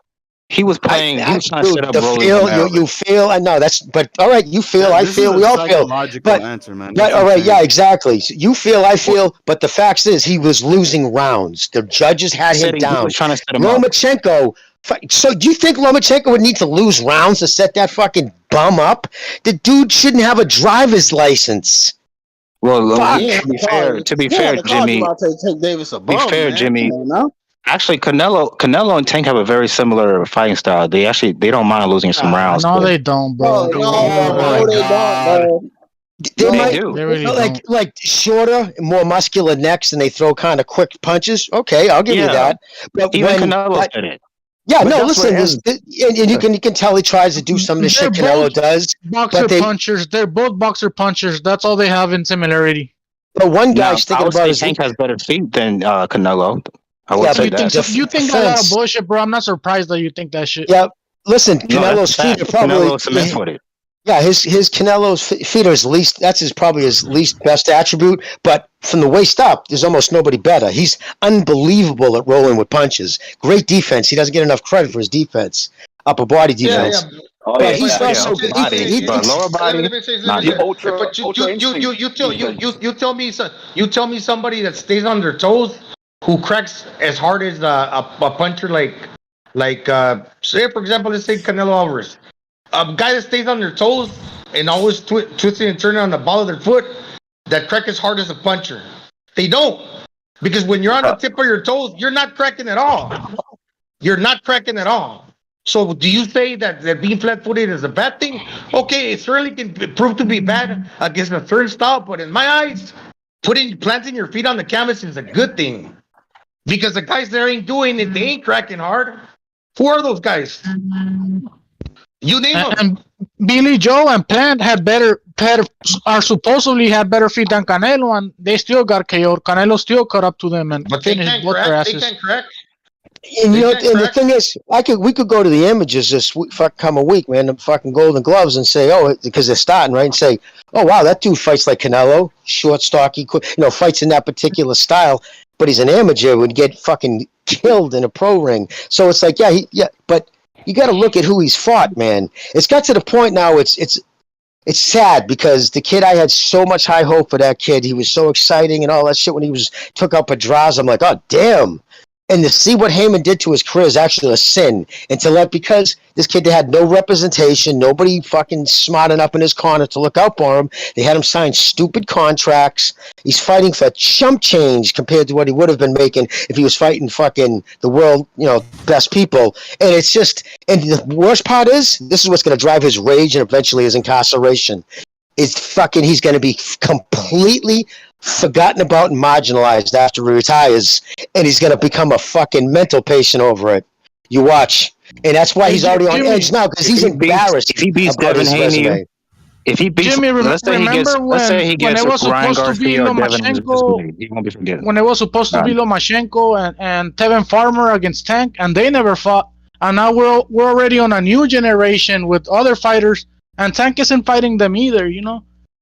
He was trying to set up Rolly Romero. You feel, I know that's, but all right, you feel, I feel, we all feel. But, answer, man. Right, all right, yeah, exactly. So you feel, I feel, but the fact is, he was losing rounds. The judges had him down. He was trying to set him up. Lomachenko. So do you think Lomachenko would need to lose rounds to set that fucking bum up? The dude shouldn't have a driver's license. Well, to be fair, Jimmy. Take Davis a bum, Be fair, man. Jimmy. No? Actually, Canelo and Tank have a very similar fighting style. They don't mind losing some rounds. No, they don't, bro. No, they don't, They might do. They really like shorter, more muscular necks, and they throw kind of quick punches. Okay, I'll give you that. But even Canelo did it. Yeah, But no, that's listen, and you can tell he tries to do some of the shit Canelo does. Boxer punchers. They're both boxer punchers. That's all they have in similarity. But one Now, guy's I thinking would about say his Tank has better feet than Canelo. I would Yeah, say but that. You think a lot of bullshit, bro. I'm not surprised that you think that shit. Yeah, listen, No, Canelo's that's feet are fact. probably Canelo cements with it. Yeah, his Canelo's feet are his least. That's probably his least best attribute. But from the waist up, there's almost nobody better. He's unbelievable at rolling with punches. Great defense. He doesn't get enough credit for his defense, upper body defense. Yeah. But he's also upper body, but lower body. Not yet. But you tell me somebody that stays on their toes who cracks as hard as a puncher like say for example, let's say Canelo Alvarez, a guy that stays on their toes and always twisting and turning on the ball of their foot, that crack as hard as a puncher. They don't, because when you're on the tip of your toes, you're not cracking at all. You're not cracking at all. So do you say that being flat-footed is a bad thing? Okay, it certainly can prove to be bad against a certain style, but in my eyes, planting your feet on the canvas is a good thing. Because the guys there ain't doing it, they ain't cracking hard. Who are those guys? You name them. And Billy Joe and Plant are supposedly had better feet than Canelo, and they still got KO'd. Canelo still caught up to them and But they finished can't both their crack. They asses. can't crack. And the thing is, we could go to the images this coming week, man, the fucking Golden Gloves, and say, oh, because they're starting, right, and say, oh, wow, that dude fights like Canelo, short, stocky, fights in that particular style, but he's an amateur, would get fucking killed in a pro ring. So it's like, but you got to look at who he's fought, man. It's got to the point now, it's sad because the kid, I had so much high hope for that kid. He was so exciting and all that shit when he took out Pedraza. I'm like, oh, damn. And to see what Heyman did to his career is actually a sin. And to let, because this kid had no representation, nobody fucking smart enough in his corner to look out for him. They had him sign stupid contracts. He's fighting for chump change compared to what he would have been making if he was fighting fucking the world, best people. And it's just, and the worst part is, this is what's going to drive his rage and eventually his incarceration. Is fucking, he's going to be completely forgotten about and marginalized after he retires, and he's going to become a fucking mental patient over it. You watch. And that's why he's already on edge now, because he's embarrassed. If he beats Devin Haney, if he beats, Jimmy, let's say he gets Ryan Garcia or Devin Haney, he won't be forgetting. When it was supposed to be Lomachenko and Tevin Farmer against Tank, and they never fought, and now we're already on a new generation with other fighters, and Tank isn't fighting them either,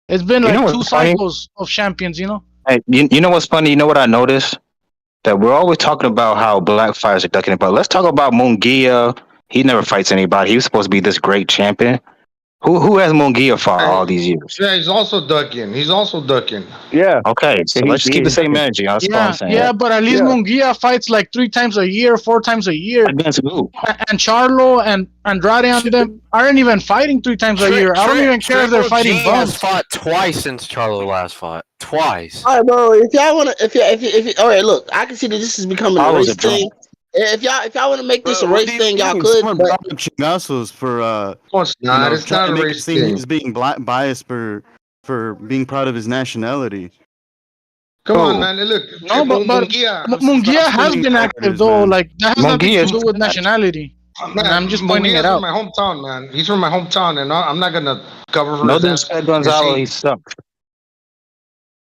It's been like two cycles of champions, Hey, you know what's funny? You know what I noticed? That we're always talking about how black fighters are ducking it, but let's talk about Munguia. He never fights anybody. He was supposed to be this great champion. Who has Munguia fought all these years? Yeah, he's also ducking. Yeah. Okay, so let's just keep the same energy. That's what I'm saying. Yeah, but at least Munguia fights like 3 times a year, 4 times a year. Against who? And Charlo and Andrade and them aren't even fighting 3 times a year. I don't even care if they're fighting bums. Fought twice since Charlo last fought. Twice. All right, bro. If y'all wanna, if you, all right, look, I can see that this is becoming a race thing. If y'all want to make this a race thing, y'all could. But Kambosos for it's not a race thing. He's being biased for for being proud of his nationality. Come on, man. Look, No, but Munguia has been active though. Like that has nothing to do with nationality. Man, I'm just pointing it out. From my hometown, man. He's from my hometown, and I'm not gonna cover for No his ass. disrespect, Gonzalo. He sucks.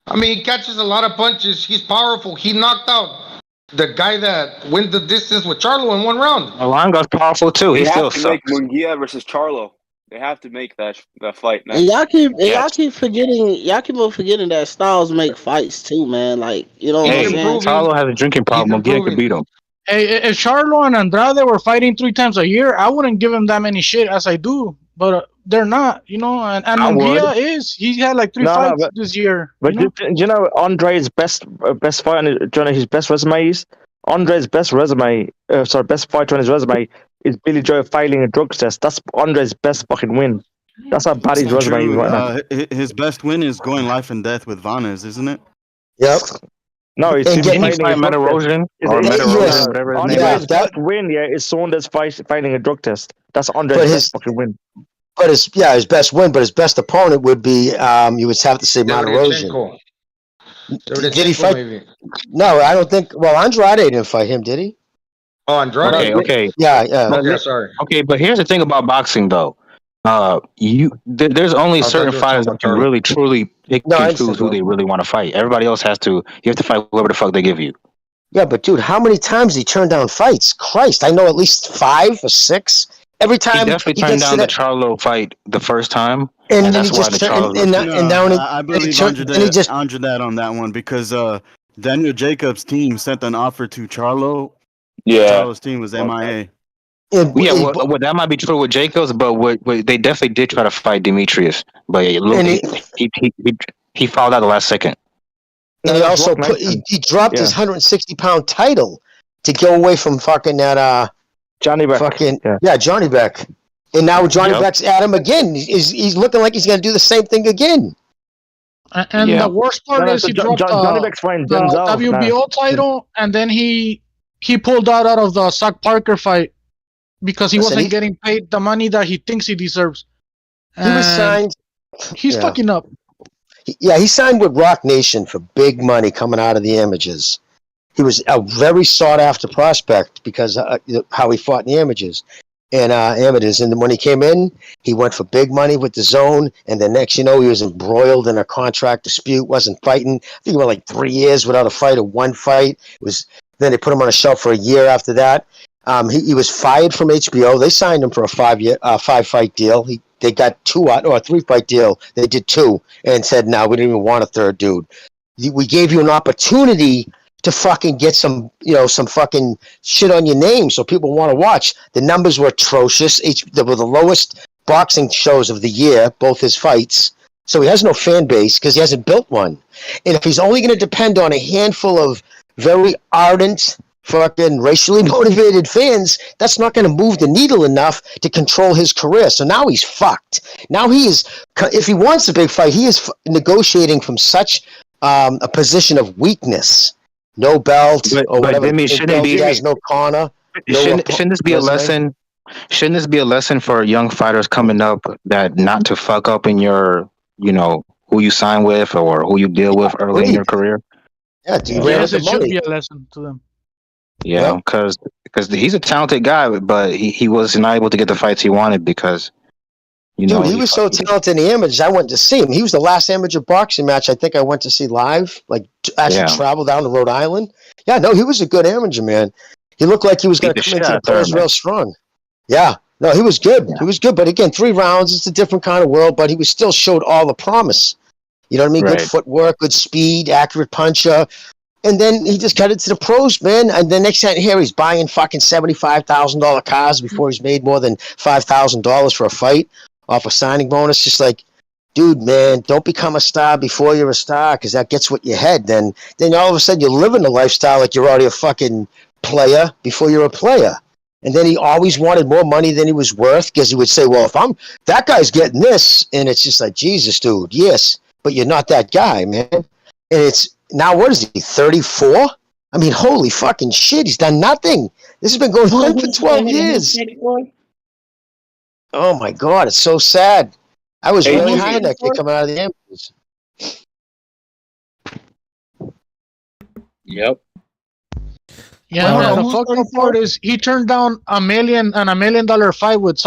I mean, he catches a lot of punches. He's powerful. He knocked out the guy that went the distance with Charlo in one round. Alongo's powerful too. He still sucks. Make Munguia versus Charlo. They have to make that fight. And y'all keep forgetting that Styles make fights too, man. Like you know what I'm saying. Charlo has a drinking problem. Munguia could beat him. Hey, if Charlo and Andrade were fighting 3 times a year, I wouldn't give him that many shit as I do. But they're not, you know. And Munguia is. He had like 3 fights this year. But you know, Andre's best fight on his best resume is Andre's best fight on his resume is Billy Joe failing a drug test. That's Andre's best fucking win. That's how bad his resume is right now. His best win is going life and death with Vanez, isn't it? Yep. No, it's Meta Erosion or Meta Erosion, whatever. Andre's best win, is Saunders failing a drug test. That's Andre's best fucking win. But his best win, but his best opponent would be you would have to say Mount Erosion. Did he fight? Maybe. No, I don't think. Well, Andrade didn't fight him, did he? Oh, Andrade. Okay. Yeah. Okay, sorry. Okay, but here's the thing about boxing, though. There's only certain fighters that can really truly pick and choose who they really want to fight. Everybody else you have to fight whoever the fuck they give you. Yeah, but dude, how many times did he turn down fights? Christ, I know at least 5 or 6. Every time he definitely turned down the Charlo fight the first time, and that's why the Charlo. I believe Andrade on that one because Daniel Jacobs' team sent an offer to Charlo. Yeah, Charlo's team was MIA. Well, that might be true with Jacobs, but what they definitely did try to fight Demetrius, but he fouled out the last second. And he also he dropped his 160-pound title to go away from fucking that Johnny Beck. Johnny Beck. And now Johnny Beck's at him again. He's looking like he's going to do the same thing again. And the worst part is he dropped the WBO title, and then he pulled out of the Sock Parker fight because he wasn't getting paid the money that he thinks he deserves. He was signed. He's fucking up. He signed with Rock Nation for big money coming out of the Images. He was a very sought-after prospect because how he fought in the Images. And when he came in, he went for big money with the DAZN, and the next he was embroiled in a contract dispute, wasn't fighting. I think he went like 3 years without a fight or one fight. Then they put him on a shelf for a year after that. He was fired from HBO. They signed him for a 5-fight deal. They got 2 or a 3-fight deal. They did 2 and said, "No, we didn't even want a third dude. We gave you an opportunity to fucking get some fucking shit on your name so people want to watch." The numbers were atrocious. They were the lowest boxing shows of the year, both his fights. So he has no fan base because he hasn't built one. And if he's only going to depend on a handful of very ardent, fucking racially motivated fans, that's not going to move the needle enough to control his career. So now he's fucked. Now if he wants a big fight, he is negotiating from such a position of weakness. No belt or whatever. He has no corner. Shouldn't this be a lesson? Shouldn't this be a lesson for young fighters coming up that not to fuck up in your, who you sign with or who you deal with early in your career? Yeah, it should be a lesson to them. Yeah, because he's a talented guy, but he was not able to get the fights he wanted because, he was so talented in the Image. I went to see him. He was the last amateur boxing match I think I went to see live. Like travel down to Rhode Island. Yeah, no, he was a good amateur, man. He looked like he was going to come into the pros real strong. Yeah, no, he was good. Yeah. He was good, but again, 3 rounds. It's a different kind of world, but he still showed all the promise. You know what I mean? Right. Good footwork, good speed, accurate puncher. And then he just got into the pros, man. And the next thing here, he's buying fucking $75,000 cars before he's made more than $5,000 for a fight off a signing bonus. Just like, dude, man, don't become a star before you're a star because that gets what you had. Then all of a sudden you're living the lifestyle like you're already a fucking player before you're a player. And then he always wanted more money than he was worth because he would say, well, that guy's getting this. And it's just like, Jesus, dude, yes, but you're not that guy, man. And it's, now, what is he, 34? I mean, holy fucking shit, he's done nothing. This has been going on for 12 years. Oh, my God, it's so sad. I was really high next day coming out of the ambulance. Yep. Yeah, the fucked up part is he turned down $1 million fight with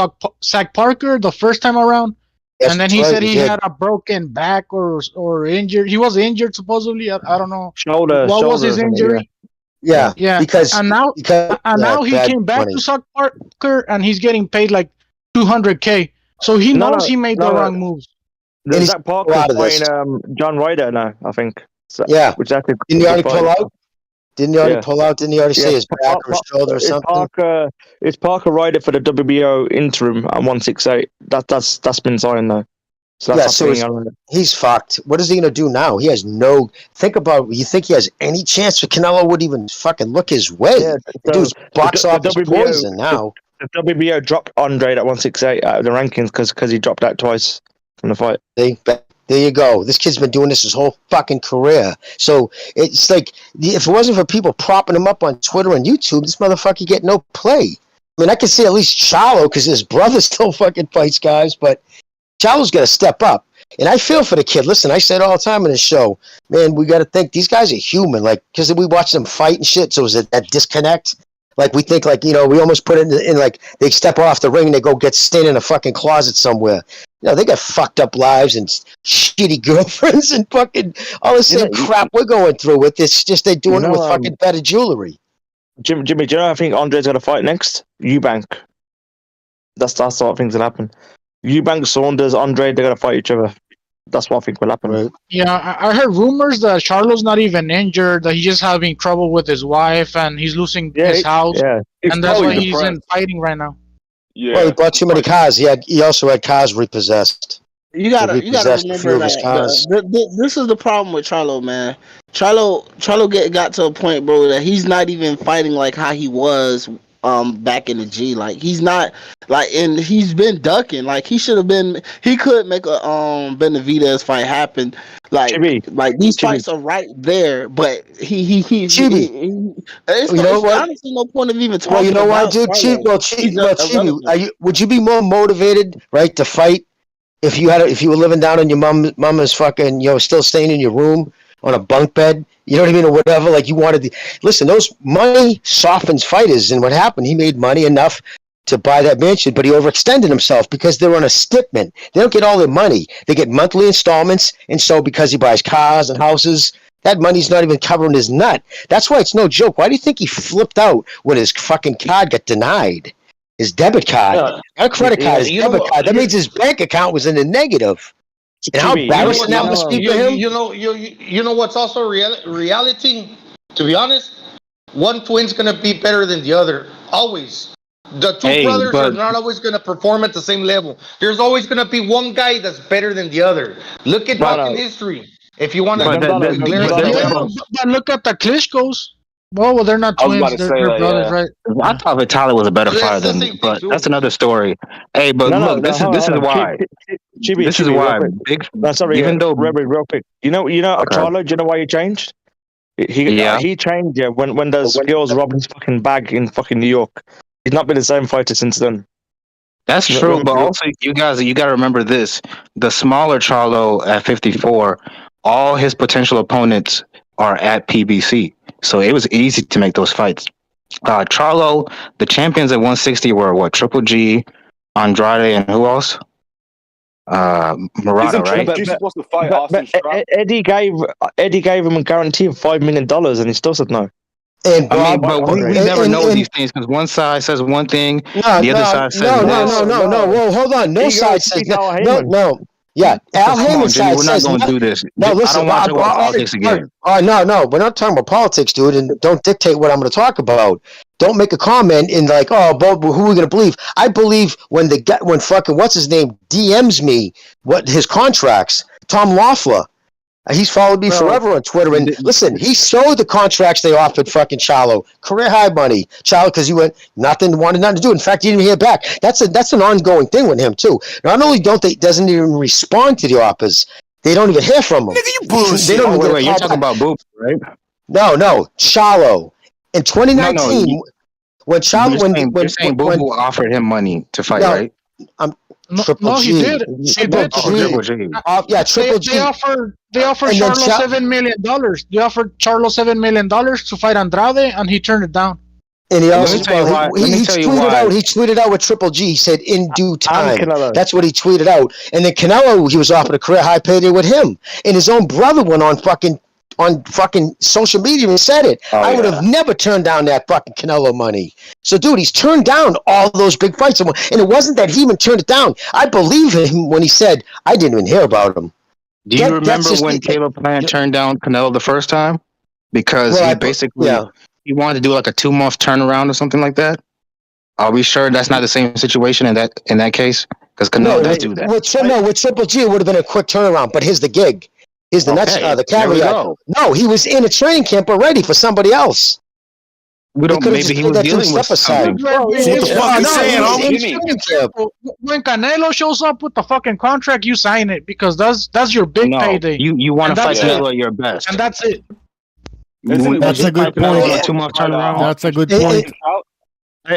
Zach Parker the first time around, and then he said he had a broken back or injured. He was injured supposedly. I don't know. What was his injury? Yeah. Because now he came back to Zach Parker and he's getting paid like $200K. So he knows he made the wrong moves. Zach Parker fighting John Ryder now, I think. So, yeah. Which didn't he already pull out? Didn't he already pull out? Didn't he already say his back or his shoulder or something? It's Parker Ryder for the WBO interim at 168. That's been signed though. So that's he's fucked. What is he gonna do now? He has no. Think about. You think he has any chance? For Canelo would even fucking look his way. Yeah, the dude's box office poison now. The WBO dropped Andre at 168 out of the rankings because he dropped out twice from the fight. There you go. This kid's been doing this his whole fucking career. So it's like, if it wasn't for people propping him up on Twitter and YouTube, this motherfucker get no play. I mean, I can say at least Charlo, because his brother still fucking fights guys, but Charlo's got to step up. And I feel for the kid. Listen, I said all the time in the show, man, we got to think these guys are human. Like, because we watch them fight and shit, so is it that disconnect? Like, we think, like, we almost put it in like, they step off the ring and they go get stayed in a fucking closet somewhere. They got fucked up lives and shitty girlfriends and fucking all the same crap we're going through with. It's just they're doing it with fucking better jewelry. Jimmy, do you know I think Andre's going to fight next? Eubank. That's what I think's going to happen. Eubank, Saunders, Andre, they're going to fight each other. That's what I think will happen. Right. Yeah, I heard rumors that Charlo's not even injured, that he's just having trouble with his wife and he's losing his house. Yeah. And that's why he's in fighting right now. Yeah. Well, he bought too many cars. He also had cars repossessed. You gotta remember that this is the problem with Charlo, man. Charlo got to a point, bro, that he's not even fighting like how he was back in the G. Like, he's not like, and he's been ducking. Like, he should have been. He could make a Benavidez fight happen. Like these fights are right there, but it's honestly no point of even talking. Well, you know what, dude? Chibi, would you be more motivated, right, to fight if you were living down in your mama's fucking, still staying in your room on a bunk bed? You know what I mean, or whatever. Like, you wanted to listen. Those money softens fighters, and what happened? He made money enough to buy that mansion, but he overextended himself because they're on a stipend. They don't get all their money. They get monthly installments, and so because he buys cars and houses, that money's not even covering his nut. That's why it's no joke. Why do you think he flipped out when his fucking card got denied? His debit card. Not a credit card, his debit card. That means his bank account was in the negative. And how embarrassing that must be for him? You know what's also reality? To be honest, one twin's going to be better than the other. Always. The two brothers are not always going to perform at the same level. There's always going to be one guy that's better than the other. Look at fucking history. If you want to... But look at the Klitschko's. Well, they're not twins. They're brothers, right? I thought Vitaly was a better fighter than me, but that's another story. Hey, but look, this is why. This is why. Even though real quick, Charlo, do you know why he changed? He changed when the skills robbed his fucking bag in fucking New York. He's not been the same fighter since then. That's true, but also you got to remember this: the smaller Charlo at 54, all his potential opponents are at PBC, so it was easy to make those fights. Charlo, the champions at 160 were what? Triple G, Andrade, and who else? Murata, right? He's supposed to fight Austin Strong. Eddie gave him a guarantee of $5 million, and he still said no. And Bob, but we never know these things because one side says one thing, the other side says no. Whoa, hold on. No side says no. Yeah, Al Heyman's side says we're not going to do this. No, listen, I don't want to talk politics again. No, we're not talking about politics, dude, and don't dictate what I'm going to talk about. Don't make a comment in like, who are we going to believe? I believe when fucking what's his name DMs me what his contracts. Tom Loeffler. He's followed me forever on Twitter. And listen, he showed the contracts they offered fucking Charlo. Career high money. Charlo, because he wanted nothing to do. In fact, he didn't hear back. That's an ongoing thing with him, too. Not only doesn't even respond to the offers, they don't even hear from him. Nigga, you bullshit. They don't wait, you're talking about Boop, right? No. Charlo. In 2019, when Charlo... You're saying Boop offered him money to fight, right? No, he did. He did. Triple G. Yeah, Triple G. They offered Charlo $7 million. They offered Charlo $7 million to fight Andrade, and he turned it down. And he also he tweeted out with Triple G. He said in due time. That's what he tweeted out. And then Canelo, he was offered a career high payday with him. And his own brother went on fucking social media and said it. I would have never turned down that fucking Canelo money. So, dude, he's turned down all those big fights. And it wasn't that he even turned it down. I believe him when he said, I didn't even hear about him. Do you remember when Caleb Plant turned down Canelo the first time? Because he wanted to do like a 2-month turnaround or something like that. Are we sure that's not the same situation in that case? Because Canelo does do that. With Triple G, it would have been a quick turnaround. But here's the gig. Here's the the caveat. No, he was in a training camp already for somebody else. We don't. Maybe he was dealing with something. When Canelo shows up with the fucking contract, you sign it because that's your big payday. You want to fight Canelo at your best, and that's it. That's a good point. That's a good point.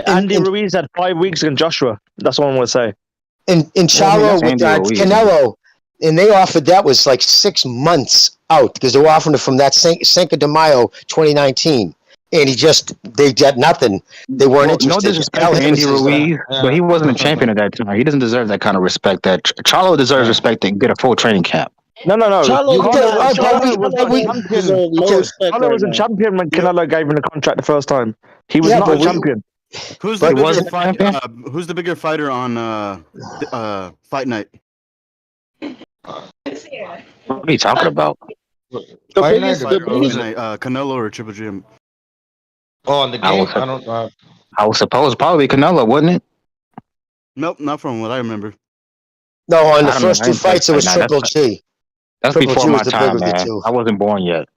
Andy Ruiz had 5 weeks against Joshua. That's what I'm going to say. In Charlo with Canelo, and they offered that was like 6 months out because they were offering it from that Cinco de Mayo 2019. And they did nothing. They weren't interested. No disrespect to Andy Ruiz, but he wasn't a champion at that time. He doesn't deserve that kind of respect. That Charlo deserves respect and get a full training camp. No. Charlo was a champion when Canelo gave him the contract the first time. He was not a champion. Who's the bigger fighter on Fight Night? What are you talking about? Canelo or Triple G? On the game, I would suppose probably Canelo, wouldn't it? Nope, not from what I remember. No, on the first 2 fights, it was Triple G. That's before my time, man. I wasn't born yet.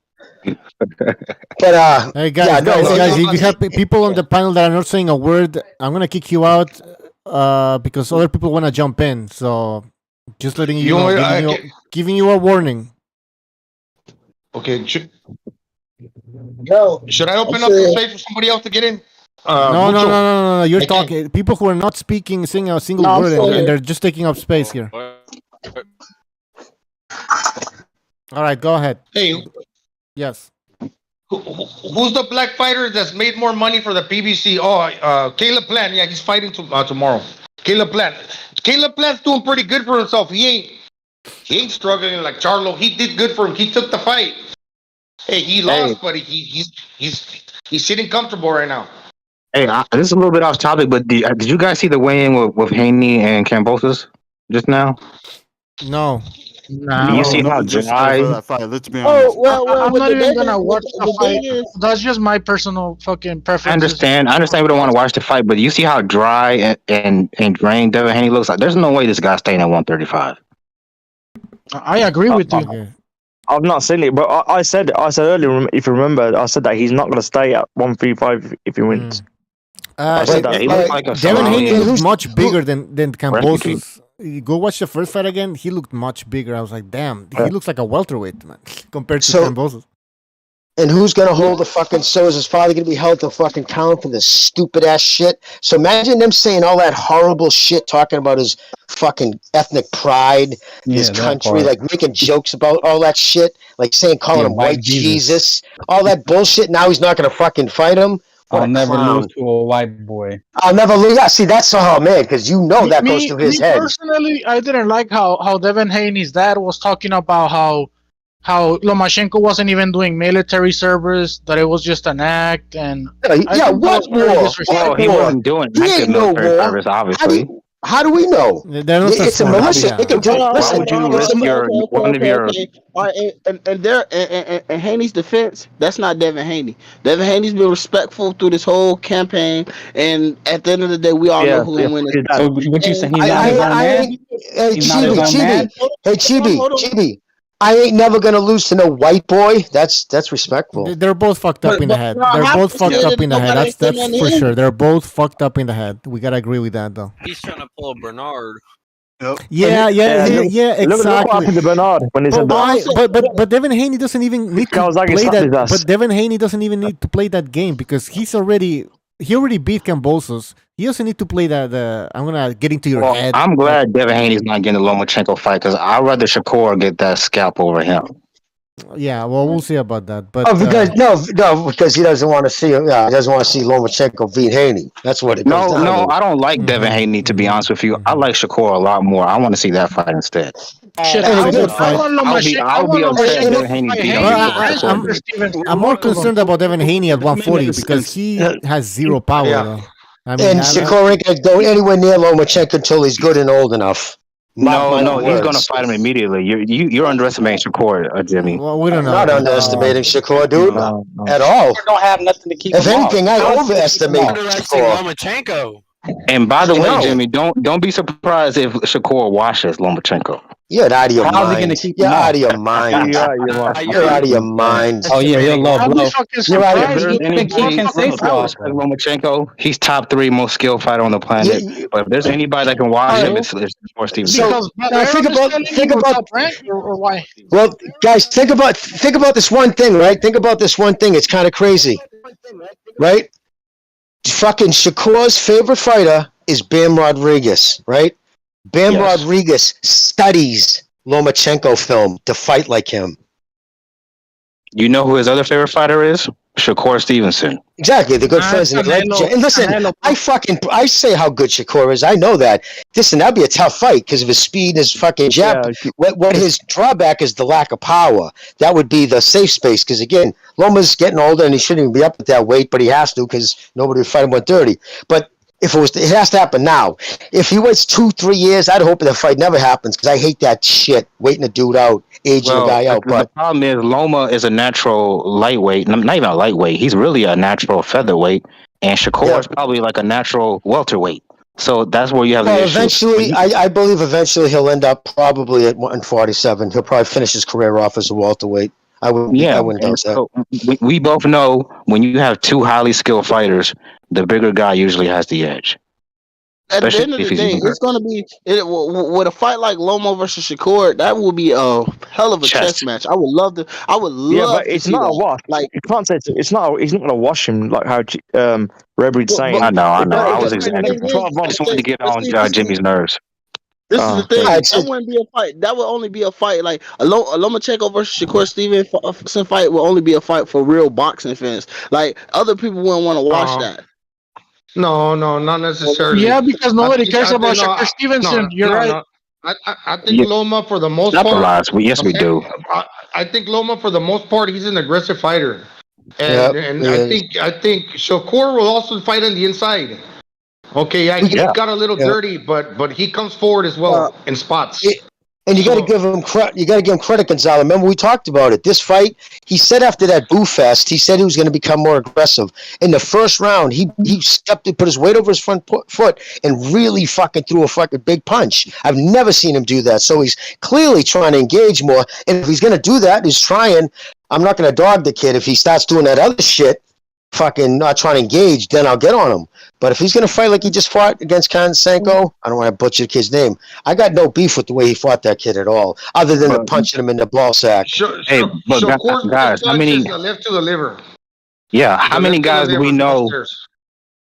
But hey guys, if you have people on the panel that are not saying a word, I'm gonna kick you out because other people want to jump in. So just letting you know, giving you a warning. Okay. Should I open up the space for somebody else to get in? No. You're talking. People who are not speaking, saying a single word, and they're just taking up space here. All right, go ahead. Hey. Yes. Who's the black fighter that's made more money for the PBC? Caleb Plant. Yeah, he's fighting tomorrow. Caleb Plant. Caleb Plant's doing pretty good for himself. He ain't struggling like Charlo. He did good for him. He took the fight. Hey, he lost, but he's sitting comfortable right now. Hey, this is a little bit off topic, but did you guys see the weigh-in with Haney and Kambosos just now? No. Do you see how dry? Let's be honest. I'm not even gonna watch the fight. That's just my personal fucking preference. I understand we don't want to watch the fight, but you see how dry and drained Devin Haney looks like. There's no way this guy's staying at 135. I agree with you. I've not seen it, but I said earlier, if you remember, I said that he's not going to stay at 135 if he wins. Devin Haney looks much bigger than Kambosos. Go watch the first fight again. He looked much bigger. I was like, damn, he looks like a welterweight, man, compared to Kambosos. And who's going to hold the fucking... So is his father going to be held to fucking count for this stupid-ass shit? So imagine them saying all that horrible shit, talking about his fucking ethnic pride, his country, like making jokes about all that shit, like calling him white Jesus, all that bullshit. Now he's not going to fucking fight him. I'll never lose to a white boy. I'll never lose. Yeah, see, that's man, because that goes through his head. Personally, I didn't like how Devin Haney's dad was talking about how Lomachenko wasn't even doing military service, that it was just an act, and what war? Well, he wasn't doing active military service, obviously. How do we know? It's a militia. They can do. Why would you risk one of your? In Haney's defense, that's not Devin Haney. Devin Haney's been respectful through this whole campaign, and at the end of the day, we all know who will win. So what you saying? He's not his own man? Hey, Chibi. I ain't never gonna lose to no white boy. That's respectful. They're both fucked up in the head. They're both fucked up in the head. That's for sure. They're both fucked up in the head. We gotta agree with that, though. He's trying to pull a Bernard. Yep. Yeah, exactly. Look what happened to Bernard when he said that. But Devin Haney doesn't even need to play that. But Devin Haney doesn't even need to play that game because he's already he already beat Kambosos. He doesn't need to play the I'm gonna get into your head. I'm glad Devin Haney's not getting the Lomachenko fight because I'd rather Shakur get that scalp over him. Yeah, well, we'll see about that. But because he doesn't want to see him. Yeah, he doesn't want to see Lomachenko beat Haney. That's what it comes down to. I don't like Devin Haney, to be honest with you. I like Shakur a lot more. I want to see that fight instead. Shit, I'll be upset if Devin Haney I'm more concerned about Devin Haney at 140 because he has zero power. Though. I mean, and Shakur ain't gonna go anywhere near Lomachenko until he's good and old enough. No, he's going to fight him immediately. You're underestimating Shakur, Jimmy. Well, we don't know. Not underestimating Shakur, dude, at all. Don't have nothing to keep. If anything, I overestimate Shakur. Lomachenko. And by the way, Jimmy, don't be surprised if Shakur washes Lomachenko. You're out of your mind. You're out of your mind. You're out of your mind. Oh yeah, you're low blow. You're out of your Lomachenko, he's top 3 most skilled fighter on the planet. But if there's anybody that can wash him, it's Shakur Stevenson. Think about. Well, guys, think about this one thing, right? Think about this one thing. It's kind of crazy, right? Fucking Shakur's favorite fighter is Bam Rodriguez, right? Bam Rodriguez studies Lomachenko film to fight like him. You know who his other favorite fighter is? Shakur Stevenson. Exactly, they're good friends. And listen, I say how good Shakur is. I know that. Listen, that'd be a tough fight because of his speed, his fucking jab. What his drawback is the lack of power. That would be the safe space because again, Loma's getting older and he shouldn't even be up at that weight, but he has to because nobody would fight him 130. But if it has to happen now. If he waits 2-3 years, I'd hope that fight never happens because I hate that shit, waiting a dude out, aging a guy out. But the problem is Loma is a natural lightweight, not even a lightweight. He's really a natural featherweight, and Shakur is probably like a natural welterweight. So that's where you have the issue. Eventually, I believe eventually he'll end up probably at 147. He'll probably finish his career off as a welterweight. I wouldn't doubt that. So we both know when you have 2 highly skilled fighters, the bigger guy usually has the edge. At the end of the day, it's going to be with a fight like Loma versus Shakur. That will be a hell of a chess match. I would love to. But it's not a wash. Like you can't say it's not. He's not going to wash him like how Rebrid's saying. I know. I was exaggerating. I just wanted to get on Jimmy's nerves. This is the thing. That wouldn't be a fight. That would only be a fight like a Lomachenko versus Shakur Stevenson fight will only be a fight for real boxing fans. Like other people wouldn't want to watch that. No, not necessarily. Yeah, because nobody cares about Shakur Stevenson. You're right. I think Loma for the most part. Yes, we do. I think Loma for the most part he's an aggressive fighter, and I think Shakur will also fight on the inside. Okay, he got a little dirty, but he comes forward as well in spots. And you got to give him credit. You got to give him credit, Gonzalo. Remember we talked about it. This fight, he said after that Boo Fest, he said he was going to become more aggressive. In the first round, he put his weight over his front foot and really fucking threw a fucking big punch. I've never seen him do that. So he's clearly trying to engage more. And if he's going to do that, he's trying. I'm not going to dog the kid if he starts doing that other shit. Fucking not trying to engage, then I'll get on him. But if he's going to fight like he just fought against Kansenko, I don't want to butcher the kid's name. I got no beef with the way he fought that kid at all, other than the punching him in the ball sack. But guys, how many left to the liver? Yeah, how many guys do we know?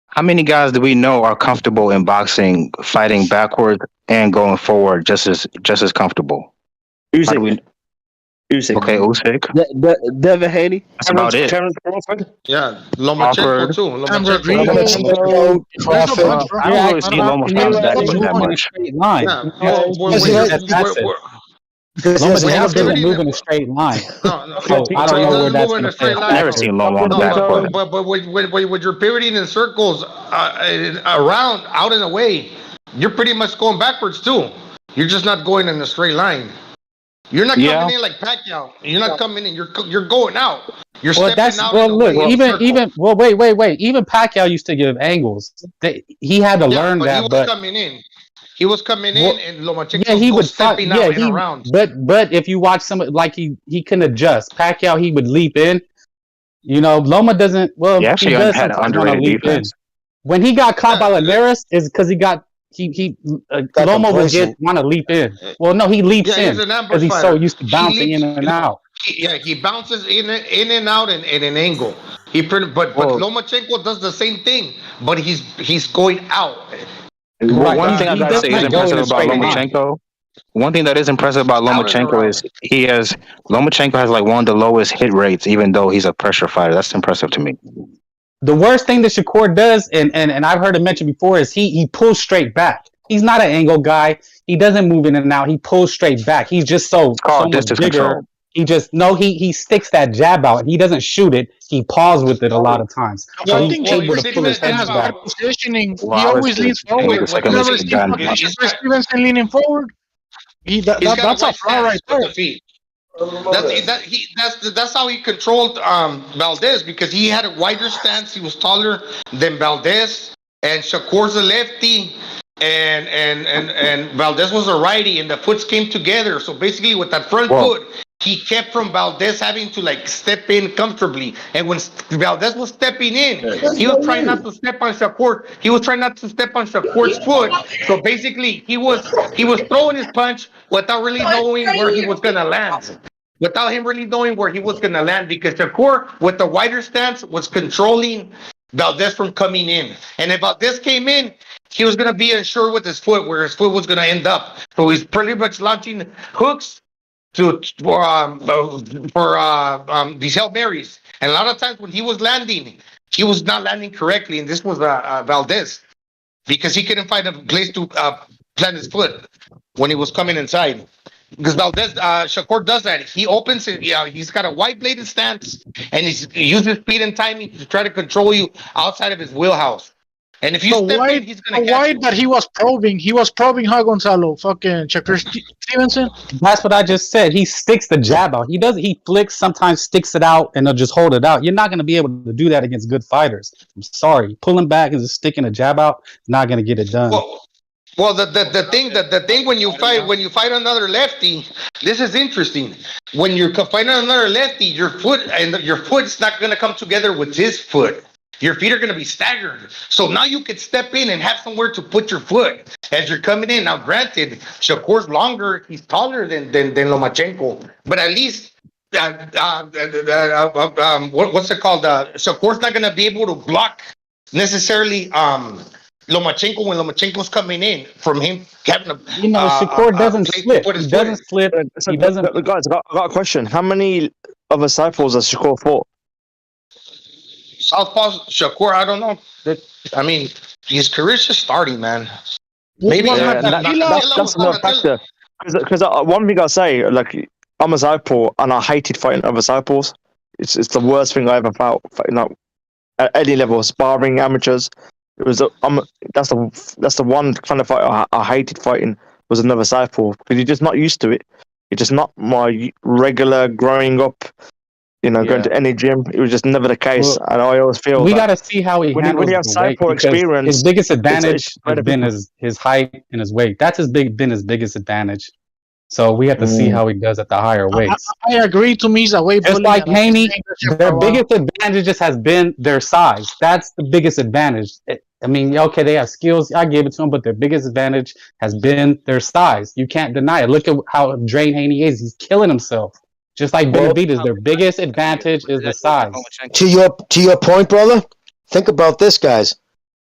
How many guys do we know are comfortable in boxing, fighting backwards and going forward just as comfortable? Usyk. Okay, Usyk. Devin Haney. That's about it. Yeah, Lomachenko too. Lomachenko, Crawford. I don't really see Loma that much. Loma's doesn't move in a straight line. So I don't know where that's going to fit. I've never seen Loma on the back foot. But when you're pivoting in circles around, out and away, you're pretty much going backwards too. You're just not going in a straight line. You're not coming in like Pacquiao. You're not coming in. You're going out. You're stepping out. Well, look, even wait. Even Pacquiao used to give angles. He had to learn that. He was coming in, and Lomachenko was stepping out and around. But if you watch some, like he can adjust. Pacquiao, he would leap in. You know, Loma doesn't. Well, he actually does had an underrated defense. When he got caught by Linares, is because he got. Loma would want to leap in. Well, no, he leaps in because he's so used to bouncing in and out. He bounces in and out in an angle. But Lomachenko does the same thing, but he's going out. Well, one thing I gotta say is impressive about Lomachenko. One thing that is impressive about Lomachenko is Lomachenko has like one of the lowest hit rates, even though he's a pressure fighter. That's impressive to me. The worst thing that Shakur does, and I've heard it mentioned before, is he pulls straight back. He's not an angle guy. He doesn't move in and out. He pulls straight back. He's just so much bigger. Control. He sticks that jab out. He doesn't shoot it. He paws with it a lot of times. So he's able to pull his hands back. Positioning. He always leans forward. Never seen Shakur Stevenson leaning forward. That's a fly right there. That's how he controlled Valdez, because he had a wider stance. He was taller than Valdez, and Shakur's a lefty, and Valdez was a righty, and the foots came together. So basically, with that front foot, he kept from Valdez having to like step in comfortably. And when Valdez was stepping in, he was trying not to step on Shakur. He was trying not to step on Shakur's foot. So basically, he was throwing his punch without really knowing where he was gonna land. Without him really knowing where he was gonna land, because Shakur, with the wider stance, was controlling Valdez from coming in. And if Valdez came in, he was gonna be unsure with his foot, where his foot was gonna end up. So he's pretty much launching hooks for these Hail Marys. And a lot of times when he was landing, he was not landing correctly. And this was Valdez, because he couldn't find a place to plant his foot when he was coming inside. Because Valdez, Shakur does that. He opens it. Yeah, he's got a wide bladed stance, and he uses speed and timing to try to control you outside of his wheelhouse. And if you step in, he's gonna catch you. That he was probing how Gonzalo, fucking Shakur Stevenson. That's what I just said. He sticks the jab out. He flicks, sometimes sticks it out, and they'll just hold it out. You're not going to be able to do that against good fighters. I'm sorry. Pulling back and just sticking a jab out, not going to get it done. Well, the thing when you fight another lefty, this is interesting. When you're fighting another lefty, your foot's not going to come together with his foot. Your feet are going to be staggered. So now you could step in and have somewhere to put your foot as you're coming in. Now, granted, Shakur's longer. He's taller than Lomachenko. But at least, what's it called? Shakur's not going to be able to block necessarily Lomachenko when Lomachenko's coming in from him having a... Shakur doesn't slip. He doesn't slip. He doesn't... Guys, I got a question. How many other cycles has Shakur fought? Southpaw Shakur, I don't know. I mean, his career's just starting, man. Maybe that's another factor. Because one thing I say, like, I'm a southpaw and I hated fighting other southpaws. It's the worst thing I ever felt. At any level, sparring amateurs. It was that's the one kind of fight I hated fighting, was another southpaw, because you're just not used to it. It's just not my regular growing up. Going to any gym, it was just never the case. And I always feel we got to see how he handles when you have southpaw experience. His biggest advantage has been his height and his weight. That's been his biggest advantage. So we have to see how he does at the higher weights. I agree. To me, he's a weight. Just like Haney, their biggest advantage just has been their size. That's the biggest advantage. I mean, okay, they have skills. I gave it to them, but their biggest advantage has been their size. You can't deny it. Look at how drained Haney is. He's killing himself. Just like Benavidez, their biggest advantage is the size. To your point, brother, think about this, guys.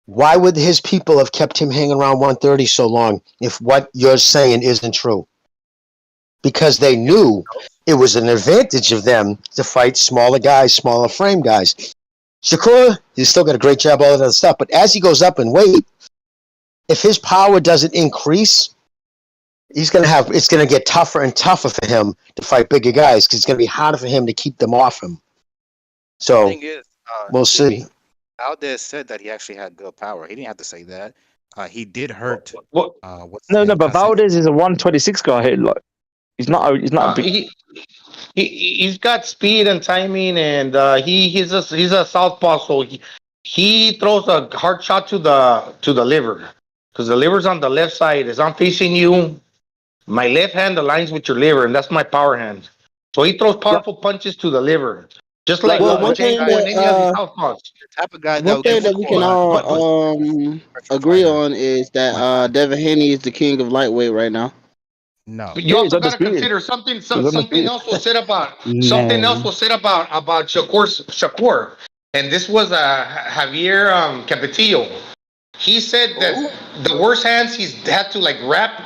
Why would his people have kept him hanging around 130 so long if what you're saying isn't true? Because they knew it was an advantage of them to fight smaller guys, smaller frame guys. Shakur, he's still got a great jab, all that other stuff, but as he goes up in weight, if his power doesn't increase, it's going to get tougher and tougher for him to fight bigger guys, because it's going to be harder for him to keep them off him. So, the thing is, we'll see. Valdez said that he actually had good power. He didn't have to say that. He did hurt. But Valdez is a 126 guy. Like, he's not. He's got speed and timing, and he's a southpaw, so he throws a hard shot to the liver, because the liver's on the left side. As I'm facing you, my left hand aligns with your liver, and that's my power hand. So he throws powerful punches to the liver, just like one thing that we can all agree on is that Devin Haney is the king of lightweight right now. No, but you also got to consider something else was said about Shakur. and this was Javier Capetillo. He said that the worst hands he's had to like wrap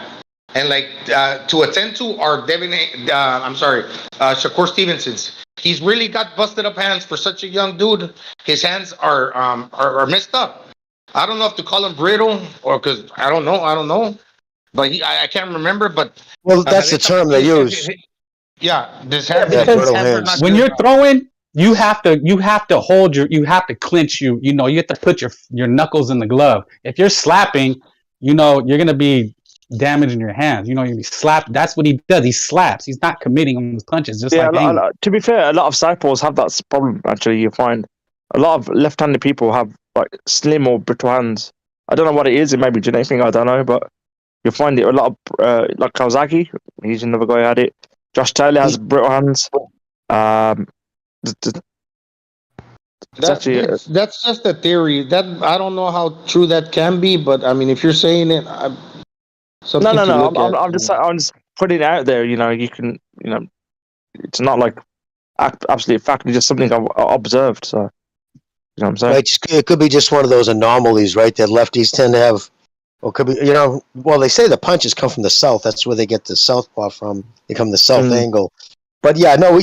and like to attend to are Shakur Stevenson's. He's really got busted up hands for such a young dude. His hands are messed up. I don't know if to call him brittle or because I don't know. But I can't remember. But that's the term they use. Yeah, this because when you're throwing, you have to hold you have to clench you have to put your knuckles in the glove. If you're slapping, you're gonna be damaging your hands. You're gonna be slapped. That's what he does. He slaps. He's not committing on his punches. Just like to be fair, a lot of southpaws have that problem. Actually, you find a lot of left-handed people have like slim or brittle hands. I don't know what it is. It may be genetic thing. I don't know, but you'll find it a lot of like Kawasaki. He's another guy who had it. Josh Taylor has brittle hands. That's just a theory. That I don't know how true that can be, but I mean, if you're saying it, no. I'm just putting it out there. You can. It's not like absolute fact. It's just something I've observed. So, you know what I'm saying? Right, it could be just one of those anomalies, right? That lefties tend to have, or could be. Well, they say the punches come from the south. That's where they get the southpaw from. They come the south angle. But yeah, no.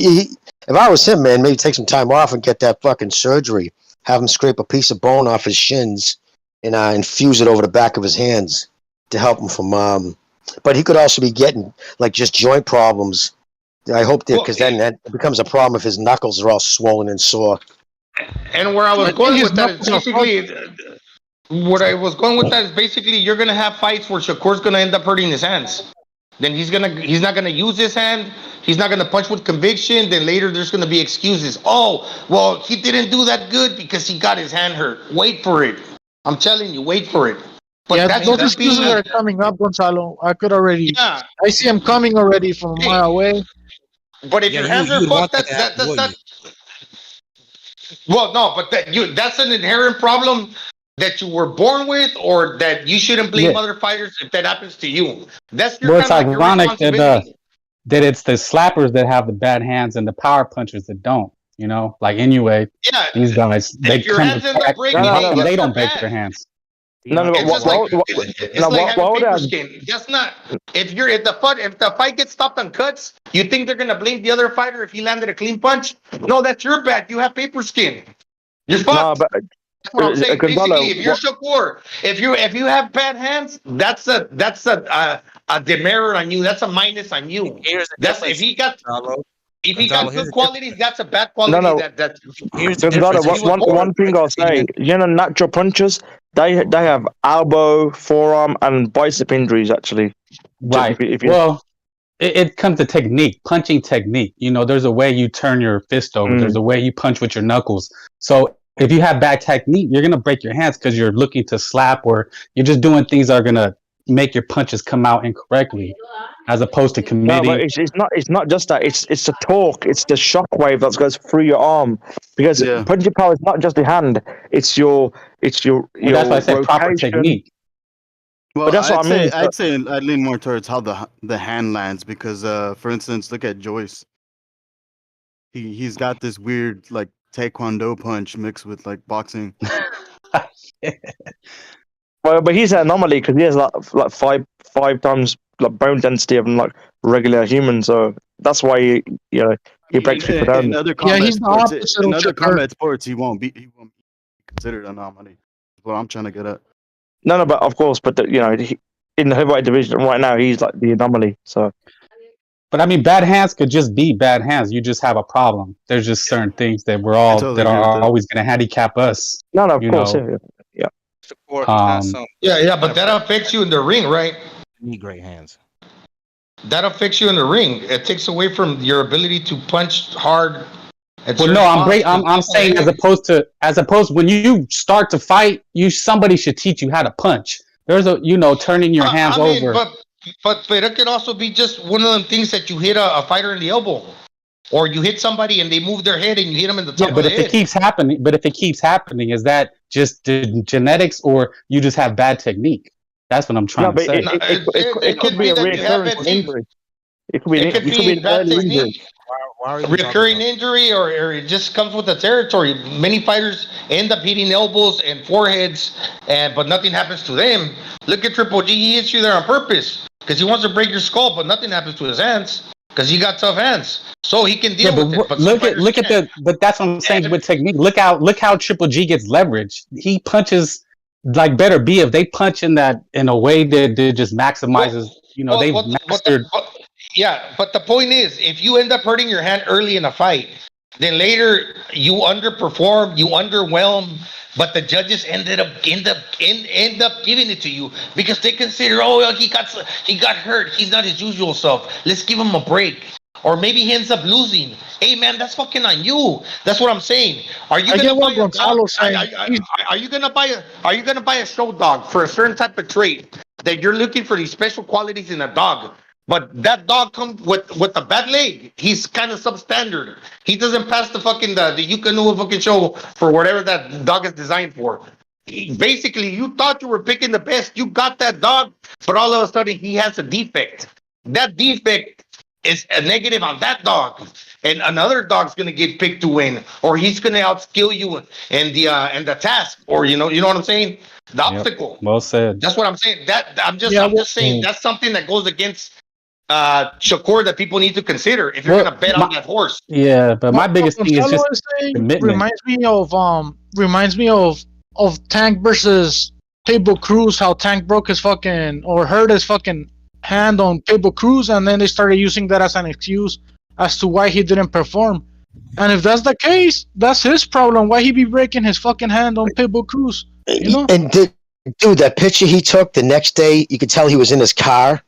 If I was him, man, maybe take some time off and get that fucking surgery. Have him scrape a piece of bone off his shins and infuse it over the back of his hands to help him from. But he could also be getting like just joint problems. I hope that because then that becomes a problem if his knuckles are all swollen and sore. And where I was going with that is basically, you're gonna have fights where Shakur's gonna end up hurting his hands. Then he's not gonna use his hand. He's not gonna punch with conviction. Then later there's gonna be excuses. Oh, well, he didn't do that good because he got his hand hurt. Wait for it. I'm telling you, wait for it. But those excuses are coming up, Gonzalo. I could already. Yeah. I see him coming already from a mile away. But if your hands are fucked, that's that. Well, no, but that's an inherent problem that you were born with, or that you shouldn't blame other fighters if that happens to you. That's your. Well, it's ironic that it's the slappers that have the bad hands and the power punchers that don't. Like anyway, these guys they come to back, they don't break their hands. It's like having paper skin. That's not. If the fight gets stopped on cuts, you think they're gonna blame the other fighter if he landed a clean punch? No, that's your bad. You have paper skin. You're fucked. That's what I'm saying. Basically, if you're Shakur, if you have bad hands, that's a demerit on you. That's a minus on you. If he got good qualities, that's a bad quality. One thing I'll say. Natural punchers, they have elbow, forearm, and bicep injuries. Actually, right. It comes to technique, punching technique. There's a way you turn your fist over. There's a way you punch with your knuckles. So if you have bad technique, you're gonna break your hands because you're looking to slap, or you're just doing things that are gonna make your punches come out incorrectly, as opposed to committing. No, but it's not just that. It's the torque. It's the shock wave that goes through your arm. Because punching power is not just the hand. It's your. That's why I said proper technique. Well, that's what I mean. I'd say I'd lean more towards how the hand lands because, for instance, look at Joyce. He's got this weird like Taekwondo punch mixed with like boxing. Well, but he's an anomaly because he has like five times like bone density of like regular humans, so that's why he breaks people down. In other combat sports, he won't be considered an anomaly. That's what I'm trying to get at. No, but of course, but in the heavyweight division right now, he's like the anomaly. So, but I mean, bad hands could just be bad hands. You just have a problem. There's just certain things that that are always going to handicap us. No, of course, yeah. But that affects you in the ring, right? You need great hands. That affects you in the ring. It takes away from your ability to punch hard. Well, no, I'm saying as opposed when you start to fight, somebody should teach you how to punch. There's turning your hands over. But it could also be just one of them things that you hit a fighter in the elbow, or you hit somebody and they move their head and you hit them in the top of the head. But if it keeps happening, is that just genetics, or you just have bad technique? That's what I'm trying to say. It could be a recurrent injury. It could be an early injury. recurring injury, or it just comes with the territory. Many fighters end up hitting elbows and foreheads, but nothing happens to them. Look at Triple G. He hits you there on purpose because he wants to break your skull, but nothing happens to his hands because he got tough hands, so he can deal with it. But look at the. But that's what I'm saying with technique. Look how Triple G gets leverage. He punches like better be if they punch in a way that just maximizes. They've mastered. But the point is, if you end up hurting your hand early in a fight, then later you underperform, you underwhelm, but the judges end up giving it to you because they consider, he got hurt, he's not his usual self. Let's give him a break. Or maybe he ends up losing. Hey man, that's fucking on you. That's what I'm saying. Are you gonna buy a dog? Are you gonna buy a show dog for a certain type of trait that you're looking for these special qualities in a dog? But that dog comes with a bad leg. He's kind of substandard. He doesn't pass the Yukonua fucking show for whatever that dog is designed for. Basically, you thought you were picking the best. You got that dog, but all of a sudden he has a defect. That defect is a negative on that dog, and another dog's gonna get picked to win, or he's gonna outskill you in the task, or you know what I'm saying? The obstacle. Well said. That's what I'm saying. I'm just saying that's something that goes against Shakur that people need to consider if you're gonna bet on that horse. Yeah, but my biggest thing is just commitment. Reminds me of Tank versus Pitbull Cruz. How Tank broke his hurt his fucking hand on Pitbull Cruz, and then they started using that as an excuse as to why he didn't perform. And if that's the case, that's his problem. Why he be breaking his fucking hand on Pitbull Cruz? And dude, that picture he took the next day, you could tell he was in his car.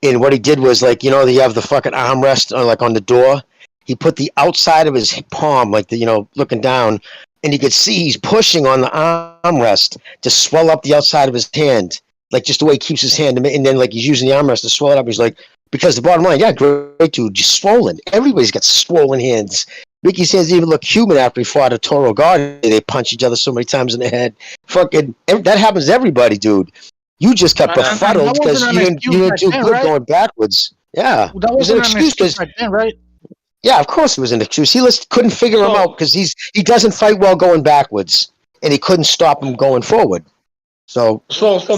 And what he did was, like, you have the fucking armrest on the door. He put the outside of his palm, looking down, and you could see he's pushing on the armrest to swell up the outside of his hand, like just the way he keeps his hand. And then, like, he's using the armrest to swell it up. He's like, because the bottom line, great dude, just swollen. Everybody's got swollen hands. Mickey's hands even look human after he fought a Toro Guard. They punch each other so many times in the head. Fucking, that happens to everybody, dude. You just got befuddled because you didn't do good going backwards. Yeah, that was an excuse back then, right? Yeah, of course it was an excuse. He couldn't figure him out because he doesn't fight well going backwards, and he couldn't stop him going forward. So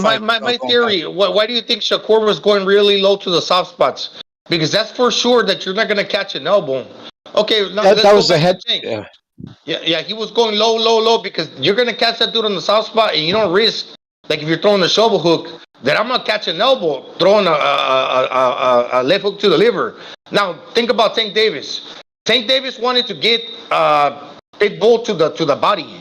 my theory. Why do you think Shakur was going really low to the soft spots? Because that's for sure that you're not going to catch an elbow. Okay, that was the head. Yeah, he was going low because you're going to catch that dude on the soft spot, and you don't risk. Like if you're throwing a shovel hook, that I'm gonna catch an elbow, throwing a left hook to the liver. Now think about Tank Davis. Tank Davis wanted to get Pitbull to the body,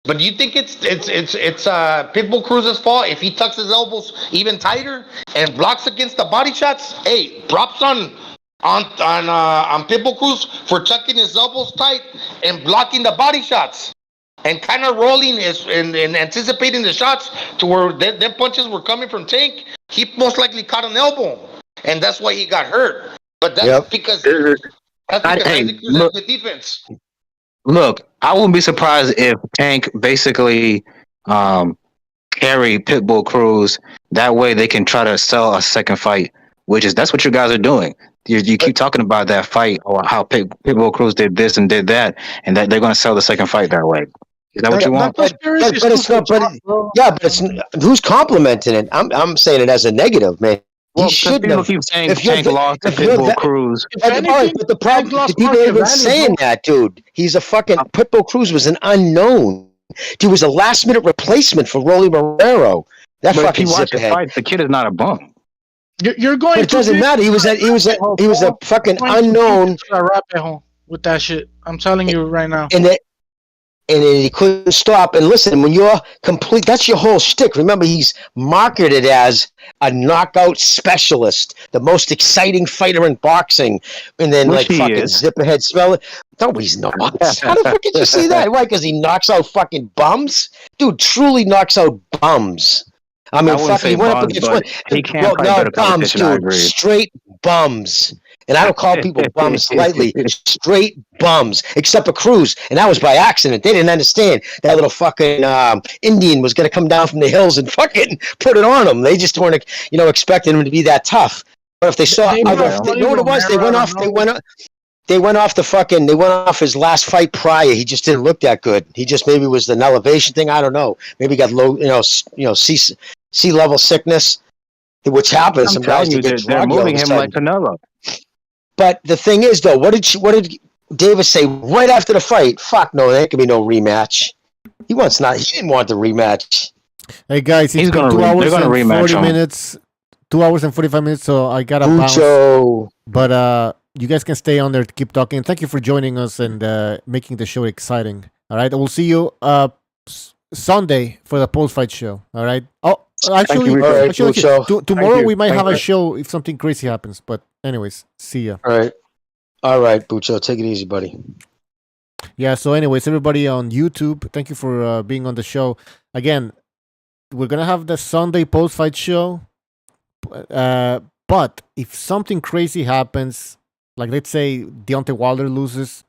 but do you think it's Pitbull Cruz's fault if he tucks his elbows even tighter and blocks against the body shots? Hey, props on Pitbull Cruz for tucking his elbows tight and blocking the body shots. And kind of rolling and anticipating the shots to where them punches were coming from Tank. He most likely caught an elbow, and that's why he got hurt. But that's because the defense. Look, I wouldn't be surprised if Tank basically carried Pitbull Cruz. That way they can try to sell a second fight, that's what you guys are doing. You keep talking about that fight or how Pitbull Cruz did this and did that, and that they're going to sell the second fight that way. Is that what you want? But it's not. But it's who's complimenting it? I'm saying it as a negative, man. Well, people keep saying Tank lost to Pitbull Cruz. But the problem, people are even saying that, dude. He's a fucking Pitbull Cruz was an unknown. He was a last minute replacement for Rolly Marrero. That but fucking if you watch the fight, the kid is not a bum. You're going. But it doesn't matter. He was a fucking unknown with that shit. I'm telling you right now. And he couldn't stop. And listen, when you're complete, that's your whole shtick. Remember, he's marketed as a knockout specialist, the most exciting fighter in boxing. And then, fucking zip ahead, smell it. Nobody's not. How the fuck did you see that? Why? Because he knocks out fucking bums? Dude, truly knocks out bums. I mean, fucking, he went up against one. He can't fight better bums, dude. Straight bums. And I don't call people bums lightly. Straight bums, except for Cruz. And that was by accident. They didn't understand that little fucking Indian was going to come down from the hills and fucking put it on him. They just weren't, expecting him to be that tough. But if they saw, you know what it was? They they went off his last fight prior. He just didn't look that good. He just maybe was an elevation thing. I don't know. Maybe he got low, sea level sickness, which happens. Some guys get they're moving him like Canelo. But the thing is, though, what did Davis say right after the fight? Fuck no, there can be no rematch. He didn't want the rematch. Hey guys, it's been 2 hours and 40 minutes. 2 hours and 45 minutes, so I gotta bounce. But you guys can stay on there to keep talking. Thank you for joining us and making the show exciting. All right, we'll see you Sunday for the post-fight show. All right. Oh, actually, tomorrow we might have a show if something crazy happens. But anyways, see ya. All right, Bucho, take it easy, buddy. Yeah. So, anyways, everybody on YouTube, thank you for being on the show again. We're gonna have the Sunday post-fight show. But if something crazy happens, like let's say Deontay Wilder loses,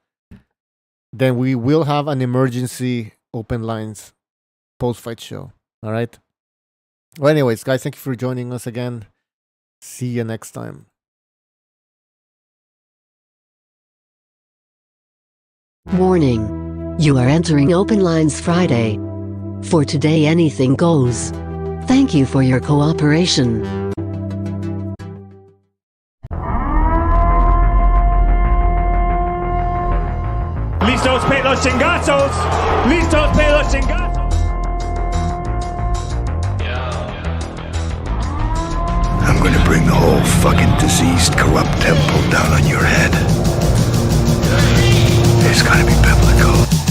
then we will have an emergency open lines post-fight show. All right. Well, anyways, guys, thank you for joining us again. See you next time. Warning. You are entering Open Lines Friday. For today, anything goes. Thank you for your cooperation. Listos pe los chingazos! Listos pe los chingazos! I'm gonna bring the whole fucking diseased, corrupt temple down on your head. It's gotta be biblical.